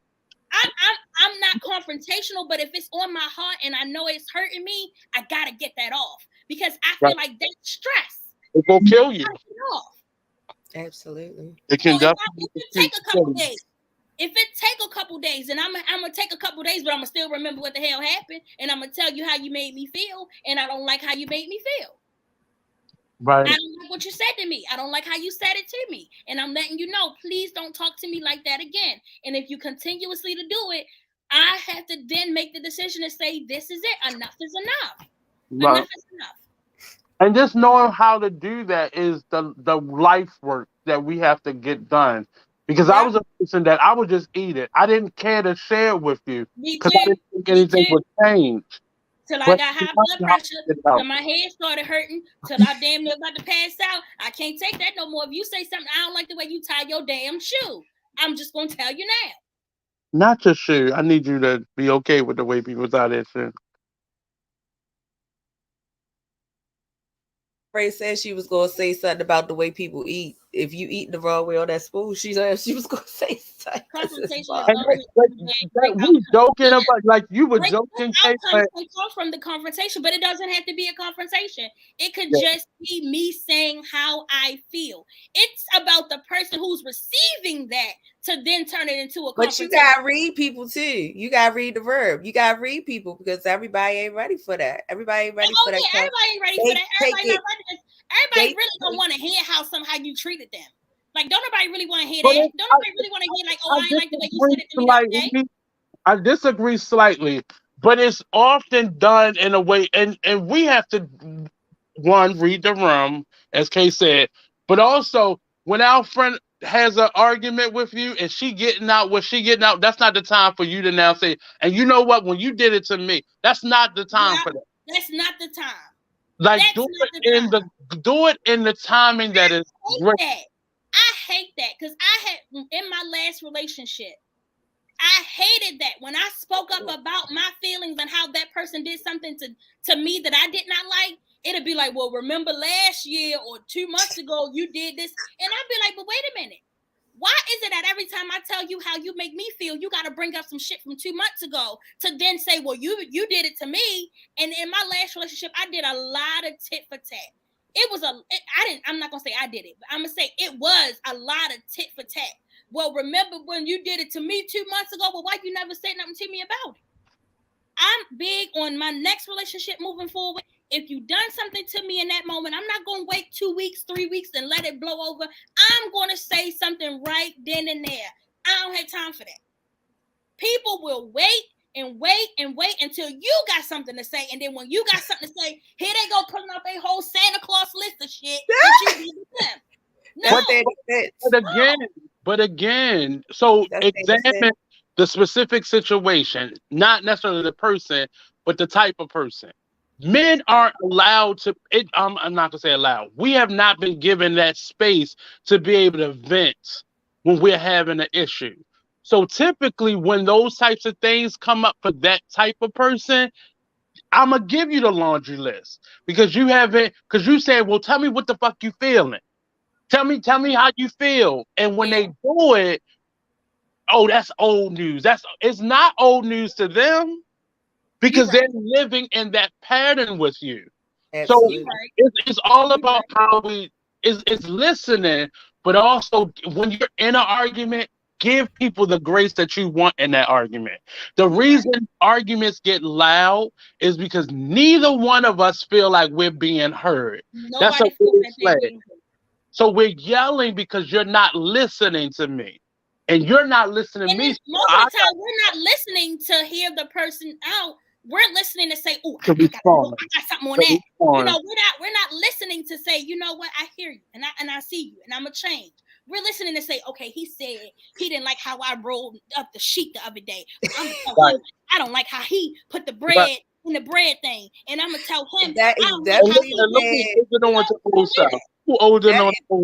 I'm not confrontational, but if it's on my heart and I know it's hurting me, I gotta get that off because I Right. feel like that's stress. It will kill you. Gotta get it off. Absolutely. It So can definitely if it take a kill couple you. days, if it take a couple days, and I'm gonna take a couple days, but I'm gonna still remember what the hell happened, and I'm gonna tell you how you made me feel, and I don't like how you made me feel. I Right. don't like what you said to me. I don't like how you said it to me. And I'm letting you know, please don't talk to me like that again. And if you continuously to do it, I have to then make the decision to say, this is it. Enough is enough. Right. Enough is enough. And just knowing how to do that is the life work that we have to get done. Because I Yep. was a person that I would just eat it. I didn't care to share it with you Me because I too. didn't think Me anything too. would change. Till I But got you high blood learn how to pressure, get it till out. my head started hurting, till I damn near about to pass out. I can't take that no more. If you say something, I don't like the way you tie your damn shoe. I'm just gonna tell you now. Not your shoe. I need you to be okay with the way people tie their shoe. Ray said she was gonna say something about the way people eat. If you eat the wrong way on that spoon, she said she was gonna say something. This is Confrontation is And always great we outcome. joking Yeah, about like you were great joking, Kate, outcomes but can come from the confrontation, but it doesn't have to be a confrontation. It could yeah. just be me saying how I feel. It's about the person who's receiving that to then turn it into a But you confrontation. gotta read people too. You gotta read the verb. You gotta read people because everybody ain't ready for that. Everybody ain't ready Oh for that. yeah, everybody ain't ready for They that. take Everybody it. not ready. Everybody They really don't want to hear how somehow you treated them. Like, don't nobody really want to hear But that. Don't nobody really want to hear like, oh, I I ain't like the way you disagree said it to me the other day. slightly. I disagree slightly, but it's often done in a way, and we have to one read the room, as Kay said, but also when our friend has an argument with you and she getting out what she getting out, that's not the time for you to now say, and you know what, when you did it to me, that's not the time Yeah, for that. that's not the time. Like That's not the time. do it in the timing that is Hate great. that. I hate that because I had in my last relationship. I hated that when I spoke up about my feelings and how that person did something to me that I did not like. It'd be like, well, remember last year or 2 months ago you did this, and I'd be like, but wait a minute. Why is it that every time I tell you how you make me feel, you got to bring up some shit from 2 months ago to then say, well, you did it to me. And in my last relationship, I did a lot of tit for tat. I'm not gonna say I did it, but I'm gonna say it was a lot of tit for tat. Well, remember when you did it to me 2 months ago? Well, why you never said nothing to me about it? I'm big on my next relationship moving forward. If you done something to me in that moment, I'm not gonna wait 2 weeks, 3 weeks, and let it blow over. I'm gonna say something right then and there. I don't have time for that. People will wait and wait and wait until you got something to say, and then when you got something to say, here they go putting up a whole Santa Claus list of shit that you did to them. No, But again, so examine the specific situation, not necessarily the person, but the type of person. Men aren't allowed to. I'm not gonna say allowed. We have not been given that space to be able to vent when we're having an issue. So typically, when those types of things come up for that type of person, I'm gonna give you the laundry list because you haven't. Because you said, "Well, tell me what the fuck you feeling. Tell me how you feel." And when they do it, oh, that's old news. It's not old news to them because they're living in that pattern with you. So it's all about how it's listening, but also when you're in an argument, give people the grace that you want in that argument. The reason arguments get loud is because neither one of us feel like we're being heard. That's a red flag. So we're yelling because you're not listening to me. And you're not listening to me. Most of the time, we're not listening to hear the person out. We're listening to say, "Oh, I got something on that." You know, we're not listening to say, "You know what? I hear you, and I see you, and I'm gonna change." We're listening to say, "Okay, he said he didn't like how I rolled up the sheet the other day. I'm gonna tell him I don't like how he put the bread in the bread thing, and I'm gonna tell him that I is don't like how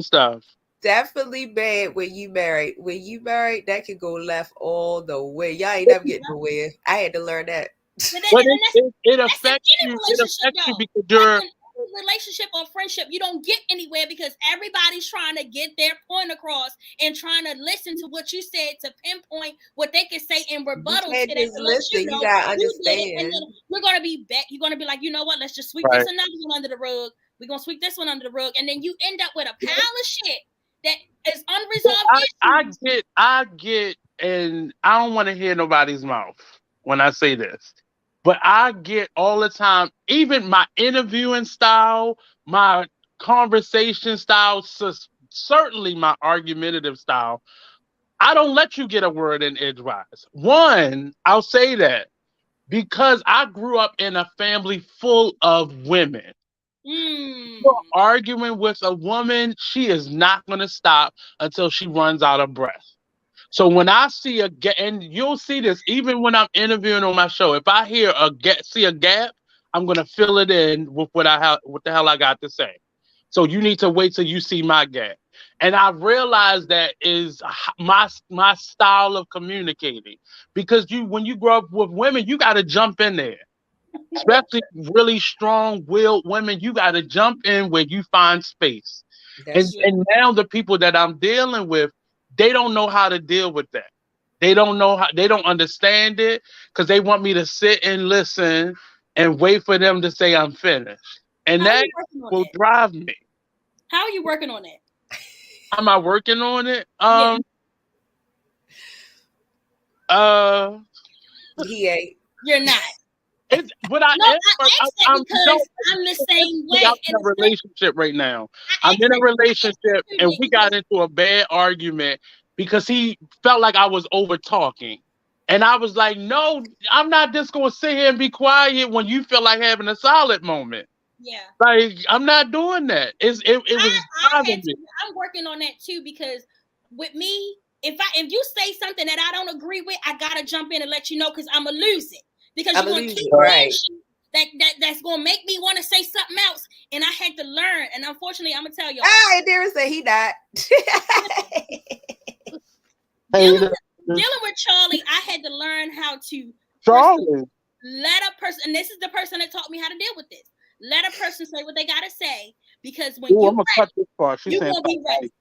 stuff. Definitely bad when you married. When you married, that could go left all the way. Y'all ain't never get nowhere. I had to learn that. But it affects you. It affects you because you're relationship or friendship, you don't get anywhere because everybody's trying to get their point across and trying to listen to what you said to pinpoint what they can say in rebuttal to that. Listen, you gotta understand. We're gonna be back. You're gonna be like, you know what? Let's just sweep this another one under the rug. We're gonna sweep this one under the rug, and then you end up with a pile of shit that is unresolved issues. I get, and I don't want to hear nobody's mouth when I say this. But I get all the time, even my interviewing style, my conversation style, certainly my argumentative style, I don't let you get a word in edgewise. One, I'll say that because I grew up in a family full of women. You're arguing with a woman, she is not going to stop until she runs out of breath. So when I see a gap, and you'll see this even when I'm interviewing on my show, if I hear see a gap, I'm gonna fill it in with what the hell I got to say. So you need to wait till you see my gap. And I realized that is my style of communicating, because when you grow up with women, you got to jump in there, especially really strong-willed women. You got to jump in where you find space. And now the people that I'm dealing with, they don't know how to deal with that. They don't know how. They don't understand it because they want me to sit and listen and wait for them to say I'm finished, and that will drive me. How are you working on it? Am I working on it? He ain't. You're not. But I'm the same way. I'm in a relationship right now. I'm in a relationship, and we got into a bad argument because he felt like I was over talking, and I was like, "No, I'm not just going to sit here and be quiet when you feel like having a solid moment." Yeah, like I'm not doing that. I'm working on that too, because with me, if you say something that I don't agree with, I gotta jump in and let you know, because I'm gonna lose it. Because you're gonna keep that's gonna make me want to say something else, and I had to learn. And unfortunately, I'm gonna tell y'all. Darren said he not. Dealing with Charlie, I had to learn how to let a person, and this is the person that taught me how to deal with this. Let a person say what they gotta say, because when you're gonna be ready.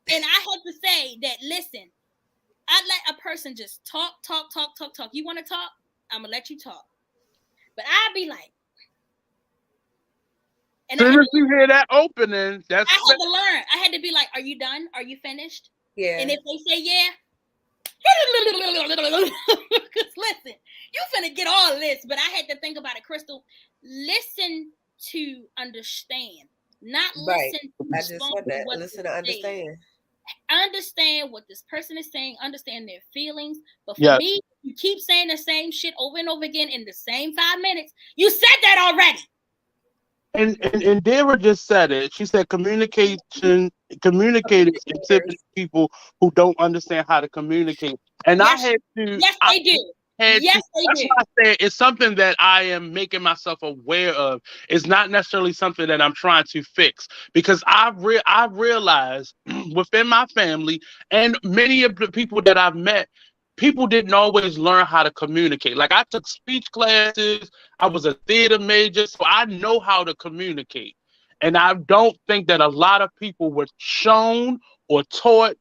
And I had to say that, listen, I let a person just talk. You want to talk? I'm gonna let you talk. But I'd be like, and as soon as you hear that opening, I had to learn. I had to be like, are you done? Are you finished? Yeah. And if they say yeah, because listen, you finna get all this. But I had to think about it, Crystal. Listen to understand, not listen to I just said that. Listen to understand. Understand what this person is saying, understand their feelings. But for me, you keep saying the same shit over and over again in the same 5 minutes. You said that already. And Dara just said it. She said communicators exhibit people who don't understand how to communicate. And yes, I had to. Yes, they do. Yes, that's why I say it's something that I am making myself aware of. It's not necessarily something that I'm trying to fix, because I realized within my family and many of the people that I've met, people didn't always learn how to communicate. Like, I took speech classes, I was a theater major, so I know how to communicate. And I don't think that a lot of people were shown or taught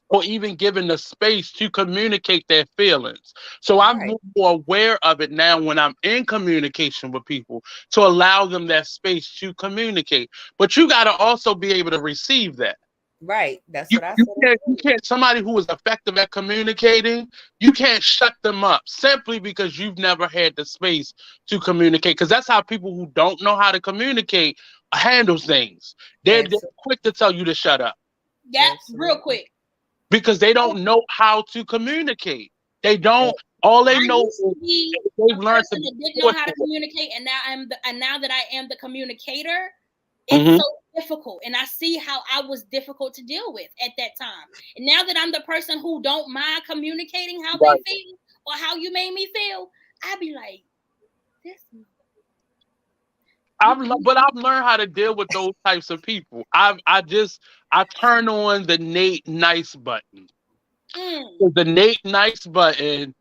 or even given the space to communicate their feelings. So I'm more aware of it now when I'm in communication with people, to allow them that space to communicate. But you got to also be able to receive that. Right. That's what I said. You can't, somebody who is effective at communicating, you can't shut them up simply because you've never had the space to communicate. Because that's how people who don't know how to communicate handle things. They're quick to tell you to shut up. Yeah, real quick. Because they don't know how to communicate. They don't. All they know is they've learned to. Didn't know how to communicate, and now that I am the communicator, it's so difficult. And I see how I was difficult to deal with at that time. And now that I'm the person who don't mind communicating how they feel or how you made me feel, I'd be like, this. I've learned how to deal with those types of people. I turn on the Nate Nice button. The Nate Nice button,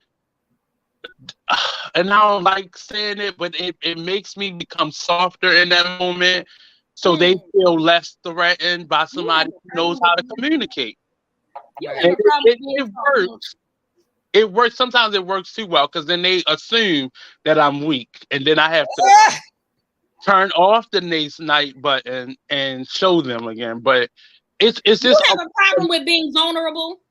and I don't like saying it, but it makes me become softer in that moment, so they feel less threatened by somebody who knows how to communicate. It works. It works. Sometimes it works too well, because then they assume that I'm weak, and then I have to turn off the Nate's Night button and show them again. But it's just. You have a problem with being vulnerable?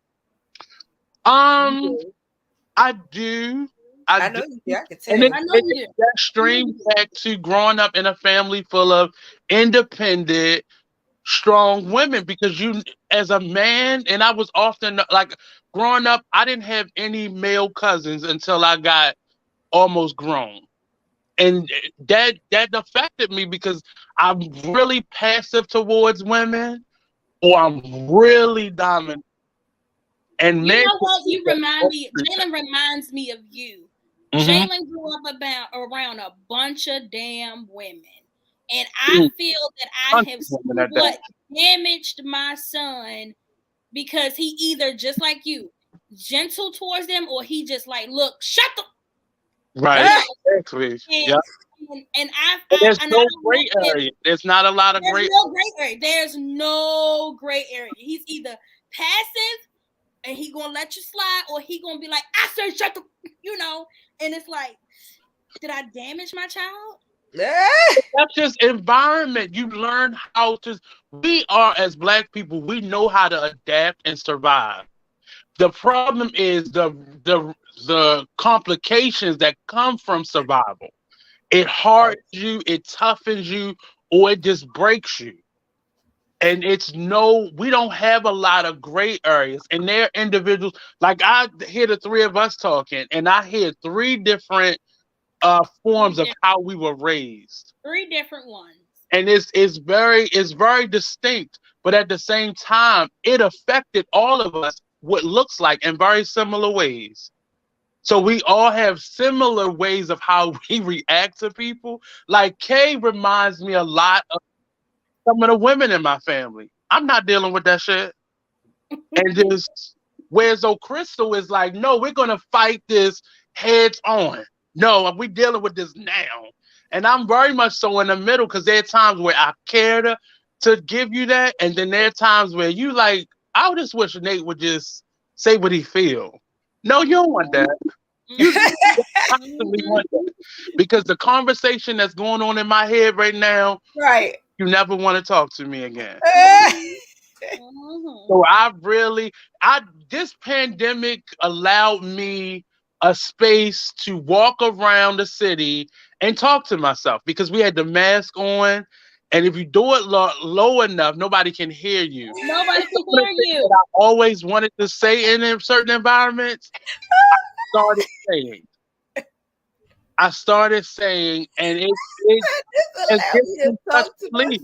I do. I know you do. I can tell. And that streams back to growing up in a family full of independent, strong women, because you, as a man, and I was often like, growing up, I didn't have any male cousins until I got almost grown. And that affected me because I'm really passive towards women, or I'm really dominant. And You men, know what? You remind me. Jalen reminds me of you. Jalen grew up around a bunch of damn women, and I feel that I have seen what damaged my son because he either just like you, gentle towards them, or he just like, look, shut the right. Exactly. Yeah. And There's I no don't gray know area. There's not a lot of there's no gray area. There's no gray area. He's either passive and he gonna let you slide, or he gonna be like, I said shut the, and it's like, did I damage my child? That's just environment. You learn how to. We are, as Black people, we know how to adapt and survive. The problem is the complications that come from survival. It hardens you, it toughens you, or it just breaks you. And we don't have a lot of gray areas. And there are individuals, like I hear the three of us talking, and I hear three different forms of how we were raised. Three different ones. And it's very distinct, but at the same time, it affected all of us what looks like in very similar ways. So we all have similar ways of how we react to people. Like Kay reminds me a lot of some of the women in my family. I'm not dealing with that shit. And just whereas Crystal is like, no, we're gonna fight this heads on. No, we're dealing with this now. And I'm very much so in the middle because there are times where I care to give you that, and then there are times where you like, I just wish Nate would just say what he feel. No, you don't want that. You constantly want that. Because the conversation that's going on in my head right now, right? You never want to talk to me again. So this pandemic allowed me a space to walk around the city and talk to myself because we had the mask on. And if you do it low enough, nobody can hear you. Nobody can hear you. I always wanted to say in certain environments, I started saying, and it talk to myself.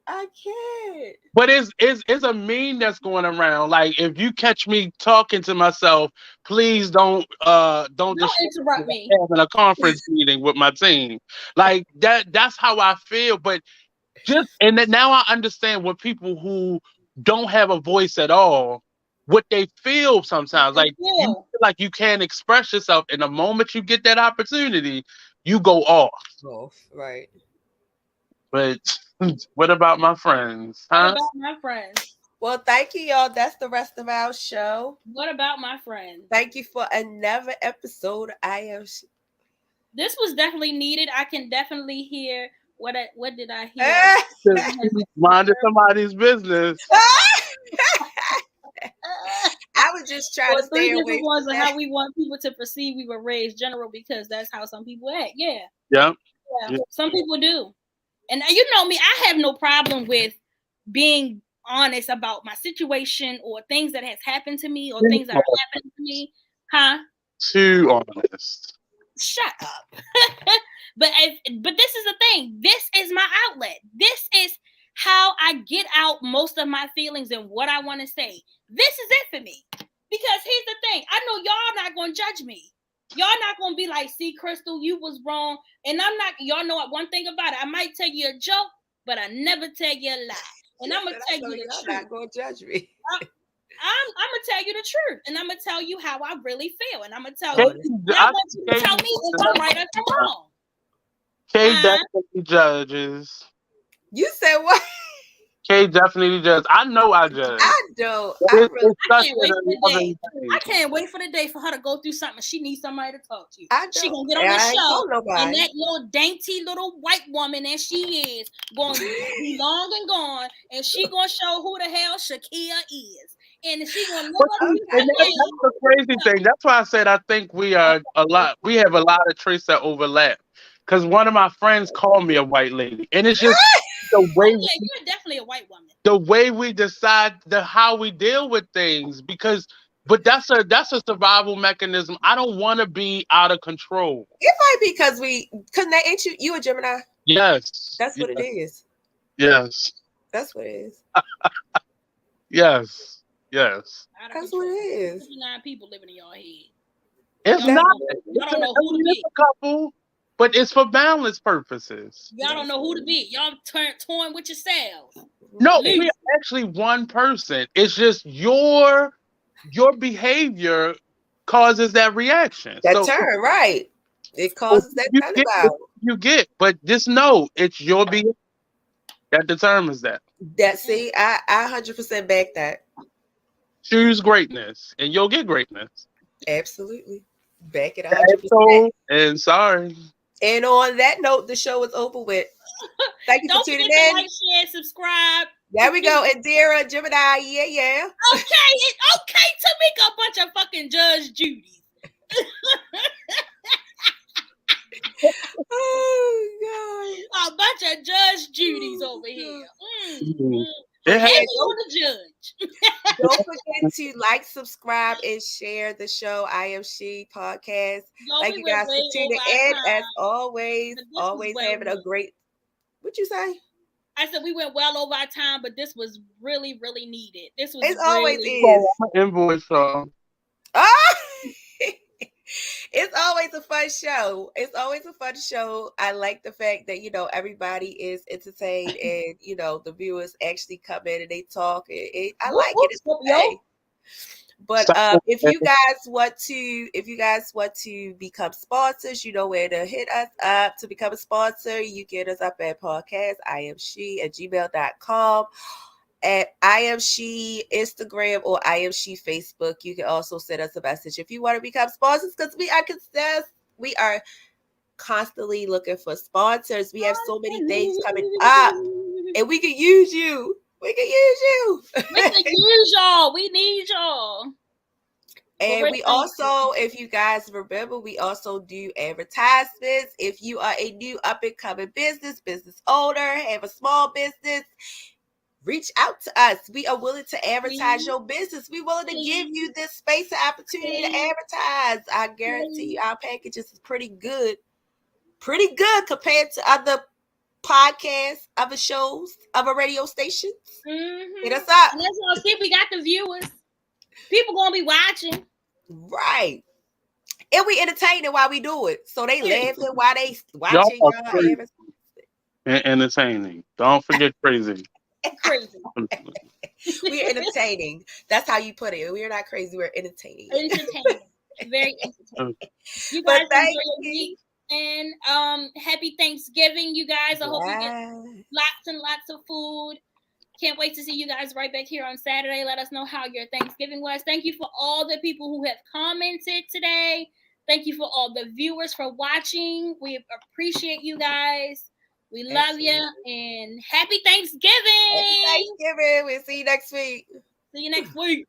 I can't. But it's a meme that's going around. Like, if you catch me talking to myself, please don't interrupt me. Having a conference meeting with my team. Like that's how I feel. But and then now I understand what people who don't have a voice at all, what they feel sometimes. Like you feel like you can't express yourself, and the moment you get that opportunity, you go off. Right. But what about my friends? Huh? What about my friends? Well, thank you, y'all. That's the rest of our show. What about my friends? Thank you for another episode. This was definitely needed. I can definitely hear what did I hear? Minding somebody's business. I was just trying to stay away. 3 different ones of how we want people to perceive we were raised general, because that's how some people act. Yeah. Some people do. And you know me, I have no problem with being honest about my situation or things that has happened to me or things that are happening to me. Huh? Too honest. Shut up. But this is the thing. This is my outlet. This is how I get out most of my feelings and what I want to say. This is it for me. Because here's the thing. I know y'all not going to judge me. Y'all not going to be like, see, Crystal, you was wrong. And I'm not, y'all know one thing about it. I might tell you a joke, but I never tell you a lie. And I'm going to tell you the truth. You're not going to judge me. I'm going to tell you the truth. And I'm going to tell you how I really feel. And I'm going to tell you. I want you to tell me if I'm right or I'm wrong. Kay definitely judges. You said what? Kay definitely judges. I know I judge. I don't. I can't wait for the day for her to go through something. She needs somebody to talk to. She gonna get on the show, and that little dainty little white woman that she is going to be long and gone, and she gonna show who the hell Shakia is, and she gonna look up. That's the crazy thing. That's why I said I think we have a lot of traits that overlap. Because one of my friends called me a white lady, and it's just the way. You're definitely a white woman. The way we decide how we deal with things, because But that's a survival mechanism. I don't want to be out of control. It might be because ain't you a Gemini? Yes. That's what Yes. it is. Yes. That's what it is. Yes. Yes. That's what it is. 59 people living in your head. It's Y'all not. y'all don't know who to It's be. a couple, but it's for balance purposes. Y'all don't know who to be. Y'all torn with yourselves. No, we're actually one person. It's just your behavior causes that reaction. That turn, right? It causes that turnabout. You get, but just know it's your behavior that determines that. See, I 100% back that. Choose greatness, and you'll get greatness. Absolutely, back it 100%. And sorry. And on that note, the show is over with. Thank you for tuning in. Don't forget to like, share, subscribe. There we go. Indira, Gemini, yeah. Okay, Tamika, a bunch of fucking Judge Judys. Oh God, a bunch of Judge Judys over here. Hey, on the judge. Don't forget to like, subscribe, and share the show. I.Am.She Podcast. Thank you guys for tuning in. As always, having a great. What'd you say? I said we went well over our time, but this was really, really needed. This was always is. Invoice song. It's always a fun show. It's always a fun show. I like the fact that everybody is entertained, and the viewers actually come in and they talk. I like it. It's okay. But if you guys want to become sponsors, you know where to hit us up to become a sponsor. You get us up at PodcastIAmShe at gmail.com. At I.Am.She Instagram or I.Am.She Facebook. You can also send us a message if you want to become sponsors, because we are constantly looking for sponsors. We have so many things coming up, and we can use you. We can use y'all. We need y'all. And we also, if you guys remember, we also do advertisements. If you are a new up-and-coming business owner, have a small business, reach out to us. We are willing to advertise your business. We're willing to give you this space and opportunity to advertise. I guarantee you our packages is pretty good compared to other podcasts, other shows, other radio stations. Hit us up. Let's go see if we got the viewers. People gonna be watching. Right. And we entertaining while we do it. So they laughing while they watching y'all entertaining. Don't forget crazy. Crazy. We're entertaining. That's how you put it. We're not crazy. We're entertaining. Very entertaining. You guys enjoy your week, and happy Thanksgiving, you guys. I hope you get lots and lots of food. Can't wait to see you guys right back here on Saturday. Let us know how your Thanksgiving was. Thank you for all the people who have commented today. Thank you for all the viewers for watching. We appreciate you guys. We love you, and happy Thanksgiving. Happy Thanksgiving. We'll see you next week. See you next week.